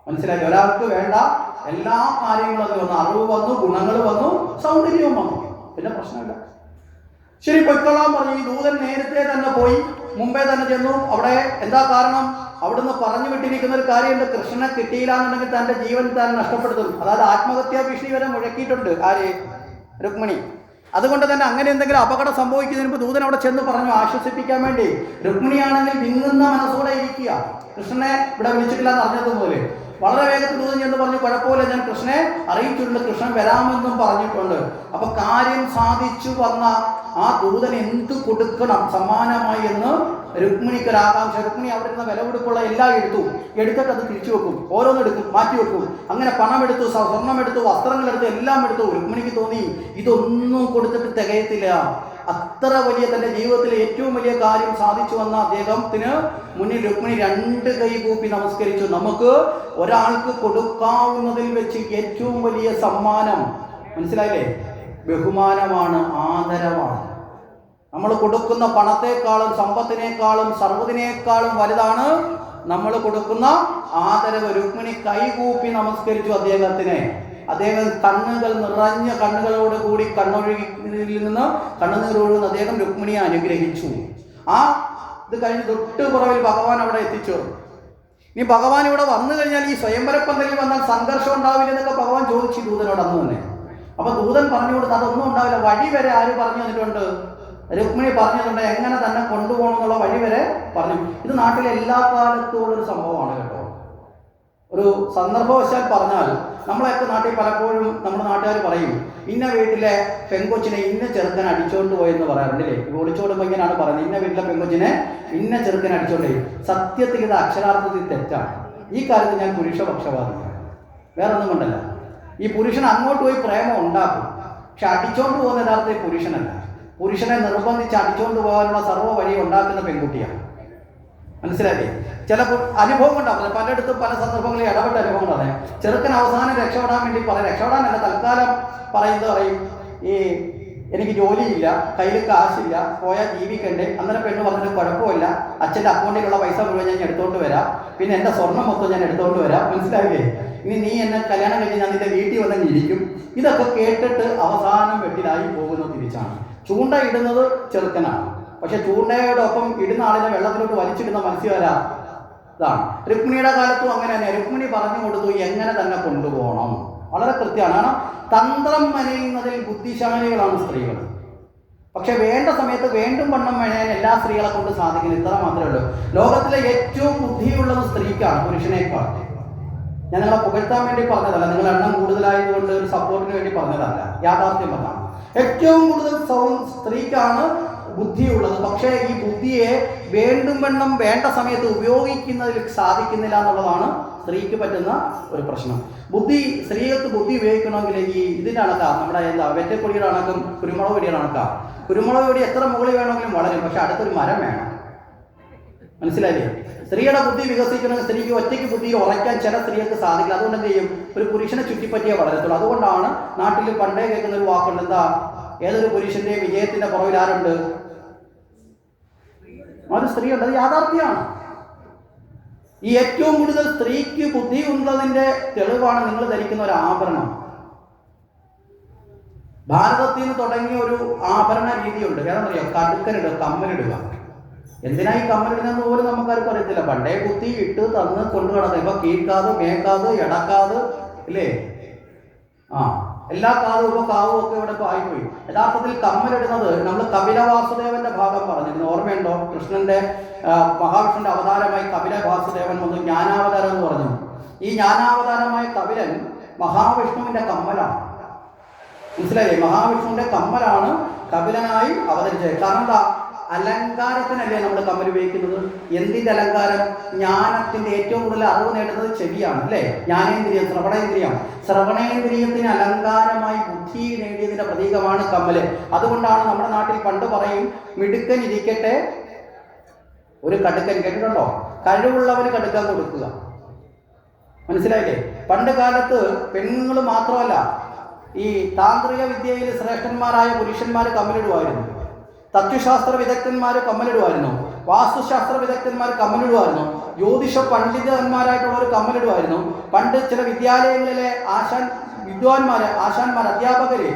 മനസ്സിലായി? ഒരാൾക്ക് വേണ്ട എല്ലാ കാര്യങ്ങളും വന്നു, അറിവ് വന്നു, ഗുണങ്ങൾ വന്നു, സൗന്ദര്യവും വന്നു, പിന്നെ പ്രശ്നമില്ല. ശരി, പൊയ്ക്കൊള്ളാൻ പറഞ്ഞു. ഈ ദൂതൻ നേരത്തെ തന്നെ പോയി, മുമ്പേ തന്നെ ചെന്നു. അവിടെ എന്താ കാരണം? അവിടുന്ന് പറഞ്ഞു വിട്ടിരിക്കുന്ന ഒരു കാര്യമുണ്ട്, കൃഷ്ണനെ കിട്ടിയില്ല എന്നുണ്ടെങ്കിൽ തന്റെ ജീവൻ താൻ നഷ്ടപ്പെടുത്തും. അതായത് ആത്മഹത്യാ ഭീഷണി വരെ മുഴക്കിയിട്ടുണ്ട് ആര്? രുക്മിണി. അതുകൊണ്ട് തന്നെ അങ്ങനെ എന്തെങ്കിലും അപകടം സംഭവിക്കുന്നതിന് മുമ്പ് ദൂതൻ അവിടെ ചെന്ന് പറഞ്ഞു ആശ്വസിപ്പിക്കാൻ വേണ്ടി. രുക്മിണിയാണെങ്കിൽ വിങ്ങുന്ന മനസ്സോടെ ഇരിക്കുക. കൃഷ്ണനെ ഇവിടെ വിളിച്ചിട്ടില്ല എന്ന് അറിഞ്ഞത് മുതല് വളരെ വേഗത്തിൽ ദൂതൻ ചെന്ന് പറഞ്ഞു കുഴപ്പമില്ല, ഞാൻ കൃഷ്ണനെ അറിയിച്ചിട്ടുണ്ട്, കൃഷ്ണൻ വരാമെന്നും പറഞ്ഞിട്ടുണ്ട്. അപ്പൊ കാര്യം സാധിച്ചു വന്ന ആ ദൂതൻ എന്ത് കൊടുക്കണം സമ്മാനമായി എന്ന് രുക്മിണിക്ക് ഒരു ആകാംക്ഷ. രുക്മിണി അവിടെ ഇരുന്ന വില കൊടുക്കുള്ള എല്ലാം എടുത്തിട്ട് അത് തിരിച്ചു വെക്കും, ഓരോന്നെടുക്കും, മാറ്റി വെക്കും. അങ്ങനെ പണം എടുത്തു, സ്വർണം എടുത്തു, വസ്ത്രങ്ങൾ എടുത്തു, എല്ലാം എടുത്തു. രുക്മിണിക്ക് തോന്നി ഇതൊന്നും കൊടുത്തിട്ട് തികയത്തില്ല. അത്ര വലിയ തന്റെ ജീവിതത്തിലെ ഏറ്റവും വലിയ കാര്യം സാധിച്ചു വന്ന അദ്ദേഹത്തിന് മുന്നിൽ രുക്മിണി 2 കൈ കൂപ്പി നമസ്കരിച്ചു. നമുക്ക് ഒരാൾക്ക് കൊടുക്കാവുന്നതിൽ വെച്ച് ഏറ്റവും വലിയ സമ്മാനം, മനസ്സിലായില്ലേ, ബഹുമാനമാണ്, ആദരവാണ്. നമ്മൾ കൊടുക്കുന്ന പണത്തെക്കാളും സമ്പത്തിനേക്കാളും സർവ്വതിനേക്കാളും വലുതാണ് നമ്മൾ കൊടുക്കുന്ന ആദരവ്. രുക്മിണി കൈകൂപ്പി നമസ്കരിച്ചു അദ്ദേഹത്തിനെ. അദ്ദേഹം കണ്ണുകൾ നിറഞ്ഞ കണ്ണുകളോട് കൂടി കണ്ണൊഴുകിൽ നിന്ന് കണ്ണുനീരൊഴുകുന്ന അദ്ദേഹം രുക്മിണിയെ അനുഗ്രഹിച്ചു. ഇത് കഴിഞ്ഞ് തൊട്ട് പുറവിൽ ഭഗവാൻ അവിടെ എത്തിച്ചു. ഇനി ഭഗവാൻ ഇവിടെ വന്നു കഴിഞ്ഞാൽ ഈ സ്വയംവരപ്പന്തലിൽ വന്നാൽ സംഘർഷം ഉണ്ടാവില്ലെന്നൊക്കെ ഭഗവാൻ ചോദിച്ചു ദൂതനോട് അന്ന് തന്നെ. അപ്പൊ ദൂതൻ പറഞ്ഞു കൊടുത്ത് അതൊന്നും ഉണ്ടാവില്ല. വഴി വരെ ആര് പറഞ്ഞു തന്നിട്ടുണ്ട്? രുക്മിണി പറഞ്ഞിട്ടുണ്ട്, എങ്ങനെ തന്നെ കൊണ്ടുപോകണം എന്നുള്ള വഴി വരെ പറഞ്ഞു. ഇത് നാട്ടിലെ എല്ലാ കാലത്തും ഉള്ളൊരു സംഭവമാണ് കേട്ടോ. ഒരു സന്ദർഭവശാൽ പറഞ്ഞാൽ നമ്മളെയൊക്കെ നാട്ടിൽ പലപ്പോഴും നമ്മുടെ നാട്ടുകാർ പറയും ഇന്ന വീട്ടിലെ പെങ്കൊച്ചിനെ ഇന്ന ചെറുക്കൻ അടിച്ചോണ്ട് പോയെന്ന് പറയാറുണ്ടല്ലേ. ഒളിച്ചോടുമ്പോൾ ഇങ്ങനെയാണ് പറയുന്നത്, ഇന്ന വീട്ടിലെ പെങ്കൊച്ചിനെ ഇന്ന ചെറുക്കൻ അടിച്ചോണ്ട് പോയി. സത്യത്തിൽ ഇത് അക്ഷരാർത്ഥത്തിൽ തെറ്റാണ്. ഈ കാര്യത്തിൽ ഞാൻ പുരുഷപക്ഷപാതിയാണ്, വേറെ ഒന്നും കൊണ്ടല്ല. ഈ പുരുഷൻ അങ്ങോട്ട് പോയി പ്രേമം ഉണ്ടാക്കും, പക്ഷെ അടിച്ചോണ്ട് പോകുന്ന യഥാർത്ഥത്തിൽ പുരുഷനല്ല. പുരുഷനെ നിർബന്ധിച്ച് അടിച്ചോണ്ട് പോകാനുള്ള സർവ്വ വഴി ഉണ്ടാക്കുന്ന പെൺകുട്ടിയാണ്. മനസ്സിലായില്ലേ? ചില അനുഭവം ഉണ്ടാവും, പലയിടത്തും പല സന്ദർഭങ്ങളിൽ ഇടപെട്ട അനുഭവം പറയാം. ചെറുക്കൻ അവസാനം രക്ഷപ്പെടാൻ വേണ്ടി പറയും, രക്ഷപ്പെടാനല്ല തൽക്കാലം പറയും ഈ എനിക്ക് ജോലിയില്ല, കയ്യിൽ കാശില്ല, പോയാൽ ജീവിക്കണ്ടേ. അന്നേരം പെണ്ണ് പറഞ്ഞിട്ട് കുഴപ്പമില്ല, അച്ഛൻ്റെ അക്കൗണ്ടിലുള്ള പൈസ മുഴുവൻ ഞാൻ എടുത്തോണ്ട് വരാം, പിന്നെ എൻ്റെ സ്വർണ്ണം മൊത്തം ഞാൻ എടുത്തോണ്ട് വരാം. മനസ്സിലായില്ലേ? ഇനി നീ എന്നെ കല്യാണം കഴിഞ്ഞ് ഞാൻ നിന്റെ വീട്ടിൽ വന്ന് ഇരിക്കും. ഇതൊക്കെ കേട്ടിട്ട് അവസാനം വെട്ടിലായി പോകുന്നത് തിരിച്ചാണ്. ചൂണ്ട ഇടുന്നത് ചെറുക്കനാണ്, പക്ഷെ ചൂണ്ടയോടൊപ്പം ഇടുന്ന ആളിനെ വെള്ളത്തിലോട്ട് വലിച്ചിടുന്ന മത്സ്യവരാ ഇതാണ്. രുക്മിണിയുടെ കാലത്തും അങ്ങനെ തന്നെ. രുക്മിണി പറഞ്ഞു കൊടുത്തു എങ്ങനെ തന്നെ കൊണ്ടുപോകണം, വളരെ കൃത്യമാണ്. കാരണം തന്ത്രം മെനയുന്നതിൽ ബുദ്ധിശാലികളാണ് സ്ത്രീകൾ. പക്ഷെ വേണ്ട സമയത്ത് വേണ്ടും വണ്ണം മെനയാൻ എല്ലാ സ്ത്രീകളെ കൊണ്ട് സാധിക്കുന്നത് ഇത്ര മാത്രമേ ഉള്ളൂ. ലോകത്തിലെ ഏറ്റവും ബുദ്ധിയുള്ളത് സ്ത്രീക്കാണ് പുരുഷനേക്കാൾ. ഞാൻ നിങ്ങളെ പുകഴ്ത്താൻ വേണ്ടി പറഞ്ഞതല്ല, നിങ്ങൾ എണ്ണം കൂടുതലായതുകൊണ്ട് ഒരു സപ്പോർട്ടിന് വേണ്ടി പറഞ്ഞതല്ല, യാഥാർത്ഥ്യം പറഞ്ഞാണ്. ഏറ്റവും കൂടുതൽ സ്ത്രീക്കാണ് ബുദ്ധിയുള്ളത്. പക്ഷേ ഈ ബുദ്ധിയെ വേണ്ടും വണ്ണം വേണ്ട സമയത്ത് ഉപയോഗിക്കുന്നതിൽ സാധിക്കുന്നില്ല എന്നുള്ളതാണ് സ്ത്രീക്ക് പറ്റുന്ന ഒരു പ്രശ്നം. സ്ത്രീകൾക്ക് ബുദ്ധി ഉപയോഗിക്കണമെങ്കിൽ ഈ ഇതിൻ്റെ കണക്കാം, നമ്മുടെ വെറ്റക്കൊടിയുടെ കണക്കും കുരുമുളക് പൊടിയുടെ കണക്കാം. കുരുമുളക് പൊടി എത്ര മുകളിൽ വേണമെങ്കിലും വളരും, പക്ഷെ അടുത്തൊരു മരം വേണം. മനസ്സിലായില്ലേ? സ്ത്രീയുടെ ബുദ്ധി വികസിക്കണമെങ്കിൽ സ്ത്രീക്ക് ഒറ്റയ്ക്ക് ബുദ്ധി ഉറയ്ക്കാൻ ചില സ്ത്രീകൾക്ക് സാധിക്കില്ല. അതുകൊണ്ട് എന്ത് ചെയ്യും? ഒരു പുരുഷനെ ചുറ്റിപ്പറ്റിയേ വളരത്തുള്ളൂ. അതുകൊണ്ടാണ് നാട്ടിൽ പണ്ടേ കേൾക്കുന്ന ഒരു വാക്കുണ്ട്, എന്താ, ഏതൊരു പുരുഷന്റെ വിജയത്തിന്റെ പുറകിൽ ആരുണ്ട്? ഒരു സ്ത്രീയുണ്ട്. അത് യാഥാർത്ഥ്യമാണ്. ഈ ഏറ്റവും കൂടുതൽ സ്ത്രീക്ക് ബുദ്ധി ഉള്ളതിന്റെ തെളിവാണ് നിങ്ങൾ ധരിക്കുന്ന ഒരു ആഭരണം. ഭാരതത്തിൽ നിന്ന് തുടങ്ങിയ ഒരു ആഭരണ രീതിയുണ്ട്. ഏതാണെന്നറിയാം? കടുക്കനിടുക, കമ്മലിടുക. എന്തിനായി കമ്മലിടുന്നതെന്ന് പോലും നമുക്കാർക്കും അറിയത്തില്ല. പണ്ടേ കുത്തി ഇട്ട് തന്ന് കൊണ്ടു കിടക്കുക. ഇപ്പൊ കീഴ്ക്കാത്, മേക്കാത്, എടക്കാത്, ഇല്ലേ? എല്ലാ കാതും ഇപ്പോൾ കാവും ഒക്കെ ഇവിടെ ഇപ്പോൾ ആയിപ്പോയി. യഥാർത്ഥത്തിൽ കമ്മലിടുന്നത് നമ്മൾ കപില വാസുദേവന്റെ ഭാഗം പറഞ്ഞിരുന്നു, ഓർമ്മയുണ്ടോ? കൃഷ്ണന്റെ മഹാവിഷ്ണുവിന്റെ അവതാരമായി കപില വാസുദേവൻ വന്നു ജ്ഞാനാവതാരം എന്ന് പറഞ്ഞു. ഈ ജ്ഞാനാവതാരമായ കപിലൻ മഹാവിഷ്ണുവിന്റെ കമ്മലാണ്. മനസ്സിലായില്ലേ? മഹാവിഷ്ണുവിന്റെ കമ്മലാണ് കപിലനായി അവതരിച്ചത്. കാരണം എന്താ? അലങ്കാരത്തിനല്ലേ നമ്മൾ കമ്മൽ ഉപയോഗിക്കുന്നത്? എന്തിന്റെ അലങ്കാരം? ജ്ഞാനത്തിന്റെ ഏറ്റവും കൂടുതൽ അറിവ് നേടുന്നത് ചെവിയാണ് അല്ലേ? ജ്ഞാനേന്ദ്രിയം, ശ്രവണേന്ദ്രിയം. ശ്രവണേന്ദ്രിയത്തിന് അലങ്കാരമായി ബുദ്ധി നേടിയതിന്റെ പ്രതീകമാണ് കമ്മല്. അതുകൊണ്ടാണ് നമ്മുടെ നാട്ടിൽ പണ്ട് പറയും, മിടുക്കൻ ഇരിക്കട്ടെ ഒരു കടുക്കൻ. കേട്ടിട്ടുണ്ടോ? കഴിവുള്ളവന് കടുക്കാൻ കൊടുക്കുക. മനസ്സിലായില്ലേ? പണ്ട് കാലത്ത് പെണ്ണുങ്ങൾ മാത്രമല്ല, ഈ താന്ത്രിക വിദ്യയിൽ ശ്രേഷ്ഠന്മാരായ പുരുഷന്മാർ കമ്മലിടുമായിരുന്നു. തത്വശാസ്ത്ര വിദഗ്ധന്മാർ കമ്മലിടുമായിരുന്നു. വാസ്തുശാസ്ത്ര വിദഗ്ധന്മാർ കമ്മലിടുമായിരുന്നു. ജ്യോതിഷ പണ്ഡിതന്മാരായിട്ടുള്ളവർ കമ്മലിടുമായിരുന്നു. പണ്ട് ചില വിദ്യാലയങ്ങളിലെ ആശാന്മാർ അധ്യാപകര്,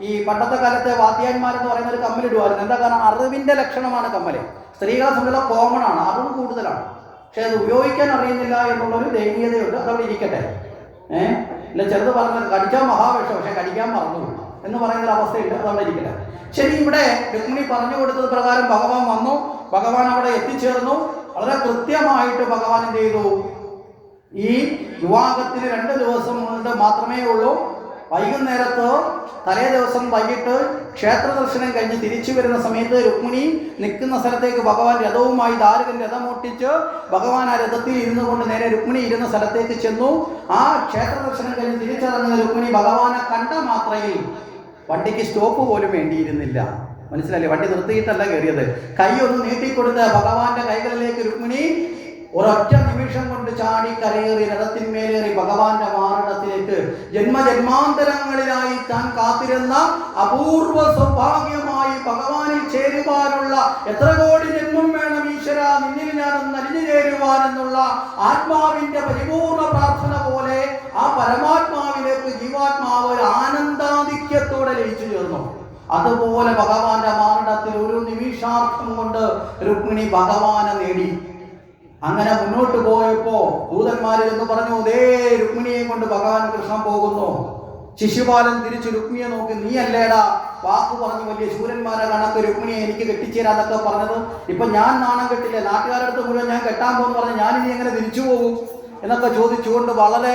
ഈ പണ്ടത്തെ കാലത്തെ വാദ്യാന്മാരെന്ന് പറയുന്നത് കമ്മലിടുമായിരുന്നു. എന്താ കാരണം? അറിവിന്റെ ലക്ഷണമാണ് കമ്മല്. സ്ത്രീകളെ സംബന്ധിച്ചുള്ള കോമൺ ആണ്, അറിവ് കൂടുതലാണ്. പക്ഷെ അത് ഉപയോഗിക്കാൻ അറിയുന്നില്ല എന്നുള്ളൊരു ദയനീയതയുണ്ട്. അതവിടെ ഇരിക്കട്ടെ. ഇല്ല ചെറുത് പറഞ്ഞത് കടിക്കാൻ മഹാവിഷം, പക്ഷെ കടിക്കാൻ മറന്നു എന്ന് പറയുന്നൊരു അവസ്ഥയുണ്ട്. അതവിടെ ഇരിക്കട്ടെ. ശരി, ഇവിടെ രുക്മിണി പറഞ്ഞു കൊടുത്തത് പ്രകാരം ഭഗവാൻ വന്നു. ഭഗവാൻ അവിടെ എത്തിച്ചേർന്നു. വളരെ കൃത്യമായിട്ട് ഭഗവാൻ എന്ത് ചെയ്തു? ഈ വിവാഹത്തിന് 2 ദിവസം കൊണ്ട് മാത്രമേ ഉള്ളൂ. വൈകുന്നേരത്ത് തലേ ദിവസം വൈകിട്ട് ക്ഷേത്ര ദർശനം കഴിഞ്ഞ് തിരിച്ചു വരുന്ന സമയത്ത് രുക്മിണി നിൽക്കുന്ന സ്ഥലത്തേക്ക് ഭഗവാൻ രഥവുമായി ദാരുകൻ രഥം ഓട്ടിച്ച് ഭഗവാൻ ആ രഥത്തിൽ ഇരുന്നു കൊണ്ട് നേരെ രുക്മിണി ഇരുന്ന സ്ഥലത്തേക്ക് ചെന്നു. ആ ക്ഷേത്ര ദർശനം കഴിഞ്ഞ് തിരിച്ചിറങ്ങുന്ന രുക്മിണി ഭഗവാനെ കണ്ട മാത്രയിൽ വണ്ടിക്ക് സ്റ്റോപ്പ് പോലും വേണ്ടിയിരുന്നില്ല. മനസ്സിലല്ലേ? വണ്ടി നിർത്തിയിട്ടല്ല കയറിയത്. കൈ ഒന്ന് നീട്ടിക്കൊടുത്ത് ഭഗവാന്റെ കൈകളിലേക്ക് രുക്മിണി ഒരൊറ്റ നിമിഷം കൊണ്ട് ചാടി കരയേറി രഥത്തിന്മേലേറി ഭഗവാന്റെ മാറിടത്തിലേക്ക് ജന്മജന്മാന്തരങ്ങളിലായി താൻ കാത്തിരുന്ന അപൂർവ സൗഭാഗ്യമായി ഭഗവാനിൽ ചേരുവാനുള്ള എത്ര കോടി ജന്മം വേണം ഈശ്വര നിന്നിൽ ഞാനൊന്ന് അലിഞ്ഞു ചേരുവാനെന്നുള്ള ആത്മാവിന്റെ പരിപൂർണ പ്രാർത്ഥന പോലെ ആ പരമാത്മാവിലേക്ക് ജീവാത്മാവ് ഒരു ആനന്ദാധിക്യത്തോടെ ലയിച്ചു ചേർന്നു. അതുപോലെ ഭഗവാന്റെ മാറിടത്തിൽ ഒരു നിമിഷാർത്ഥം കൊണ്ട് രുക്മിണി ഭഗവാനെ നേടി. അങ്ങനെ മുന്നോട്ട് പോയപ്പോ ദൂതന്മാരിൽ എന്ന് പറഞ്ഞു, ദേ രുക്മിണിയെ കൊണ്ട് ഭഗവാൻ കൃഷ്ണൻ പോകുന്നു. ശിശുപാലൻ തിരിച്ചു രുക്മിണിയെ നോക്കി, നീ അല്ലേടാ വാക്ക് പറഞ്ഞു വലിയ ശൂരന്മാരെ കണക്ക് രുക്മിണിയെ എനിക്ക് കെട്ടിച്ചേരാന്നൊക്കെ പറഞ്ഞത്? ഇപ്പൊ ഞാൻ നാണം കെട്ടില്ലേ? നാട്ടുകാരടുത്ത് മുഴുവൻ ഞാൻ കെട്ടാൻ പോകുന്നു പറഞ്ഞു, ഞാനിനി എങ്ങനെ തിരിച്ചു പോകും എന്നൊക്കെ ചോദിച്ചുകൊണ്ട് വളരെ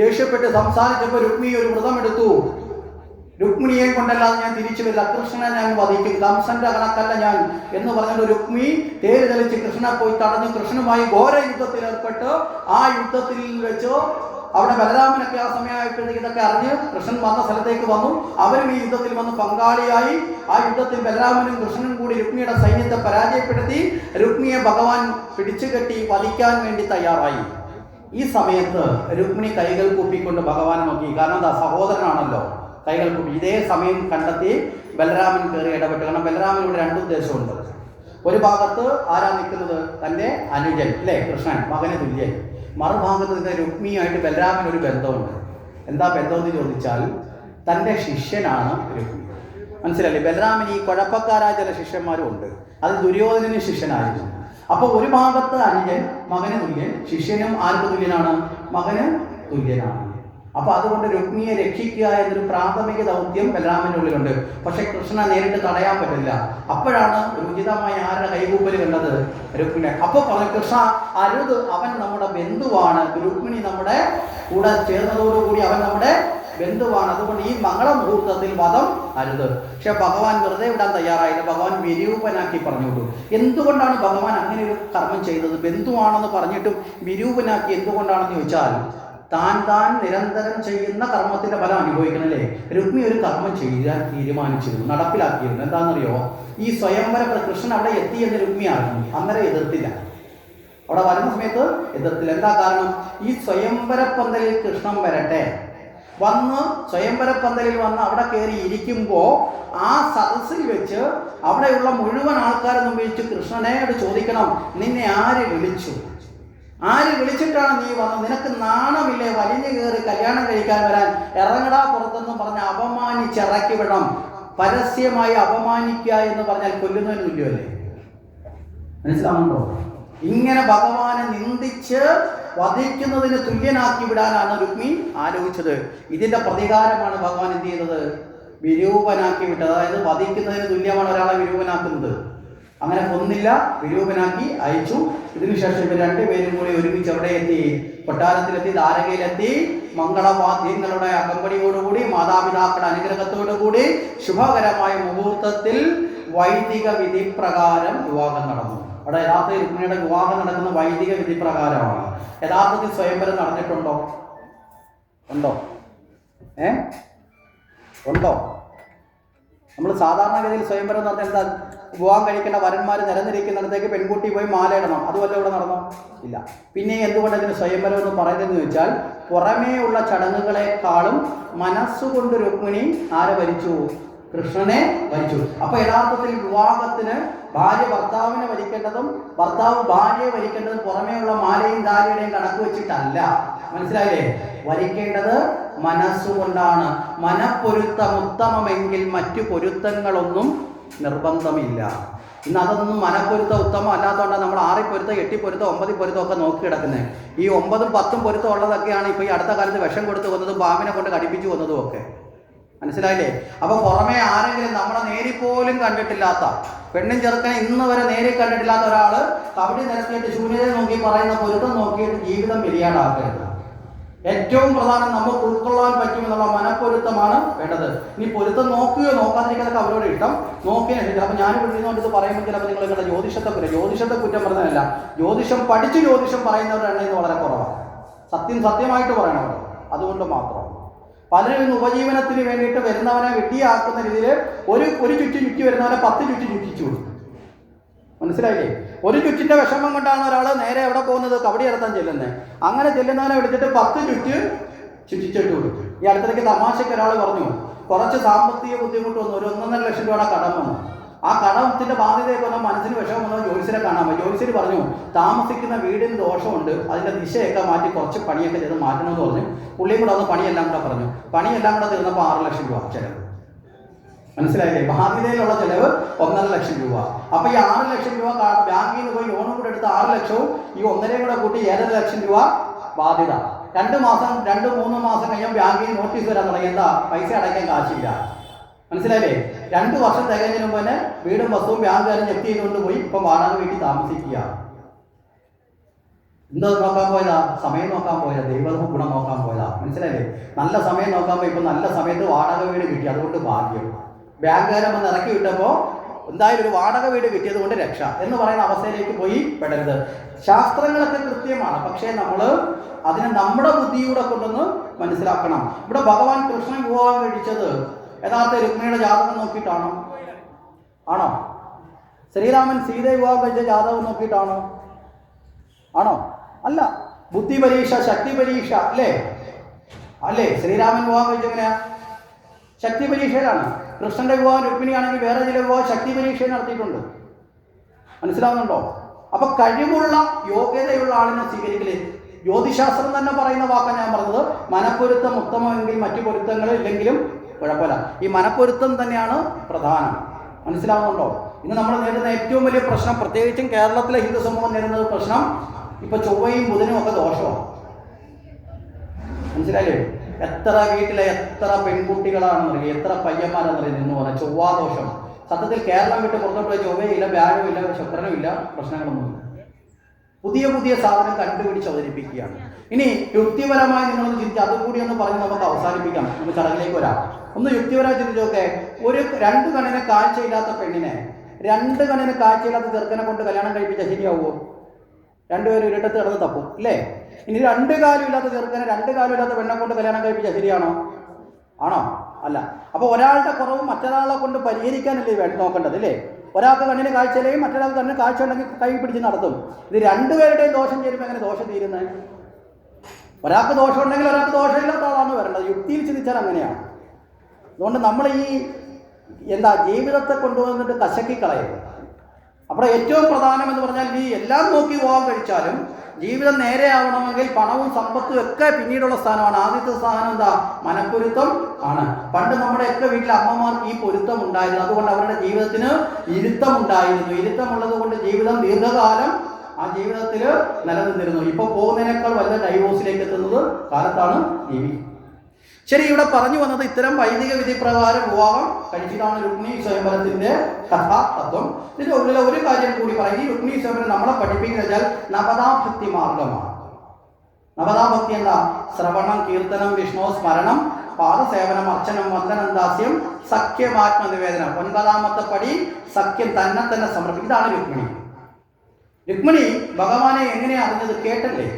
ദേഷ്യപ്പെട്ട് സംസാരിച്ചപ്പോൾ രുക്മിണി ഒരു വ്രതമെടുത്തു. രുക്മിണിയെ കൊണ്ടല്ലാതെ ഞാൻ തിരിച്ചു വരില്ല, കൃഷ്ണനെ ഞാൻ വധിക്കും, കംസന്റെ കണക്കല്ല ഞാൻ എന്ന് പറഞ്ഞിട്ട് രുക്മിണി തേര് തെളിച്ച് കൃഷ്ണനെ പോയി തടഞ്ഞു. കൃഷ്ണനുമായി ഘോര യുദ്ധത്തിൽ ഏർപ്പെട്ട് ആ യുദ്ധത്തിൽ വെച്ച് അവിടെ ബലരാമനൊക്കെ ആ സമയമായപ്പോഴത്തേക്ക് ഇതൊക്കെ അറിഞ്ഞ് കൃഷ്ണൻ വന്ന സ്ഥലത്തേക്ക് വന്നു. അവരും ഈ യുദ്ധത്തിൽ വന്ന് പങ്കാളിയായി. ആ യുദ്ധത്തിൽ ബലരാമനും കൃഷ്ണനും കൂടി രുക്മിണിയുടെ സൈന്യത്തെ പരാജയപ്പെടുത്തി രുക്മിണിയെ ഭഗവാൻ പിടിച്ചു കെട്ടി വധിക്കാൻ വേണ്ടി തയ്യാറായി. ഈ സമയത്ത് രുക്മിണി കൈകൾ കൂപ്പിക്കൊണ്ട് ഭഗവാനെ നോക്കി. കാരണം എന്താ? സഹോദരനാണല്ലോ. കൈകൾ കൂപ്പി. ഇതേ സമയം കണ്ടെത്തി ബലരാമൻ കയറി ഇടപെട്ട്. കാരണം ബലരാമൻ ഇവിടെ 2 ഉദ്ദേശമുണ്ട്. ഒരു ഭാഗത്ത് ആരാ നിൽക്കുന്നത്? തൻ്റെ അനുജൻ അല്ലേ, കൃഷ്ണൻ, മകന് തുല്യൻ. മറുഭാഗത്ത് നിന്ന് രുക്മിണിയായിട്ട് ബലരാമൻ ഒരു ബന്ധമുണ്ട്. എന്താ ബന്ധമെന്ന് ചോദിച്ചാൽ തൻ്റെ ശിഷ്യനാണ് രുക്മിണി. മനസ്സിലല്ലേ? ബലരാമൻ ഈ കുഴപ്പക്കാരായ ചില ശിഷ്യന്മാരും ഉണ്ട്. അത് ദുര്യോധനന് ശിഷ്യനായിരുന്നു. അപ്പോൾ ഒരു ഭാഗത്ത് അനുജൻ, മകന് തുല്യൻ. ശിഷ്യനും ആർക്ക് തുല്യനാണ്? മകന് തുല്യനാണ്. അപ്പൊ അതുകൊണ്ട് രുക്മിണിയെ രക്ഷിക്കുക എന്നൊരു പ്രാഥമിക ദൗത്യം ബലരാമന്റെ ഉള്ളിലുണ്ട്. പക്ഷെ കൃഷ്ണനെ നേരിട്ട് തടയാൻ പറ്റില്ല. അപ്പോഴാണ് ഉചിതമായി ആരുടെ കൈകൂപ്പൽ കണ്ടത്? രുക്മിണി. അപ്പൊ പറഞ്ഞു, കൃഷ്ണ അരുത്, അവൻ നമ്മുടെ ബന്ധുവാണ്. രുക്മിണി നമ്മുടെ കൂടെ ചേർന്നതോടുകൂടി അവൻ നമ്മുടെ ബന്ധുവാണ്. അതുകൊണ്ട് ഈ മംഗളമുഹൂർത്തത്തിൽ വധം അരുത്. പക്ഷെ ഭഗവാൻ വെറുതെ വിടാൻ തയ്യാറായില്ല. ഭഗവാൻ വിരൂപനാക്കി പറഞ്ഞു വിട്ടു. എന്തുകൊണ്ടാണ് ഭഗവാൻ അങ്ങനെ ഒരു കർമ്മം ചെയ്തത്? ബന്ധുവാണെന്ന് പറഞ്ഞിട്ടും വിരൂപനാക്കി എന്തുകൊണ്ടാണെന്ന് ചോദിച്ചാൽ, താൻ നിരന്തരം ചെയ്യുന്ന കർമ്മത്തിന്റെ ഫലം അനുഭവിക്കണല്ലേ. രുക്മിണി ഒരു കർമ്മം ചെയ്യാൻ തീരുമാനിച്ചിരുന്നു, നടപ്പിലാക്കിയിരുന്നു. എന്താണെന്നറിയോ? ഈ സ്വയംവര കൃഷ്ണൻ അവിടെ എത്തി എന്ന് രുക്മിണി അറിഞ്ഞു. അന്നേരം എതിർത്തില്ല. അവിടെ വരുന്ന സമയത്ത് എതിർത്തില്ല. എന്താ കാരണം? ഈ സ്വയംവര പന്തലിൽ കൃഷ്ണൻ വരട്ടെ, വന്ന് സ്വയംവര പന്തലിൽ വന്ന് അവിടെ കയറി ഇരിക്കുമ്പോൾ ആ സദസ്സിൽ വെച്ച് അവിടെയുള്ള മുഴുവൻ ആൾക്കാരെ മുമ്പിച്ച് കൃഷ്ണനോട് ചോദിക്കണം, നിന്നെ ആര് വിളിച്ചു? ആര് വിളിച്ചിട്ടാണ് നീ വന്നത്? നിനക്ക് നാണമില്ലേ വലിഞ്ഞു കയറി കല്യാണം കഴിക്കാൻ വരാൻ? ഇറങ്ങടാ പുറത്തെന്ന് പറഞ്ഞ് അപമാനിച്ചിറക്കി വിടണം. പരസ്യമായി അപമാനിക്കുക എന്ന് പറഞ്ഞാൽ കൊല്ലുന്നതിന് തുല്യമല്ലേ? മനസ്സിലാവുന്നുണ്ടോ? ഇങ്ങനെ ഭഗവാനെ നിന്ദിച്ച് വധിക്കുന്നതിന് തുല്യനാക്കി വിടാനാണ് രുക്മി ആലോചിച്ചത്. ഇതിന്റെ പ്രതികാരമാണ് ഭഗവാൻ എന്ത് ചെയ്തത്? വിരൂപനാക്കി വിട്ടത്. അതായത് വധിക്കുന്നതിന് തുല്യമാണ് ഒരാളെ വിരൂപനാക്കുന്നത്. അങ്ങനെ കൊന്നില്ല, വിരൂപനാക്കി അയച്ചു. ഇതിനുശേഷം ഇവർ രണ്ടുപേരും കൂടി ഒരുമിച്ച് എവിടെ എത്തി? കൊട്ടാരത്തിലെത്തി, ദ്വാരകയിലെത്തി. മംഗളവാദ്യങ്ങളുടെ അകമ്പടിയോടുകൂടി, മാതാപിതാക്കളുടെ അനുഗ്രഹത്തോടുകൂടി ശുഭകരമായ മുഹൂർത്തത്തിൽ വൈദിക വിധി പ്രകാരം വിവാഹം നടന്നു. അവിടെ യഥാർത്ഥത്തിൽ രുക്മിണിയുടെ വിവാഹം നടക്കുന്ന വൈദിക വിധി പ്രകാരമാണ്. യഥാർത്ഥത്തിൽ സ്വയംവരം നടന്നിട്ടുണ്ടോ? ഉണ്ടോ? ഉണ്ടോ? നമ്മൾ സാധാരണഗതിയിൽ സ്വയംവരം നടന്ന എന്താ? വിവാഹം കഴിക്കേണ്ട വരന്മാർ നിരന്നിരിക്കുന്നിടത്തേക്ക് പെൺകുട്ടി പോയി മാലയിടണം. അതുപോലെ ഇവിടെ നടന്നോ? ഇല്ല. പിന്നെ എന്തുകൊണ്ട് അതിന് സ്വയംവരം എന്ന് പറയുന്നതെന്ന് വെച്ചാൽ, പുറമേ ഉള്ള ചടങ്ങുകളെക്കാളും മനസ്സുകൊണ്ട് രുക്മിണി ആരെ ഭരിച്ചു? കൃഷ്ണനെ ഭരിച്ചു. അപ്പൊ യഥാർത്ഥത്തിൽ വിവാഹത്തിന് ഭാര്യ ഭർത്താവിനെ ഭരിക്കേണ്ടതും ഭർത്താവ് ഭാര്യയെ ഭരിക്കേണ്ടതും പുറമേയുള്ള മാലയും ദാരിയുടെയും കണക്ക് വെച്ചിട്ടല്ല. മനസ്സിലായില്ലേ? വരിക്കേണ്ടത് മനസ്സുകൊണ്ടാണ്. മനപ്പൊരുത്തം ഉത്തമമെങ്കിൽ മറ്റു പൊരുത്തങ്ങളൊന്നും നിർബന്ധമില്ല. ഇന്ന് അതൊന്നും മനപ്പൊരുത്തം ഉത്തമം അല്ലാത്തതുകൊണ്ടാണ് നമ്മൾ 6 പൊരുത്തം 8 പൊരുത്തം 9 പൊരുത്തം ഒക്കെ നോക്കി കിടക്കുന്നത്. ഈ 9ഉം 10ഉം പൊരുത്തം ഉള്ളതൊക്കെയാണ് ഇപ്പോൾ ഈ അടുത്ത കാലത്ത് വിഷം കൊടുത്ത് കൊന്നതും പാമ്പിനെ കൊണ്ട് കടിപ്പിച്ചു കൊന്നതും ഒക്കെ. മനസ്സിലായില്ലേ? അപ്പൊ പുറമെ ആരെങ്കിലും നമ്മളെ നേരിപ്പോലും കണ്ടിട്ടില്ലാത്ത, പെണ്ണും ചെറുക്കനെ ഇന്ന് വരെ നേരിൽ കണ്ടിട്ടില്ലാത്ത ഒരാള് കബഡി നിരത്തിയിട്ട് ശൂന്യതയെ നോക്കി പറയുന്ന പൊരുത്തം നോക്കിയിട്ട് ജീവിതം ബലിയാടാക്കരുത്. ഏറ്റവും പ്രധാനം നമുക്ക് ഉൾക്കൊള്ളാൻ പറ്റുമെന്നുള്ള മനപ്പൊരുത്തമാണ് വേണ്ടത്. ഇനി പൊരുത്തം നോക്കുകയോ നോക്കാതിരിക്കുന്നതൊക്കെ അവരോട് ഇഷ്ടം. നോക്കിയാൽ ചിലപ്പോൾ ഞാൻ വിളിച്ചുകൊണ്ട് ഇത് പറയുമ്പോൾ ചിലപ്പോൾ നിങ്ങളുടെ ജ്യോതിഷത്തെ കുറ്റം പറഞ്ഞതല്ല, ജ്യോതിഷം പഠിച്ച് ജ്യോതിഷം പറയുന്നവരുടെ എണ്ണം ഇന്ന് വളരെ കുറവാണ്. സത്യമായിട്ട് പറയണമല്ലോ. അതുകൊണ്ട് മാത്രം പലരും ഇന്ന് ഉപജീവനത്തിന് വേണ്ടിയിട്ട് വരുന്നവനെ വെട്ടിയാക്കുന്ന രീതിയിൽ ഒരു ചുറ്റി വരുന്നവനെ 10 ചുറ്റി ചുറ്റിച്ചു കൊടുക്കും. മനസ്സിലായില്ലേ? ഒരു ചുറ്റിന്റെ വിഷമം കൊണ്ടാണ് ഒരാൾ നേരെ എവിടെ പോകുന്നത്? കബഡി നടത്താൻ ചെല്ലുന്നത്. അങ്ങനെ ചെല്ലുന്നവനെ വിളിച്ചിട്ട് 10 ചുറ്റിച്ചിട്ട് കൊടുക്കും. ഈ അടുത്തിടയ്ക്ക് തമാശയ്ക്ക് ഒരാൾ പറഞ്ഞു, കുറച്ച് സാമ്പത്തിക ബുദ്ധിമുട്ട് വന്നു, ഒരു 1.5 ലക്ഷം രൂപയുടെ കടം വന്നു. ആ കടത്തിന്റെ ബാധ്യതയൊക്കെ വന്നാൽ മനസ്സിന് വിഷമം വന്നാൽ ജോലിസിനെ കാണാൻ പറ്റും. ജോലിസിന് പറഞ്ഞു, താമസിക്കുന്ന വീടിന് ദോഷമുണ്ട്, അതിന്റെ ദിശയൊക്കെ മാറ്റി കുറച്ച് പണിയൊക്കെ ചെയ്ത് മാറ്റണമെന്ന് പറഞ്ഞു. പുള്ളിയും കൂടെ ഒന്ന് പണിയെല്ലാം കൂടെ പറഞ്ഞു. പണിയെല്ലാം കൂടെ തീർന്നപ്പോൾ 6 ലക്ഷം രൂപ ചെലവ്. മനസ്സിലായില്ലേ? ബാധ്യതയിലുള്ള ചെലവ് 1.5 ലക്ഷം രൂപ. അപ്പൊ ഈ 6 ലക്ഷം രൂപ ബാങ്കിൽ നിന്ന് പോയി ലോണും കൂടെ എടുത്ത് 6 ലക്ഷവും ഈ 1.5 കൂടെ കൂട്ടി 7 ലക്ഷം രൂപ ബാധ്യത. 2-3 മാസം കഴിയാൻ ബാങ്കിൽ നോട്ടീസ് വരാൻ തുടങ്ങി. എന്താ? പൈസ അടയ്ക്കാൻ കാശില്ല. മനസ്സിലായില്ലേ? 2 വർഷം തികഞ്ഞതിന് മുമ്പ് തന്നെ വീടും വസ്തുവും ബാങ്കുകാരും ജപ്തി ചെയ്തുകൊണ്ട് പോയി ഇപ്പം വാടക വീട്ടിൽ താമസിക്കുക. എന്താ നോക്കാൻ പോയതാ? സമയം നോക്കാൻ പോയതാ, ദൈവവും ഗുണം നോക്കാൻ പോയതാ. മനസ്സിലായില്ലേ? നല്ല സമയം നോക്കാൻ പോയി ഇപ്പം നല്ല സമയത്ത് വാടക വീട് കിട്ടി, അതുകൊണ്ട് ഭാഗ്യം. ബാങ്കുകാരൻ വന്ന് ഇറക്കി വിട്ടപ്പോൾ എന്തായാലും ഒരു വാടക വീട് കിട്ടിയത് കൊണ്ട് രക്ഷ എന്ന് പറയുന്ന അവസ്ഥയിലേക്ക് പോയി പെടരുത്. ശാസ്ത്രങ്ങളൊക്കെ കൃത്യമാണ്, പക്ഷേ നമ്മൾ അതിനെ നമ്മുടെ ബുദ്ധിയൂടെ കൊണ്ടൊന്ന് മനസ്സിലാക്കണം. ഇവിടെ ഭഗവാൻ കൃഷ്ണൻ വിവാഹം കഴിച്ചത് യഥാർത്ഥ രുക്മിണിയുടെ ജാതകം നോക്കിയിട്ടാണോ? ആണോ? ശ്രീരാമൻ സീതയെ വിവാഹം കഴിച്ച ജാതകം നോക്കിയിട്ടാണോ? ആണോ? അല്ല. ബുദ്ധി പരീക്ഷ, ശക്തി പരീക്ഷ അല്ലേ? ശ്രീരാമൻ വിവാഹം കഴിച്ചെങ്ങനെയാ? ശക്തി പരീക്ഷയിലാണ്. കൃഷ്ണന്റെ വിവാഹം രുക്മിണിയാണെങ്കിൽ വേറെ ചില വിവാഹം ശക്തി പരീക്ഷ നടത്തിയിട്ടുണ്ട്. മനസ്സിലാവുന്നുണ്ടോ? അപ്പൊ കഴിവുള്ള യോഗ്യതയുള്ള ആളിനെ സ്വീകരിക്കല്. ജ്യോതിശാസ്ത്രം തന്നെ പറയുന്ന വാക്കാണ് ഞാൻ പറഞ്ഞത്. മനപ്പൊരുത്തം ഉത്തമമെങ്കിൽ മറ്റു പൊരുത്തങ്ങൾ ഇല്ലെങ്കിലും കുഴപ്പമില്ല. ഈ മനപ്പൊരുത്തം തന്നെയാണ് പ്രധാനം. മനസ്സിലാവുന്നുണ്ടോ? ഇന്ന് നമ്മൾ നേരിടുന്ന ഏറ്റവും വലിയ പ്രശ്നം, പ്രത്യേകിച്ചും കേരളത്തിലെ ഹിന്ദു സമൂഹം നേരിടുന്ന പ്രശ്നം, ഇപ്പൊ ചൊവ്വയും ബുധനും ഒക്കെ ദോഷമാണ്. മനസ്സിലായില്ലേ? എത്ര വീട്ടിലെ എത്ര പെൺകുട്ടികളാണെന്നറിയാം, എത്ര പയ്യന്മാരെന്നറിയാം എന്ന് പറഞ്ഞാൽ ചൊവ്വാദോഷം. സത്യത്തിൽ കേരളം വിട്ട് പുറത്തോട്ട് പോയി ചൊവ്വയില്ല, വ്യാഴമില്ല, ശുക്രനുമില്ല, പ്രശ്നങ്ങളൊന്നുമില്ല. പുതിയ സാധനം കണ്ടുപിടിച്ച് അവതരിപ്പിക്കുകയാണ്. ഇനി യുക്തിപരമായി നിങ്ങളൊന്ന് ചിന്തിച്ച് അതുകൂടി ഒന്ന് പറഞ്ഞ് നമുക്ക് അവസാനിപ്പിക്കാം. നമുക്ക് ചടങ്ങിലേക്ക് വരാം. ഒന്ന് യുക്തിപരമായി ചിന്തിച്ചൊക്കെ, ഒരു 2 കണ്ണിന് കാഴ്ചയില്ലാത്ത പെണ്ണിനെ 2 കണ്ണിന് കാഴ്ചയില്ലാത്ത ചെറുക്കനെ കൊണ്ട് കല്യാണം കഴിപ്പിച്ചാൽ ശരിയാവുമോ? 2 പേരും ഇരട്ടത്ത് കിടന്ന് തപ്പും അല്ലേ? ഇനി 2 കാലും ഇല്ലാത്ത ചെറുക്കനെ 2 കാലും ഇല്ലാത്ത പെണ്ണെ കൊണ്ട് കല്യാണം കഴിപ്പിച്ചാൽ ശരിയാണോ? ആണോ? അല്ല. അപ്പോൾ ഒരാളുടെ കുറവ് മറ്റൊരാളെ കൊണ്ട് പരിഹരിക്കാനല്ലേ നോക്കേണ്ടത് അല്ലേ? ഒരാൾക്ക് കണ്ണിന് കാഴ്ചയില്ലെങ്കിൽ മറ്റൊരാൾക്ക് കണ്ണിന് കാഴ്ച ഉണ്ടെങ്കിൽ കൈ പിടിച്ച് നടത്തും. ഇത് 2 പേരുടെയും ദോഷം ചേരുമ്പോൾ എങ്ങനെ ദോഷം തീരുന്നത്? ഒരാൾക്ക് ദോഷം ഉണ്ടെങ്കിൽ ഒരാൾക്ക് ദോഷമില്ലാത്ത ആളാണ് വരേണ്ടത്. യുക്തിയിൽ ചിന്തിച്ചാൽ അങ്ങനെയാണ്. അതുകൊണ്ട് നമ്മൾ ഈ ജീവിതത്തെ കൊണ്ടുവന്നിട്ട് കശക്കി കളയരുത്. അപ്പോൾ ഏറ്റവും പ്രധാനം എന്ന് പറഞ്ഞാൽ ഈ എല്ലാം നോക്കി വിവാഹം കഴിച്ചാലും ജീവിതം നേരെ ആവണമെങ്കിൽ പണവും സമ്പത്തും ഒക്കെ പിന്നീടുള്ള സ്ഥാനമാണ്. ആദ്യത്തെ സ്ഥാനം മനപ്പൊരുത്തം ആണ്. പണ്ട് നമ്മുടെയൊക്കെ വീട്ടിലെ അമ്മമാർക്ക് ഈ പൊരുത്തം ഉണ്ടായിരുന്നു. അതുകൊണ്ട് അവരുടെ ജീവിതത്തിന് ഇരുത്തം ഉണ്ടായിരുന്നു. ഇരുത്തമുള്ളത് കൊണ്ട് ജീവിതം ദീർഘകാലം ആ ജീവിതത്തിൽ നിലനിന്നിരുന്നു. ഇപ്പോൾ പോകുന്നതിനേക്കാൾ വലിയ ഡൈവോഴ്സിലേക്ക് എത്തുന്നത് കാലത്താണ് ജീവിക്കുന്നത്. ശരി, ഇവിടെ പറഞ്ഞു വന്നത് ഇത്തരം വൈദിക വിധി പ്രകാരം വിവാഹം കഴിച്ചിട്ടാണ് രുക്മിണി സ്വയംവരത്തിന്റെ കഥാതത്വം. ഇതിന്റെ ഉള്ളിലെ ഒരു കാര്യം കൂടി പറയും. ഈ രുക്മിണി സ്വയംവരം നമ്മളെ പഠിപ്പിക്കുന്നത് വെച്ചാൽ നവതാഭക്തി മാർഗമാണ്. നവതാഭക്തി എന്താ? ശ്രവണം, കീർത്തനം, വിഷ്ണു സ്മരണം, പാദസേവനം, അർച്ചനം, വന്ദനം, ദാസ്യം, സഖ്യമാത്മനിവേദനം. 9ാമത്തെ പടി സഖ്യം, തന്നെ സമർപ്പിക്കും. ഇതാണ് രുക്മിണി. രുക്മിണി ഭഗവാനെ എങ്ങനെയാ അറിഞ്ഞത്? കേട്ടല്ലേ?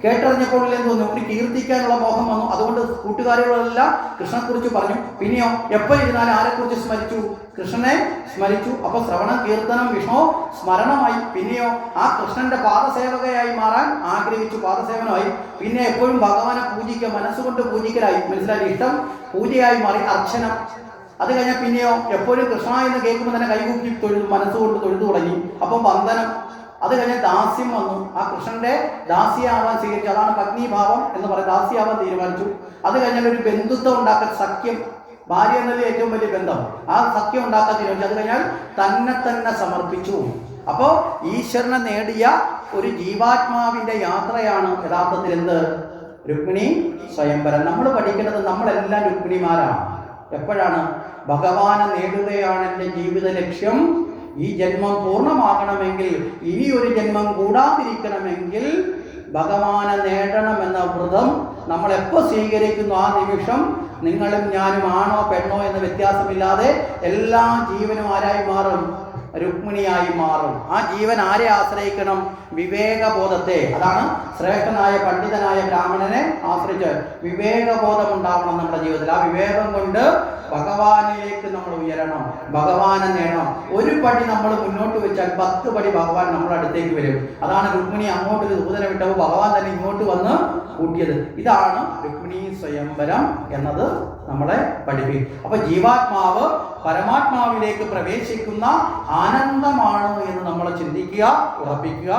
കേട്ടറിഞ്ഞപ്പോൾ എന്ത് തോന്നുന്നു? ഒരു കീർത്തിക്കാനുള്ള മോഹം വന്നു. അതുകൊണ്ട് കൂട്ടുകാരികളെല്ലാം കൃഷ്ണനെക്കുറിച്ച് പറഞ്ഞു. പിന്നെയോ എപ്പോൾ ഇരുന്നാലും ആരെക്കുറിച്ച് സ്മരിച്ചു? കൃഷ്ണനെ സ്മരിച്ചു. അപ്പോൾ ശ്രവണം, കീർത്തനം, വിഷ്ണു സ്മരണമായി. പിന്നെയോ ആ കൃഷ്ണന്റെ പാദസേവകയായി മാറാൻ ആഗ്രഹിച്ചു, പാദസേവനമായി. പിന്നെ എപ്പോഴും ഭഗവാനെ പൂജിക്കുക, മനസ്സുകൊണ്ട് പൂജിക്കലായി. മനസ്സിലായി? ഇഷ്ടം പൂജയായി മാറി. അർച്ചനം. അത് കഴിഞ്ഞാൽ പിന്നെയോ എപ്പോഴും കൃഷ്ണ എന്ന് കേൾക്കുമ്പോൾ തന്നെ കൈകൂപ്പി മനസ്സുകൊണ്ട് തൊഴുതു തുടങ്ങി. അപ്പം വന്ദനം. അത് കഴിഞ്ഞ് ദാസ്യം വന്നു. ആ കൃഷ്ണന്റെ ദാസിയാവാൻ സ്വീകരിച്ചു. അതാണ് പത്നീഭാവം എന്ന് പറയുന്നത്. ദാസിയാവാൻ തീരുമാനിച്ചു. അത് കഴിഞ്ഞാൽ ഒരു ബന്ധുത്വം ഉണ്ടാക്കാൻ, സഖ്യം, ഭാര്യ എന്നതിൽ ഏറ്റവും വലിയ ബന്ധം, ആ സഖ്യം ഉണ്ടാക്കാൻ തീരുമാനിച്ചു. അത് കഴിഞ്ഞാൽ തന്നെ സമർപ്പിച്ചു. അപ്പോൾ ഈശ്വരനെ നേടിയ ഒരു ജീവാത്മാവിന്റെ യാത്രയാണ് യഥാർത്ഥത്തിൽ എന്ത്? രുക്മിണി സ്വയംവരം. നമ്മൾ പഠിക്കേണ്ടത്, നമ്മളെല്ലാം രുക്മിണിമാരാണ്. എപ്പോഴാണ്? ഭഗവാനെ നേടുകയാണ് എൻ്റെ ജീവിത ലക്ഷ്യം. ഈ ജന്മം പൂർണ്ണമാകണമെങ്കിൽ, ഇനിയൊരു ജന്മം കൂടാതിരിക്കണമെങ്കിൽ ഭഗവാനെ നേടണമെന്ന വ്രതം നമ്മൾ എപ്പോൾ സ്വീകരിക്കുന്നു ആ നിമിഷം നിങ്ങളും ഞാനും ആണോ പെണ്ണോ എന്ന വ്യത്യാസമില്ലാതെ എല്ലാ ജീവനും ആരായി മാറും? രുക്മിണിയായി മാറും. ആ ജീവൻ ആരെ ആശ്രയിക്കണം? വിവേകബോധത്തെ. അതാണ് ശ്രേഷ്ഠനായ പണ്ഡിതനായ ബ്രാഹ്മണനെ ആശ്രയിച്ച് വിവേകബോധം ഉണ്ടാവണം നമ്മുടെ ജീവിതത്തിൽ. ആ വിവേകം കൊണ്ട് ഭഗവാനിലേക്ക് നമ്മൾ ഉയരണം, ഭഗവാനെ നേടണം. ഒരു പടി നമ്മൾ മുന്നോട്ട് വെച്ചാൽ 10 പടി ഭഗവാൻ നമ്മുടെ അടുത്തേക്ക് വരും. അതാണ് രുക്മിണി അങ്ങോട്ട് ദൂതനെ വിട്ടപ്പോൾ ഭഗവാൻ തന്നെ ഇങ്ങോട്ട് വന്ന് കൂട്ടിയത്. ഇതാണ് രുക്മിണി സ്വയംവരം എന്നത് നമ്മളെ പഠിപ്പിക്കും. അപ്പൊ ജീവാത്മാവ് പരമാത്മാവിലേക്ക് പ്രവേശിക്കുന്ന ആനന്ദമാണ് എന്ന് നമ്മൾ ചിന്തിക്കുക, ഉറപ്പിക്കുക.